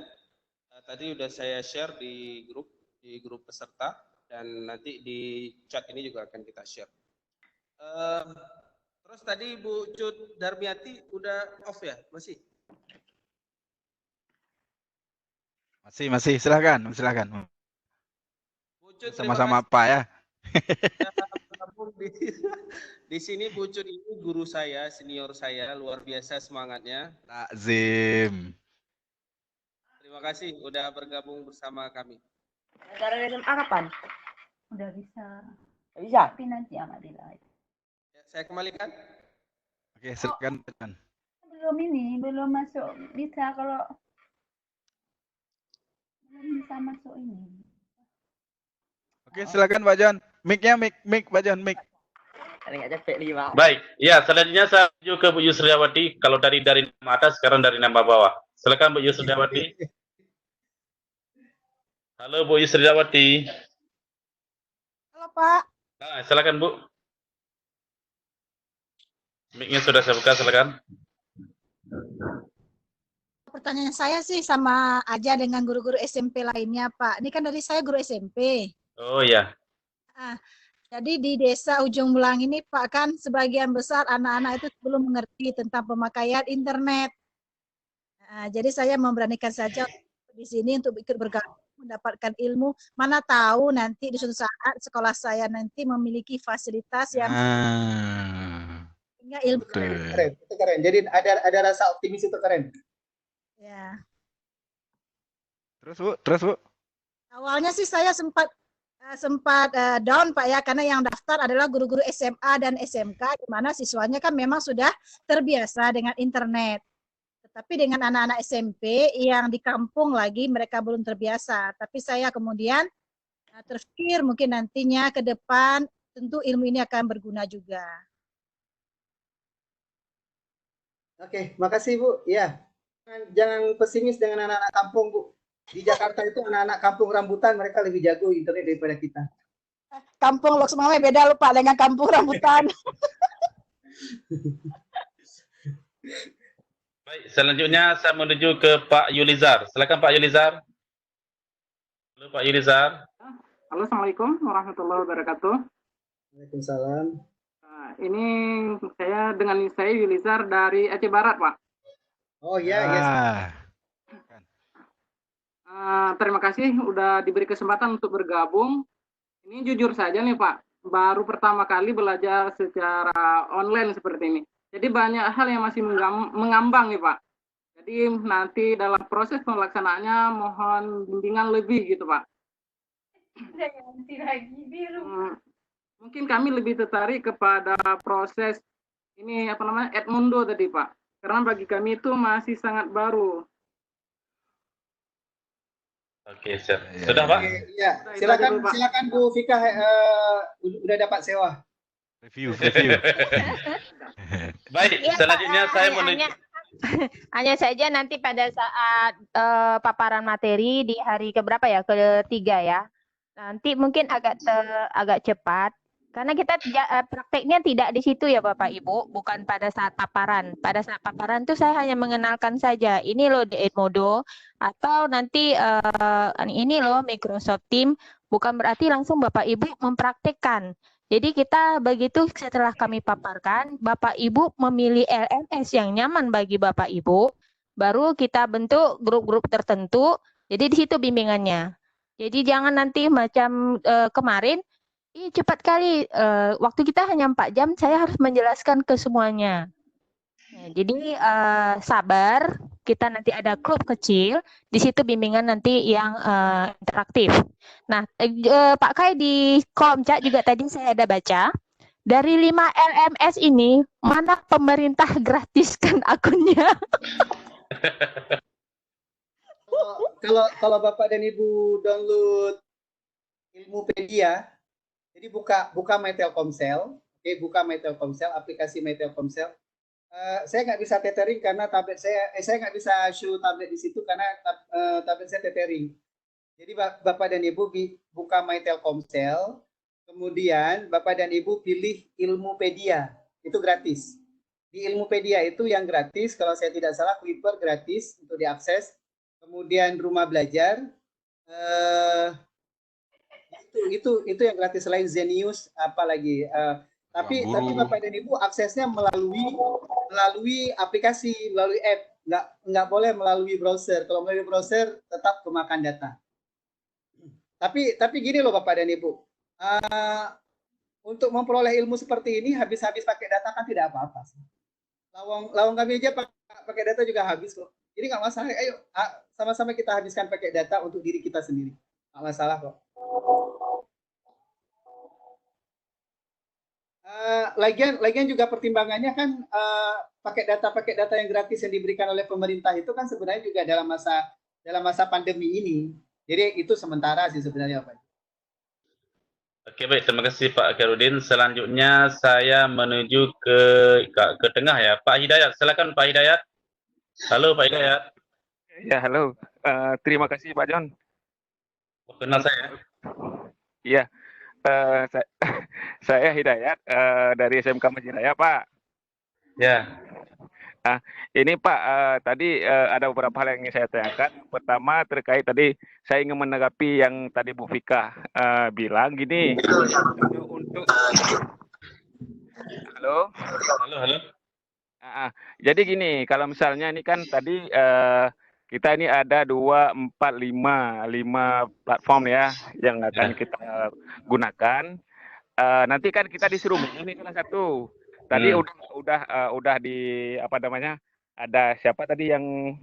S14: Tadi udah saya share di grup peserta dan nanti di chat ini juga akan kita share. Terus tadi Bu Cut Darmiati udah off ya? Masih?
S3: Masih, silakan. Sama-sama Pak ya.
S14: Di sini Bu Cut ini guru saya, senior saya, luar biasa semangatnya.
S3: Takzim.
S14: Terima kasih udah bergabung bersama kami.
S12: Acara SMA kapan?
S15: Udah bisa.
S12: Bisa.
S15: Tapi nanti amat di live.
S14: Saya kembalikan.
S3: Oke, silakan.
S15: Belum masuk bisa kalau belum bisa masuk ini.
S3: Oke, silakan Pak John. Mic-nya mic Pak John, mic.
S2: Baik, ya selanjutnya saya menuju ke Bu Yusriawati. Kalau dari nama atas, sekarang dari nama bawah. Silakan Bu Yusriawati. Halo Bu Yusriawati.
S16: Halo Pak.
S2: Nah, silakan Bu. Mic-nya sudah saya buka, silakan.
S16: Pertanyaan saya sih sama aja dengan guru-guru SMP lainnya, Pak. Ini kan dari saya guru SMP.
S2: Oh ya.
S16: Jadi di desa Ujung Belang ini, Pak, kan sebagian besar anak-anak itu belum mengerti tentang pemakaian internet. Jadi saya memberanikan saja di sini untuk ikut bergabung, mendapatkan ilmu. Mana tahu nanti di suatu saat sekolah saya nanti memiliki fasilitas yang sehingga ilmu
S1: keren. Itu keren. Jadi ada rasa optimis itu keren.
S16: Ya.
S3: Terus Bu.
S16: Awalnya sih saya sempat down Pak ya, karena yang daftar adalah guru-guru SMA dan SMK, di mana siswanya kan memang sudah terbiasa dengan internet. Tetapi dengan anak-anak SMP yang di kampung lagi mereka belum terbiasa. Tapi saya kemudian terpikir mungkin nantinya ke depan tentu ilmu ini akan berguna juga.
S1: Oke, makasih Bu. Ya, jangan pesimis dengan anak-anak kampung Bu. Di Jakarta itu anak-anak kampung rambutan mereka lebih jago internet daripada kita.
S16: Kampung Loks Mame beda lupa dengan kampung rambutan.
S2: Baik, selanjutnya saya menuju ke Pak Yulizar. Silakan Pak Yulizar. Halo Pak Yulizar.
S17: Halo, Assalamualaikum warahmatullahi wabarakatuh.
S1: Waalaikumsalam.
S17: Ini saya Yulizar dari Aceh Barat, Pak.
S1: Oh iya, yes.
S17: Terima kasih udah diberi kesempatan untuk bergabung. Ini jujur saja nih Pak, baru pertama kali belajar secara online seperti ini. Jadi banyak hal yang masih mengambang nih Pak. Jadi nanti dalam proses pelaksanaannya mohon bimbingan lebih gitu Pak. Mungkin kami lebih tertarik kepada proses ini Edmundo tadi Pak. Karena bagi kami itu masih sangat baru.
S2: Oke, siap. Sudah Pak?
S1: Iya, silakan Bu Fika, udah dapat sewa.
S3: Review.
S2: Baik,
S6: Iya,
S2: selanjutnya
S6: Pak,
S2: saya menuju.
S6: hanya saja nanti pada saat paparan materi di hari keberapa ya? Ketiga ya. Nanti mungkin agak cepat karena kita prakteknya tidak di situ ya Bapak Ibu, bukan pada saat paparan. Pada saat paparan tuh saya hanya mengenalkan saja, ini loh di Edmodo atau nanti ini loh Microsoft Teams, bukan berarti langsung Bapak Ibu mempraktekkan. Jadi kita begitu setelah kami paparkan, Bapak Ibu memilih LMS yang nyaman bagi Bapak Ibu, baru kita bentuk grup-grup tertentu, jadi di situ bimbingannya. Jadi jangan nanti macam kemarin, cepat kali, waktu kita hanya 4 jam, saya harus menjelaskan ke semuanya. Nah, jadi sabar, kita nanti ada klub kecil, di situ bimbingan nanti yang interaktif. Nah, Pak Kai di kolom chat juga tadi saya ada baca, dari 5 LMS ini, mana pemerintah gratiskan akunnya?
S1: Kalau Bapak dan Ibu download Ilmupedia, jadi buka My Telkomsel, oke, buka My Telkomsel, aplikasi My Telkomsel. Saya nggak bisa tethering karena tablet saya nggak bisa show tablet di situ karena tablet saya tethering. Jadi Bapak dan Ibu buka My Telkomsel, kemudian Bapak dan Ibu pilih Ilmupedia, itu gratis. Di Ilmupedia itu yang gratis, kalau saya tidak salah Clipper gratis untuk diakses, kemudian Rumah Belajar, itu yang gratis, selain Zenius apalagi. Tapi Bapak dan Ibu aksesnya melalui aplikasi, melalui app, nggak boleh melalui browser. Kalau melalui browser tetap kemakan data. Tapi gini loh Bapak dan Ibu, untuk memperoleh ilmu seperti ini habis-habis pakai data kan tidak apa-apa. Lawang kami aja pakai data juga habis kok. Jadi nggak masalah. Ayo sama-sama kita habiskan pakai data untuk diri kita sendiri. Nggak masalah kok. Lagian juga pertimbangannya kan pakai data yang gratis yang diberikan oleh pemerintah itu kan sebenarnya juga dalam masa pandemi ini. Jadi itu sementara sih sebenarnya Pak.
S2: Oke, baik, terima kasih Pak Khairudin. Selanjutnya saya menuju ke tengah ya, Pak Hidayat. Silakan Pak Hidayat. Halo Pak Hidayat.
S18: Ya, halo. Terima kasih Pak John.
S2: Kenal saya.
S18: Iya. Saya Hidayat dari SMK Masjid Raya, Pak.
S2: Ya.
S18: Ini Pak, tadi ada beberapa hal yang ingin saya tanyakan. Pertama terkait tadi saya ingin menanggapi yang tadi Bu Fika bilang gini. Untuk halo. Jadi gini, kalau misalnya ini kan tadi kita ini ada 5 platform ya yang akan kita gunakan. Nanti kan kita disuruh ini salah satu. Tadi udah di apa namanya? Ada siapa tadi yang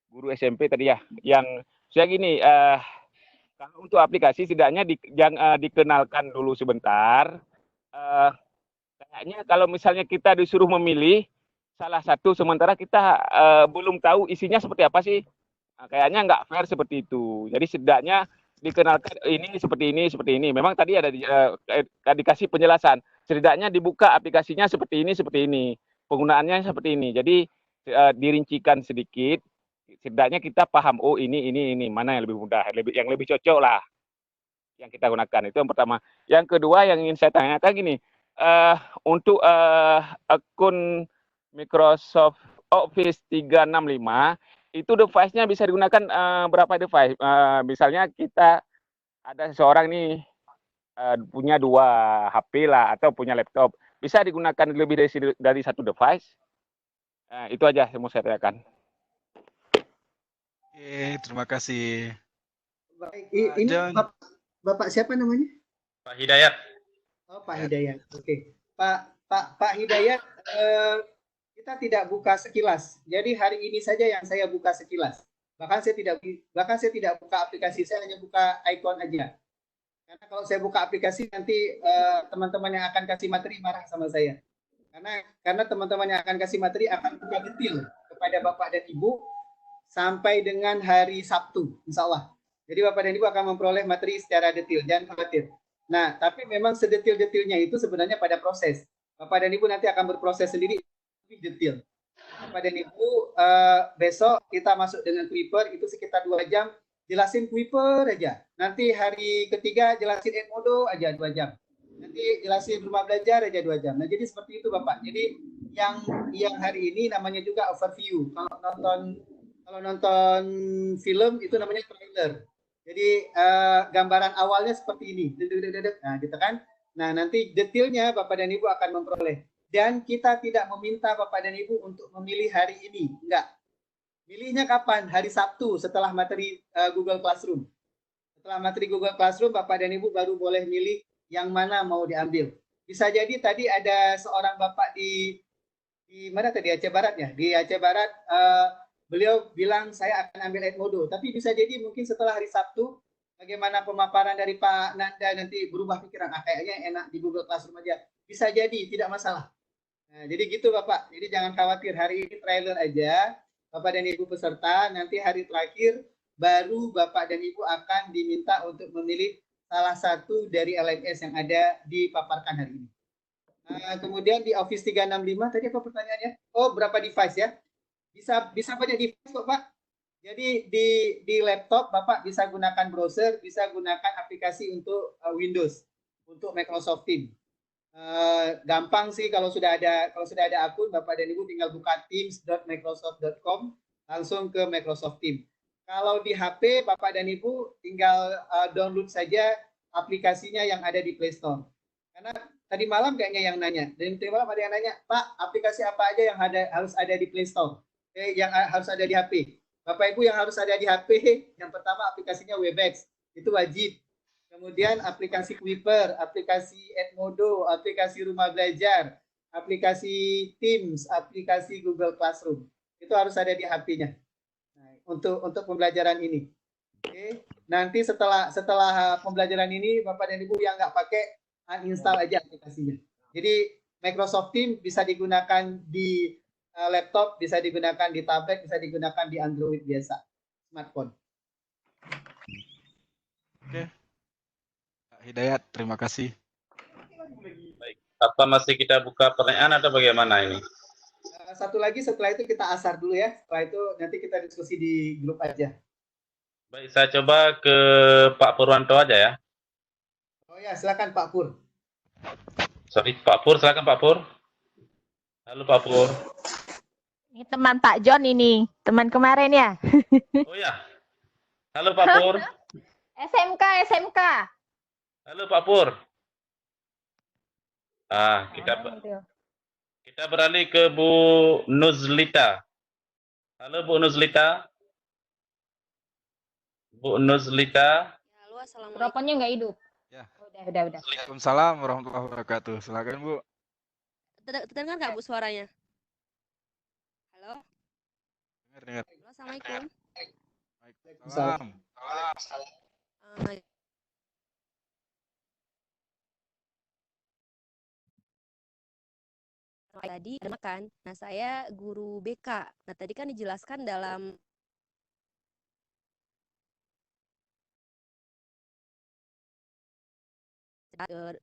S18: guru SMP tadi ya, yang saya gini, kalau untuk aplikasi setidaknya dikenalkan dulu sebentar. Kayaknya kalau misalnya kita disuruh memilih salah satu, sementara kita belum tahu isinya seperti apa sih, kayaknya nggak fair seperti itu. Jadi setidaknya dikenalkan ini seperti ini, seperti ini. Memang tadi ada dikasih penjelasan. Setidaknya dibuka aplikasinya seperti ini, penggunaannya seperti ini. Jadi dirincikan sedikit. Setidaknya kita paham, oh ini, mana yang lebih mudah, yang lebih cocok lah yang kita gunakan. Itu yang pertama. Yang kedua yang ingin saya tanyakan gini, untuk akun Microsoft Office 365 itu device-nya bisa digunakan berapa device? Misalnya kita ada seseorang nih punya 2 HP lah atau punya laptop, bisa digunakan lebih dari 1 device? Itu aja yang mau saya tanyakan.
S3: Oke, terima kasih.
S1: Baik, ini Bapak siapa namanya?
S2: Pak Hidayat.
S1: Oh, Pak Hidayat. Oke. Pak Hidayat, kita tidak buka sekilas. Jadi hari ini saja yang saya buka sekilas. Bahkan saya tidak buka aplikasi, saya hanya buka ikon aja. Karena kalau saya buka aplikasi nanti teman-teman yang akan kasih materi marah sama saya. Karena teman-teman yang akan kasih materi akan buka detail kepada Bapak dan Ibu sampai dengan hari Sabtu, insya Allah. Jadi Bapak dan Ibu akan memperoleh materi secara detail, jangan khawatir. Nah, tapi memang sedetil-detilnya itu sebenarnya pada proses. Bapak dan Ibu nanti akan berproses sendiri lebih detail. Bapak dan Ibu, besok kita masuk dengan Kuiper, itu sekitar 2 jam, jelasin Kuiper aja. Nanti hari ketiga jelasin Edmodo aja 2 jam. Nanti jelasin rumah belajar aja 2 jam. Nah, jadi seperti itu Bapak. Jadi yang hari ini namanya juga overview. Kalau nonton film itu namanya trailer. Jadi gambaran awalnya seperti ini. Nah, gitu kan? Nah, nanti detailnya Bapak dan Ibu akan memperoleh. Dan kita tidak meminta Bapak dan Ibu untuk memilih hari ini. Enggak. Milihnya kapan? Hari Sabtu setelah materi Google Classroom. Setelah materi Google Classroom, Bapak dan Ibu baru boleh milih yang mana mau diambil. Bisa jadi tadi ada seorang Bapak di mana tadi, Aceh Barat ya? Di Aceh Barat, beliau bilang saya akan ambil Edmodo. Tapi bisa jadi mungkin setelah hari Sabtu, bagaimana pemaparan dari Pak Nanda nanti berubah pikiran. Kayaknya enak di Google Classroom aja. Bisa jadi, tidak masalah. Nah, jadi gitu Bapak. Jadi jangan khawatir, hari ini trailer aja. Bapak dan Ibu peserta, nanti hari terakhir baru Bapak dan Ibu akan diminta untuk memilih salah satu dari LMS yang ada dipaparkan hari ini. Kemudian di Office 365 tadi apa pertanyaannya? Oh, berapa device ya? Bisa banyak device kok Pak. Jadi di laptop Bapak bisa gunakan browser, bisa gunakan aplikasi untuk Windows, untuk Microsoft Teams. Gampang sih kalau sudah ada akun, Bapak dan Ibu tinggal buka teams.microsoft.com, langsung ke Microsoft Teams. Kalau di HP Bapak dan Ibu tinggal download saja aplikasinya yang ada di Play Store. Karena tadi malam kayaknya yang nanya, dan tadi malam ada yang nanya, Pak, aplikasi apa aja yang harus ada di Play Store? Yang harus ada di HP. Bapak Ibu, yang harus ada di HP, yang pertama aplikasinya Webex, itu wajib. Kemudian aplikasi Kuiper, aplikasi Edmodo, aplikasi Rumah Belajar, aplikasi Teams, aplikasi Google Classroom. Itu harus ada di HP-nya. Nah, untuk pembelajaran ini. Oke. Nanti setelah pembelajaran ini, Bapak dan Ibu yang nggak pakai, uninstall aja aplikasinya. Jadi Microsoft Teams bisa digunakan di laptop, bisa digunakan di tablet, bisa digunakan di Android biasa, smartphone.
S3: Oke. Hidayat, terima kasih.
S2: Baik. Apa masih kita buka pertanyaan atau bagaimana ini?
S1: Satu lagi, setelah itu kita asar dulu ya. Setelah itu nanti kita diskusi di grup aja.
S2: Baik, saya coba ke Pak Purwanto aja ya.
S1: Oh ya, silakan Pak Pur.
S2: Sorry, Pak Pur, silakan Pak Pur. Halo Pak Pur.
S6: Ini teman Pak John ini, teman kemarin ya.
S2: Oh ya. Halo Pak Pur.
S6: SMK.
S2: Halo Pak Pur. Kita beralih ke Bu Nuzlita. Halo Bu Nuzlita. Bu Nuzlita.
S19: Halo, assalamualaikum.
S6: Mikrofonnya nggak hidup.
S3: Ya.
S6: Udah.
S3: Waalaikumsalam warahmatullahi wabarakatuh. Silakan Bu.
S19: Terdengar nggak Bu suaranya? Halo.
S3: Dengar.
S19: Halo, assalamualaikum.
S3: Salam.
S19: Tadi makan. Nah, saya guru BK. Nah, tadi kan dijelaskan dalam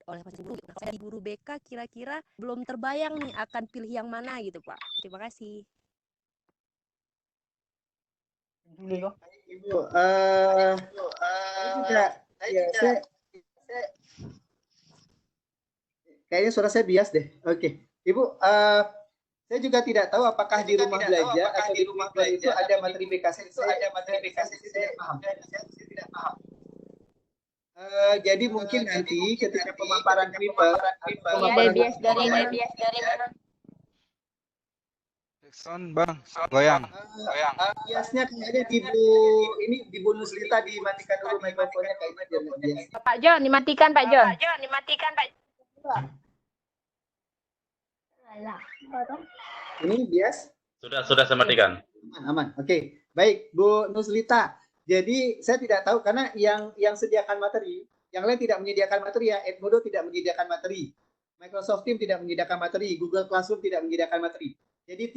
S19: oleh Mas Guru. Nah, saya di guru BK kira-kira belum terbayang nih akan pilih yang mana gitu, Pak. Terima kasih.
S1: Ibu, saya juga, ya, kayaknya suara saya bias deh. Oke, Ibu, saya juga tidak tahu apakah di rumah belajar atau di rumah belajar itu ada materi BK. Saya tidak paham. Jadi mungkin nanti ketika pemaparan Kuiper,
S6: dari mana?
S3: Jackson, Bang, goyang.
S1: biasnya kayaknya di Bu Nuslita dimatikan dulu mikrofonnya kayaknya biar nggak bias.
S6: Pak John, dimatikan Pak John.
S1: Ini bias?
S2: Sudah saya matikan.
S1: Aman. Oke. Baik, Bu Nuslita. Jadi saya tidak tahu karena yang sediakan materi, yang lain tidak menyediakan materi ya. Edmodo tidak menyediakan materi. Microsoft Teams tidak menyediakan materi. Google Classroom tidak menyediakan materi. Jadi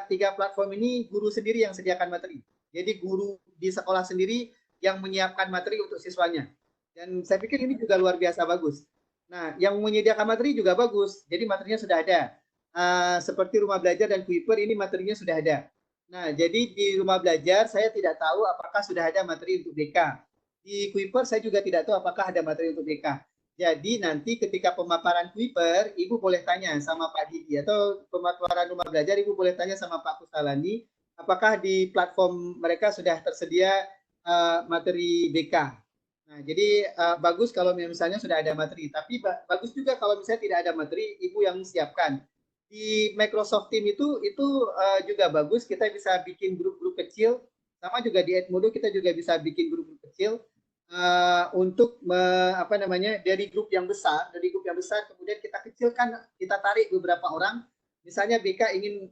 S1: tiga platform ini guru sendiri yang sediakan materi. Jadi guru di sekolah sendiri yang menyiapkan materi untuk siswanya. Dan saya pikir ini juga luar biasa bagus. Nah, yang menyediakan materi juga bagus. Jadi materinya sudah ada. Seperti rumah belajar dan Kuiper ini materinya sudah ada. Nah, jadi di rumah belajar saya tidak tahu apakah sudah ada materi untuk BK. Di Kuiper saya juga tidak tahu apakah ada materi untuk BK. Jadi nanti ketika pemaparan Kuiper, Ibu boleh tanya sama Pak Didi atau pemaparan rumah belajar, Ibu boleh tanya sama Pak Kusalani, apakah di platform mereka sudah tersedia materi BK. Nah, jadi bagus kalau misalnya sudah ada materi, tapi bagus juga kalau misalnya tidak ada materi, Ibu yang siapkan. Di Microsoft Teams itu juga bagus, kita bisa bikin grup-grup kecil, sama juga di Edmodo kita juga bisa bikin grup-grup kecil. Untuk dari grup yang besar, kemudian kita kecilkan, kita tarik beberapa orang. Misalnya BK ingin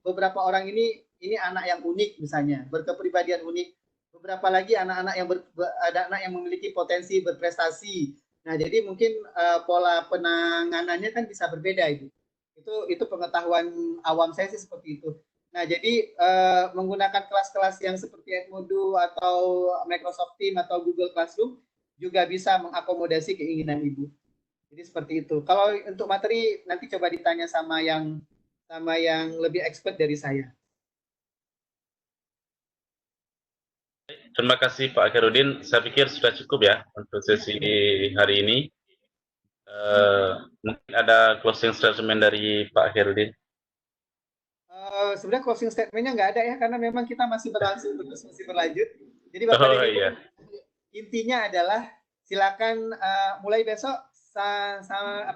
S1: beberapa orang ini anak yang unik misalnya, berkepribadian unik. Beberapa lagi anak-anak ada anak yang memiliki potensi berprestasi. Nah, jadi mungkin pola penanganannya kan bisa berbeda itu. Itu pengetahuan awam saya sih seperti itu. Nah, jadi menggunakan kelas-kelas yang seperti Edmodo atau Microsoft Teams atau Google Classroom juga bisa mengakomodasi keinginan Ibu. Jadi seperti itu. Kalau untuk materi nanti coba ditanya sama yang lebih expert dari saya.
S2: Terima kasih Pak Khairuddin. Saya pikir sudah cukup ya untuk sesi hari ini. Mungkin ada closing statement dari Pak Khairuddin.
S1: Sebenarnya closing statement-nya nggak ada ya, karena memang kita masih berlanjut. Jadi Bapak dan Ibu, intinya adalah silakan mulai besok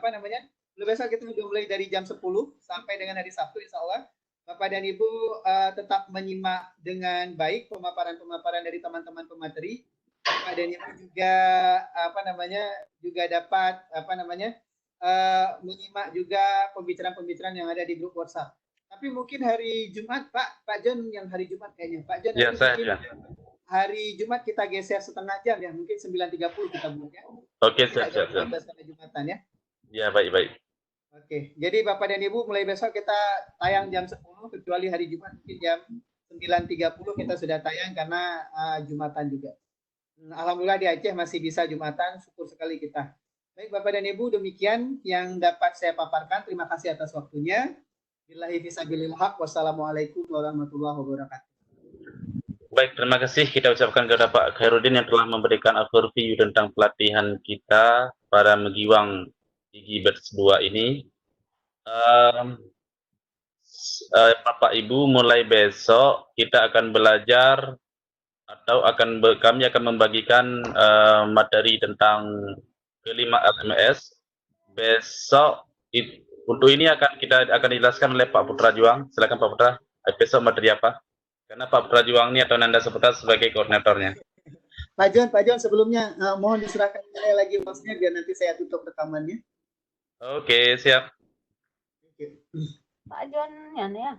S1: mulai besok kita sudah mulai dari jam 10 sampai dengan hari Sabtu insya Allah. Bapak dan Ibu tetap menyimak dengan baik pemaparan-pemaparan dari teman-teman pemateri. Bapak dan Ibu juga juga dapat menyimak juga pembicaraan-pembicaraan yang ada di grup WhatsApp. Tapi mungkin hari Jumat, Pak John yang hari Jumat kayaknya. Pak John, hari Jumat kita geser setengah jam ya, mungkin 9.30 kita buat ya.
S2: Oke, siap.
S1: Sampai Jumatan ya.
S2: Ya, baik.
S1: Oke, jadi Bapak dan Ibu mulai besok kita tayang jam 10, kecuali hari Jumat mungkin jam 9.30 kita sudah tayang karena Jumatan juga. Alhamdulillah di Aceh masih bisa Jumatan, syukur sekali kita. Baik Bapak dan Ibu, demikian yang dapat saya paparkan. Terima kasih atas waktunya. Billahi fisabilil haq. Wassalamualaikum warahmatullahi wabarakatuh.
S2: Baik, terima kasih kita ucapkan kepada Pak Khairuddin yang telah memberikan overview tentang pelatihan kita para Megiwang Gigi Batch 2 ini. Bapak Ibu, mulai besok kita akan belajar atau kami akan membagikan materi tentang kelima LMS. Besok untuk ini akan dijelaskan oleh Pak Putra Juang. Silakan Pak Putra. Besok materi apa? Karena Pak Putra Juang ini atau Nanda Seputar sebagai koordinatornya.
S1: Pak John sebelumnya mohon diserahkan saya lagi maksudnya biar nanti saya tutup rekamannya.
S2: Oke, siap.
S15: Pak John ya.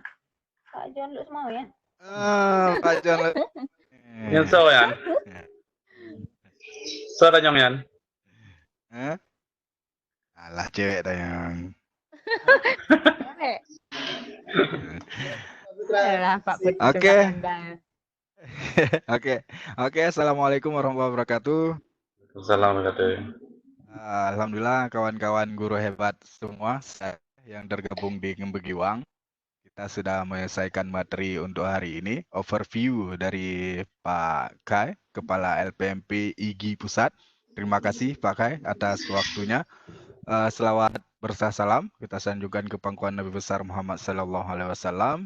S15: Pak John lu mau ya?
S3: Pak John.
S2: Yang so yan. So ada nyong yan.
S3: Alah cewek dah yang. Oke. Oke. Assalamualaikum warahmatullahi wabarakatuh.
S2: Assalamualaikum.
S3: Alhamdulillah kawan-kawan guru hebat semua yang tergabung di Ngembegiwang. Kita sudah menyelesaikan materi untuk hari ini. Overview dari Pak Kai, Kepala LPMP IGI Pusat. Terima kasih Pak Kai atas waktunya. Selawat bersalam kita sanjungkan ke pangkuan Nabi besar Muhammad sallallahu alaihi wasallam.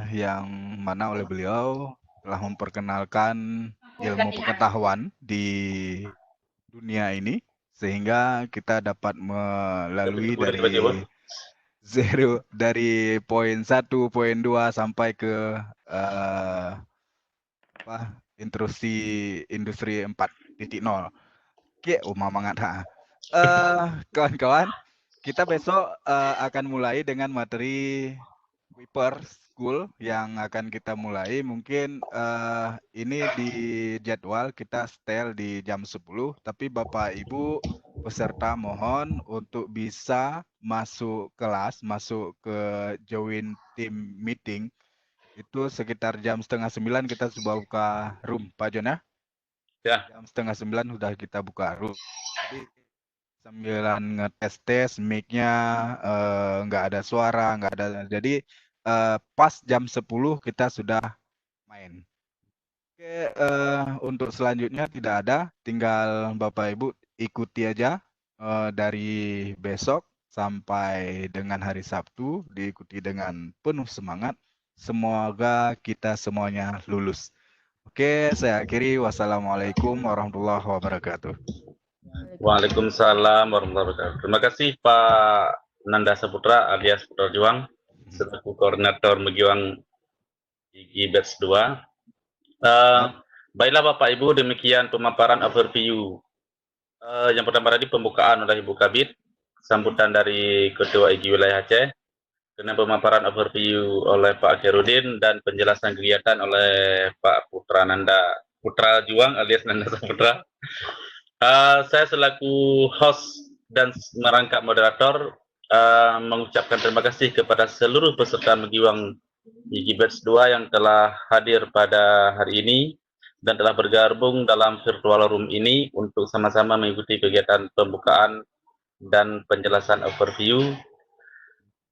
S3: Yang mana oleh beliau telah memperkenalkan ilmu pengetahuan di dunia ini sehingga kita dapat melalui dari poin 1, poin 2 sampai ke industri 4.0. Oke, mangat kawan-kawan, kita besok akan mulai dengan materi Wiper School yang akan kita mulai. Mungkin ini di jadwal kita setel di jam 10, tapi Bapak Ibu peserta mohon untuk bisa masuk kelas, masuk ke join team meeting. Itu sekitar jam 8:30 kita sudah buka room, Pak Jon ya?
S2: Ya.
S3: Jam 8:30 sudah kita buka room. Jadi sambil ngetes mic-nya nggak ada suara, nggak ada. Jadi pas jam 10 kita sudah main. Oke, untuk selanjutnya tidak ada, tinggal Bapak Ibu ikuti aja dari besok sampai dengan hari Sabtu, diikuti dengan penuh semangat. Semoga kita semuanya lulus. Oke, saya akhiri. Wassalamualaikum warahmatullahi wabarakatuh.
S2: Waalaikumsalam warahmatullahi wabarakatuh. Terima kasih Pak Nanda Saputra alias Putra Juang selaku koordinator Megiwang IGI Batch 2. Baiklah Bapak Ibu, demikian pemaparan overview. Yang pertama tadi pembukaan oleh Ibu Kabid, sambutan dari Ketua IGI Wilayah Aceh, dengan pemaparan overview oleh Pak Khairuddin dan penjelasan kegiatan oleh Pak Putra Juang alias Nanda Saputra. Saya selaku host dan merangkap moderator mengucapkan terima kasih kepada seluruh peserta Megiwang IGI Batch 2 yang telah hadir pada hari ini dan telah bergabung dalam virtual room ini untuk sama-sama mengikuti kegiatan pembukaan dan penjelasan overview.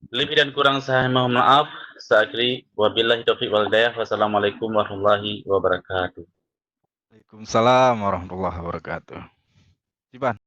S2: Lebih dan kurang saya mohon maaf. Saya akhiri. Wabillahi taufiq wal hidayah. Wassalamualaikum warahmatullahi wabarakatuh.
S3: Waalaikumsalam warahmatullahi wabarakatuh. Ciban.